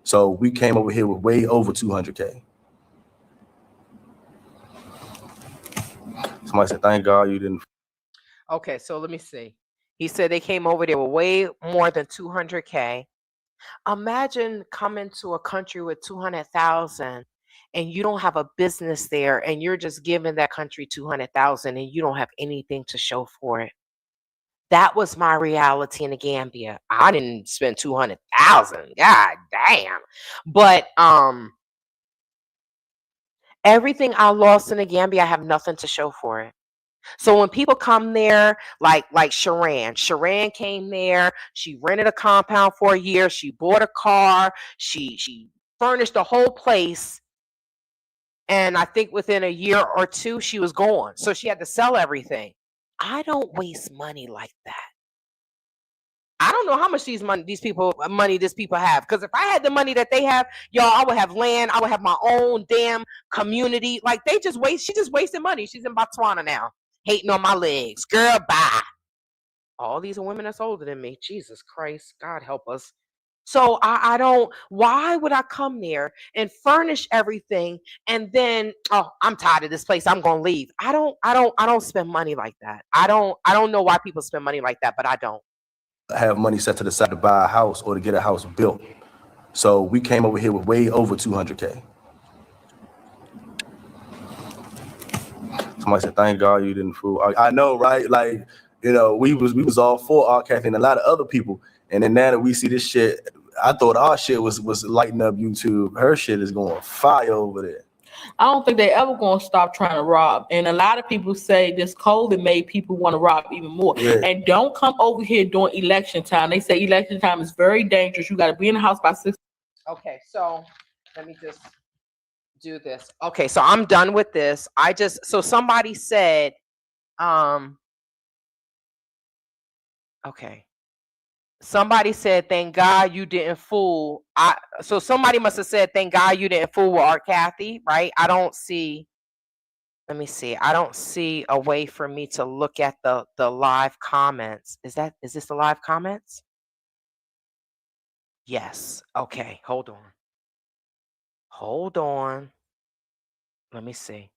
So we came over here with way over 200K. Somebody said, thank God you didn't. Okay, so let me see. He said they came over there with way more than 200K. Imagine coming to a country with 200,000 and you don't have a business there and you're just giving that country 200,000 and you don't have anything to show for it. That was my reality in the Gambia. I didn't spend 200,000. God damn. But everything I lost in the Gambia, I have nothing to show for it. So when people come there, like Sharan came there, she rented a compound for a year, she bought a car, she furnished the whole place, and I think within a year or two, she was gone. So she had to sell everything. I don't waste money like that. I don't know how much these people have. Because if I had the money that they have, y'all, I would have land. I would have my own damn community. Like she just wasted money. She's in Botswana now, hating on my legs. Girl, bye. All these are women that's older than me. Jesus Christ, God help us. So I don't, why would I come there and furnish everything and then, oh, I'm tired of this place, I'm gonna leave. I don't spend money like that. I don't know why people spend money like that, but I don't. Have money set to the side to buy a house or to get a house built. So we came over here with way over 200K. Somebody said, thank God you didn't fool. I know, right? Like, you know, we was all for Cathey and a lot of other people. And then now that we see this shit, I thought our shit was lighting up YouTube. Her shit is going fire over there. I don't think they ever gonna stop trying to rob. And a lot of people say this COVID made people want to rob even more. Yeah. And don't come over here during election time. They say election time is very dangerous. You got to be in the house by 6. Okay, so let me just do this. Okay, so I'm done with this. So somebody said, okay. Somebody said, thank God you didn't fool. So somebody must have said, thank God you didn't fool with our Cathey, right? I don't see, let me see. I don't see a way for me to look at the live comments. Is this the live comments? Yes. Okay, hold on. Hold on. Let me see.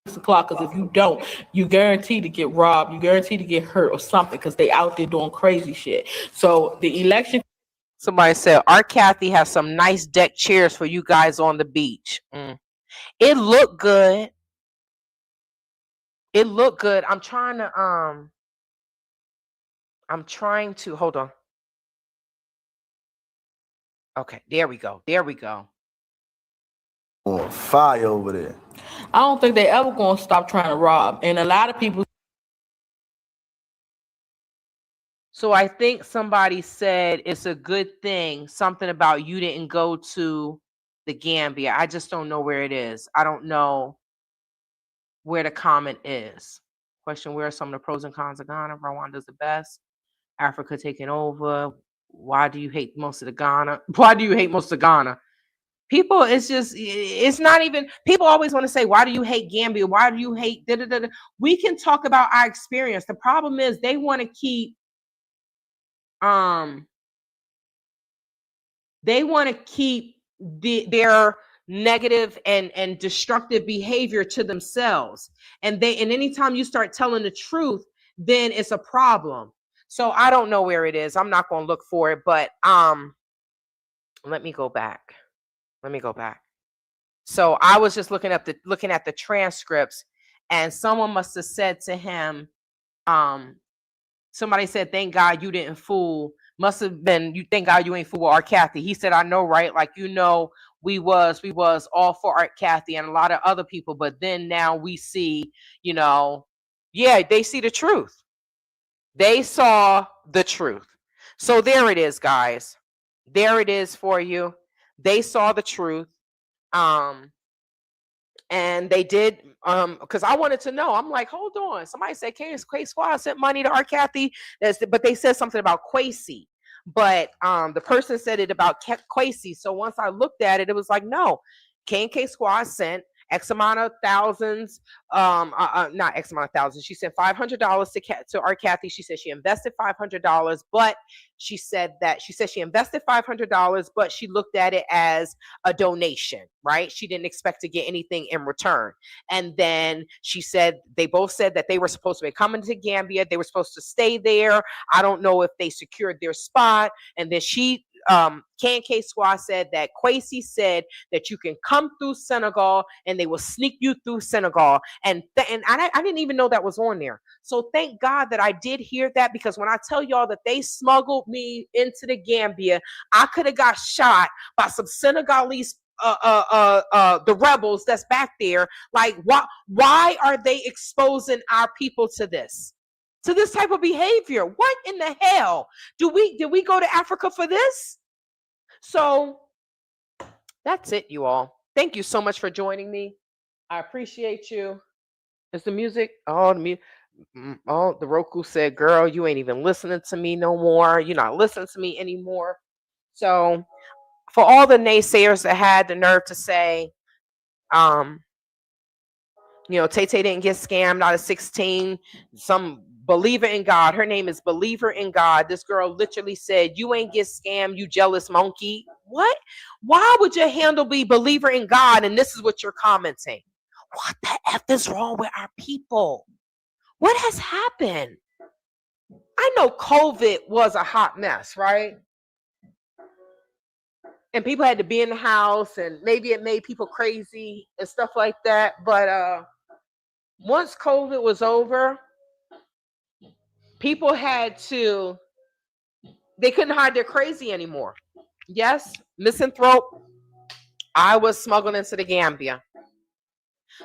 6 o'clock, because if you don't, you guarantee to get robbed, you guarantee to get hurt or something, because they out there doing crazy shit. So the election. Somebody said, our Cathey has some nice deck chairs for you guys on the beach. It looked good. It looked good. I'm trying to hold on. Okay, there we go. There we go. On fire over there. I don't think they ever gonna stop trying to rob. And a lot of people. So I think somebody said it's a good thing, something about you didn't go to the Gambia. I just don't know where it is. I don't know where the comment is. Question, where are some of the pros and cons of Ghana? Rwanda's the best. Africa taking over. Why do you hate most of the Ghana? Why do you hate most of Ghana? People, it's not even, people always want to say, why do you hate Gambia? Why do you hate da da da? We can talk about our experience. The problem is they want to keep their negative and destructive behavior to themselves. And anytime you start telling the truth, then it's a problem. So I don't know where it is. I'm not going to look for it, but let me go back. So I was just looking at the transcripts, and someone must have said to him, somebody said, thank God you didn't fool. Must have been, you thank God you ain't fool with our Cathey. He said, I know, right? Like, we was all for Art Cathey and a lot of other people, but then now we see, yeah, they see the truth. They saw the truth. So there it is, guys. There it is for you. They saw the truth. And they did, because I wanted to know. I'm like, hold on. Somebody said K Squad sent money to our Cathey, but they said something about Kwesi. But the person said it about Kwesi. So once I looked at it, it was like, no, K Squad sent X amount of thousands, not X amount of thousands. She said $500 to our Cathey. She said she invested $500, but she said she invested $500, but she looked at it as a donation, right? She didn't expect to get anything in return. And then she said, they both said that they were supposed to be coming to Gambia. They were supposed to stay there. I don't know if they secured their spot. And then K Squad said that Kwesi said that you can come through Senegal and they will sneak you through Senegal. And I didn't even know that was on there. So thank God that I did hear that, because when I tell y'all that they smuggled me into the Gambia, I could have got shot by some Senegalese the rebels that's back there. Like, why are they exposing our people to this type of behavior? What in the hell? Did we go to Africa for this? So that's it, you all. Thank you so much for joining me. I appreciate you. Is the music? Oh, the Roku said, girl, you ain't even listening to me no more. You're not listening to me anymore. So for all the naysayers that had the nerve to say, Tay didn't get scammed out of 16. Some believer in God. Her name is Believer in God. This girl literally said, you ain't get scammed, you jealous monkey. What? Why would your handle be Believer in God? And this is what you're commenting. What the F is wrong with our people? What has happened? I know COVID was a hot mess, right? And people had to be in the house, and maybe it made people crazy and stuff like that. But once COVID was over, people they couldn't hide their crazy anymore. Yes, misanthrope I was smuggled into the Gambia.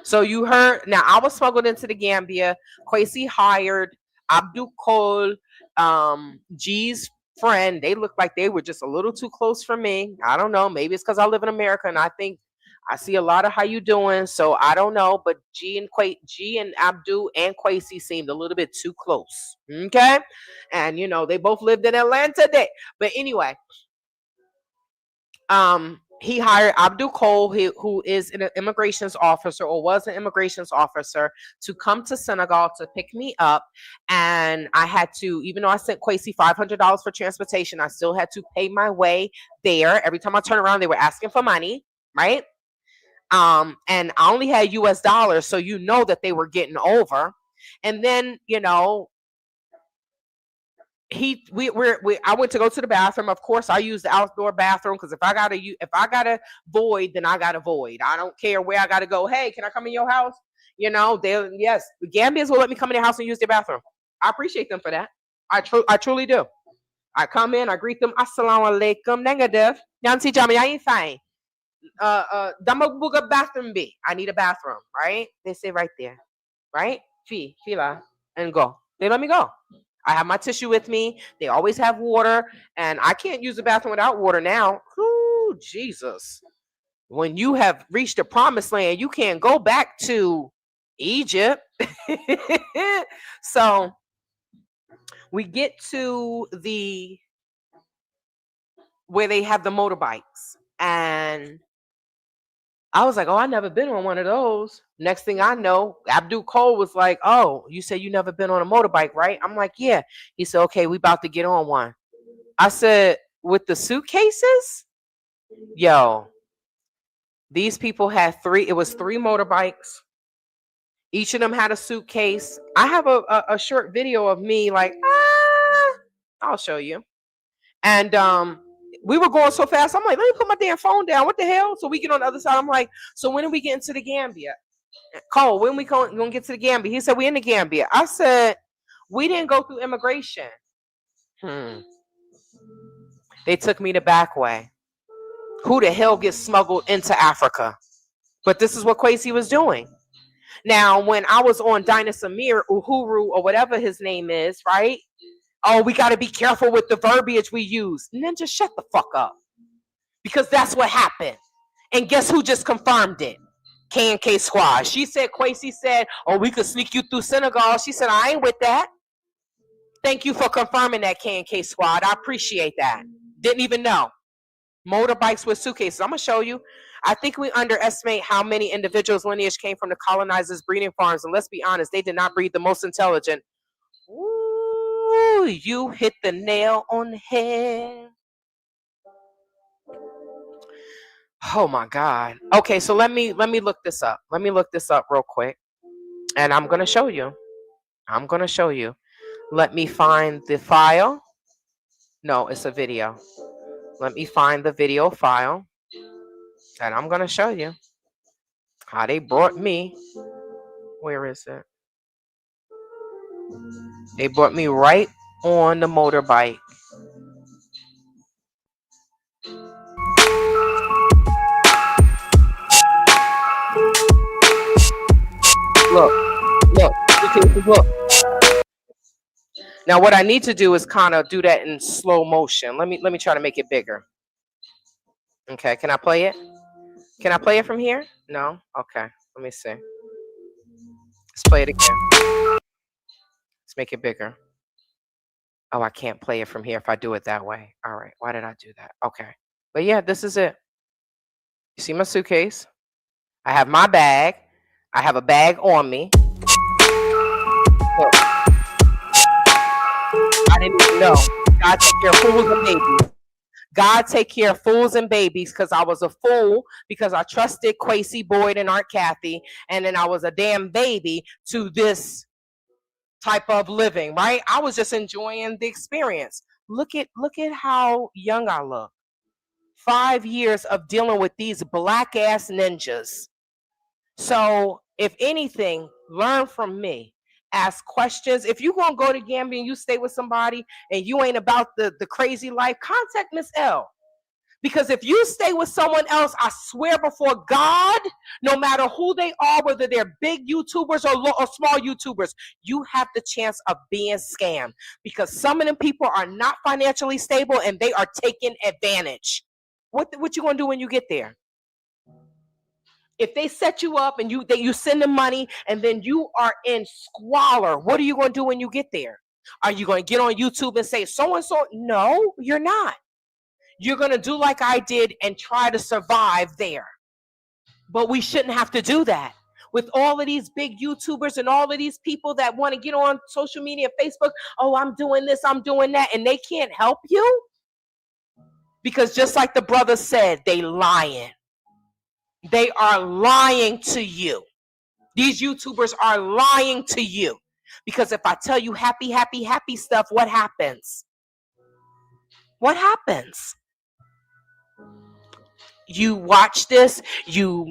So you heard, now I was smuggled into the Gambia. Kwesi hired Abdul Cole, G's friend. They looked like they were just a little too close for me. I don't know. Maybe it's because I live in America and I think I see a lot of how you doing. So I don't know. But G and Abdul and Kwesi seemed a little bit too close. Okay. And you know, they both lived in Atlanta. But anyway, he hired Abdul Cole, who is an immigrations officer or was an immigrations officer, to come to Senegal to pick me up. And I had to, even though I sent Kwesi $500 for transportation, I still had to pay my way there. Every time I turn around, they were asking for money, right? And I only had US dollars, so you know that they were getting over. And then, you know, I went to go to the bathroom. Of course, I used the outdoor bathroom because if I gotta void, then I gotta void. I don't care where I gotta go. Hey, can I come in your house? You know, yes, the Gambians will let me come in their house and use their bathroom. I appreciate them for that. I truly do. I come in, I greet them. Assalamu alaikum. Negative. Yanti Jami, I ain't fine. Damabuga bathroom B. I need a bathroom, right? They say right there, right? Fila, and go. They let me go. I have my tissue with me. They always have water, and I can't use the bathroom without water now. Ooh, Jesus. When you have reached the promised land, you can't go back to Egypt. So we get to where they have the motorbikes, and I was like, oh, I never been on one of those. Next thing I know, Abdul Cole was like, oh, you said you never been on a motorbike, right? I'm like, yeah. He said, okay, we about to get on one. I said, with the suitcases? Yo, these people had it was 3 motorbikes. Each of them had a suitcase. I have a short video of me like, I'll show you. And we were going so fast. I'm like, let me put my damn phone down. What the hell? So we get on the other side. I'm like, so when are we getting to the Gambia? Cole, when we gonna get to the Gambia? He said, we in the Gambia. I said, we didn't go through immigration. They took me the back way. Who the hell gets smuggled into Africa? But this is what Kwesi was doing. Now, when I was on Dinosaur Uhuru, or whatever his name is, right? Oh, we got to be careful with the verbiage we use. And then just shut the fuck up. Because that's what happened. And guess who just confirmed it? K&K Squad. She said, Kwesi said, oh, we could sneak you through Senegal. She said, I ain't with that. Thank you for confirming that, K&K Squad. I appreciate that. Didn't even know. Motorbikes with suitcases. I'm going to show you. I think we underestimate how many individuals' lineage came from the colonizers' breeding farms. And let's be honest, they did not breed the most intelligent. Ooh, you hit the nail on the head. Oh my God. Okay, so let me look this up. Let me look this up real quick. And I'm going to show you. I'm going to show you. Let me find the file. No, it's a video. Let me find the video file. And I'm going to show you how they brought me. Where is it? They brought me right on the motorbike. Look. Now what I need to do is kind of do that in slow motion. Let me try to make it bigger. Okay, can I play it? Can I play it from here? No? Okay, let me see. Let's play it again. Let's make it bigger. Oh, I can't play it from here if I do it that way. All right, why did I do that? Okay, but yeah, this is it. You see my suitcase? I have my bag. I have a bag on me. Look. I didn't even know. God take care of fools and babies. God take care of fools and babies, because I was a fool because I trusted Kwesi, Boyd, and Aunt Cathey, and then I was a damn baby to this type of living, right? I was just enjoying the experience. Look at how young I look. 5 years of dealing with these black ass ninjas. So if anything, learn from me. Ask questions. If you're gonna go to Gambia and you stay with somebody and you ain't about the crazy life, contact Miss L. Because if you stay with someone else, I swear before God, no matter who they are, whether they're big YouTubers or small YouTubers, you have the chance of being scammed. Because some of them people are not financially stable and they are taking advantage. What you gonna do when you get there? If they set you up and you send them money and then you are in squalor, what are you gonna do when you get there? Are you gonna get on YouTube and say so and so? No, you're not. You're going to do like I did and try to survive there. But we shouldn't have to do that. With all of these big YouTubers and all of these people that want to get on social media, Facebook, oh, I'm doing this, I'm doing that, and they can't help you. Because just like the brother said, they lying. They are lying to you. These YouTubers are lying to you. Because if I tell you happy, happy, happy stuff, what happens? What happens? You watch this, you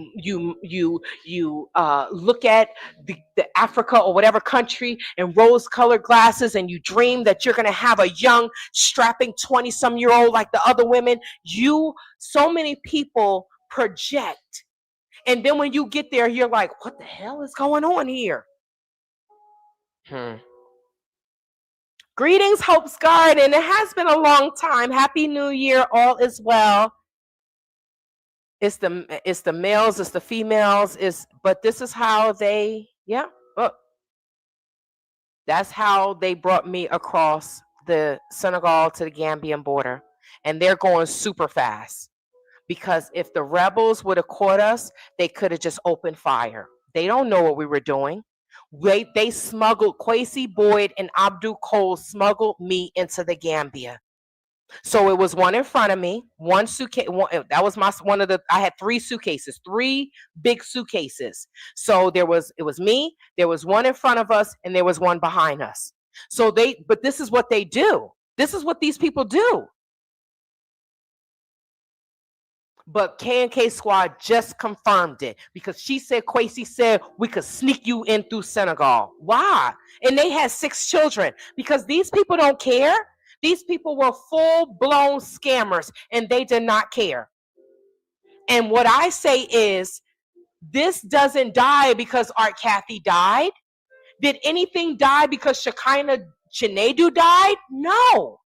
look at the Africa or whatever country in rose-colored glasses, and you dream that you're going to have a young, strapping 20-some-year-old like the other women. So many people project. And then when you get there, you're like, what the hell is going on here? Greetings, Hope's Garden. It has been a long time. Happy New Year. All is well. It's the males, it's the females, but this is how they, look. That's how they brought me across the Senegal to the Gambian border. And they're going super fast. Because if the rebels would have caught us, they could have just opened fire. They don't know what we were doing. They smuggled, Kwesi Boyd and Abdul Cole smuggled me into the Gambia. So it was one in front of me, one suitcase. That was I had 3 suitcases, 3 big suitcases. So it was me, there was one in front of us, and there was one behind us. But this is what they do. This is what these people do. But K&K Squad just confirmed it because Kwesi said we could sneak you in through Senegal. Why? And they had 6 children because these people don't care. These people were full-blown scammers, and they did not care. And what I say is, this doesn't die because Art Cathey died. Did anything die because Shekinah Chinedu died? No.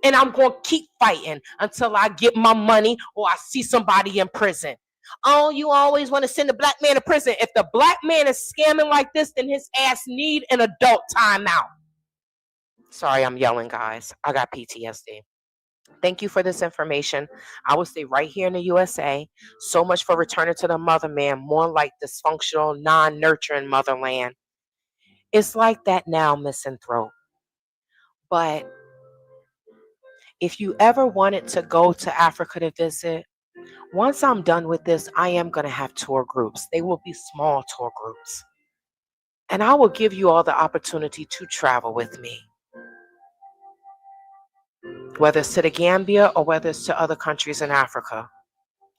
And I'm going to keep fighting until I get my money or I see somebody in prison. Oh, you always want to send a black man to prison. If the black man is scamming like this, then his ass need an adult timeout. Sorry, I'm yelling, guys. I got PTSD. Thank you for this information. I will stay right here in the USA. So much for returning to the motherland, more like dysfunctional, non-nurturing motherland. It's like that now, Misanthrope. But if you ever wanted to go to Africa to visit, once I'm done with this, I am going to have tour groups. They will be small tour groups. And I will give you all the opportunity to travel with me. Whether it's to the Gambia or whether it's to other countries in Africa.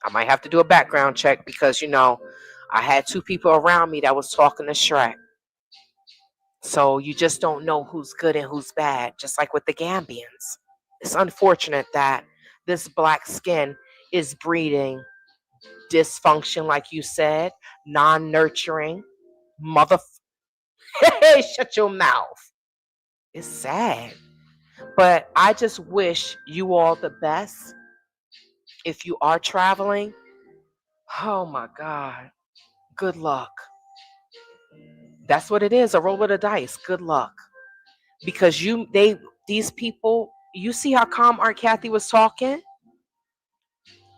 I might have to do a background check because, I had 2 people around me that was talking to Shrek. So you just don't know who's good and who's bad, just like with the Gambians. It's unfortunate that this black skin is breeding dysfunction, like you said, non-nurturing, Hey, shut your mouth. It's sad. But I just wish you all the best. If you are traveling, oh my God, good luck. That's what it is, a roll of the dice. Good luck. Because these people, you see how calm Art Cathey was talking?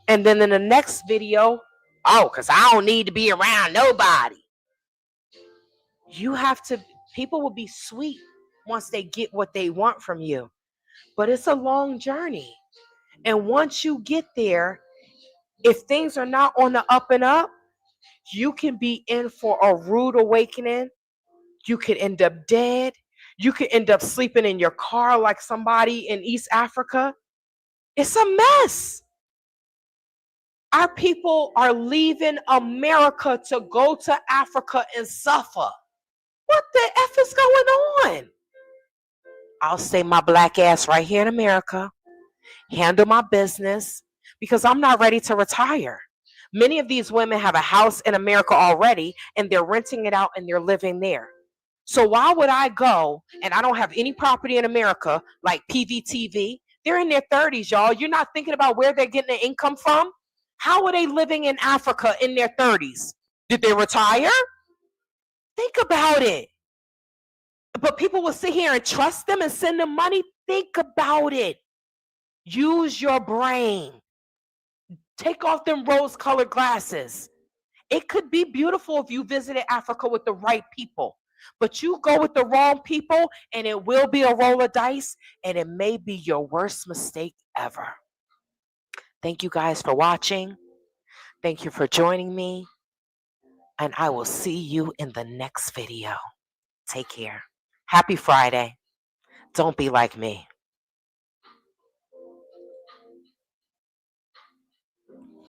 And then in the next video, because I don't need to be around nobody. People will be sweet once they get what they want from you. But it's a long journey. And once you get there, if things are not on the up and up, you can be in for a rude awakening. You could end up dead. You could end up sleeping in your car like somebody in East Africa. It's a mess. Our people are leaving America to go to Africa and suffer. What the F is going on? I'll stay my black ass right here in America, handle my business, because I'm not ready to retire. Many of these women have a house in America already, and they're renting it out and they're living there. So why would I go, and I don't have any property in America like PVTV? They're in their 30s, y'all. You're not thinking about where they're getting the income from? How are they living in Africa in their 30s? Did they retire? Think about it. But people will sit here and trust them and send them money. Think about it. Use your brain. Take off them rose-colored glasses. It could be beautiful if you visited Africa with the right people. But you go with the wrong people, and it will be a roll of dice, and it may be your worst mistake ever. Thank you guys for watching. Thank you for joining me. And I will see you in the next video. Take care. Happy Friday. Don't be like me.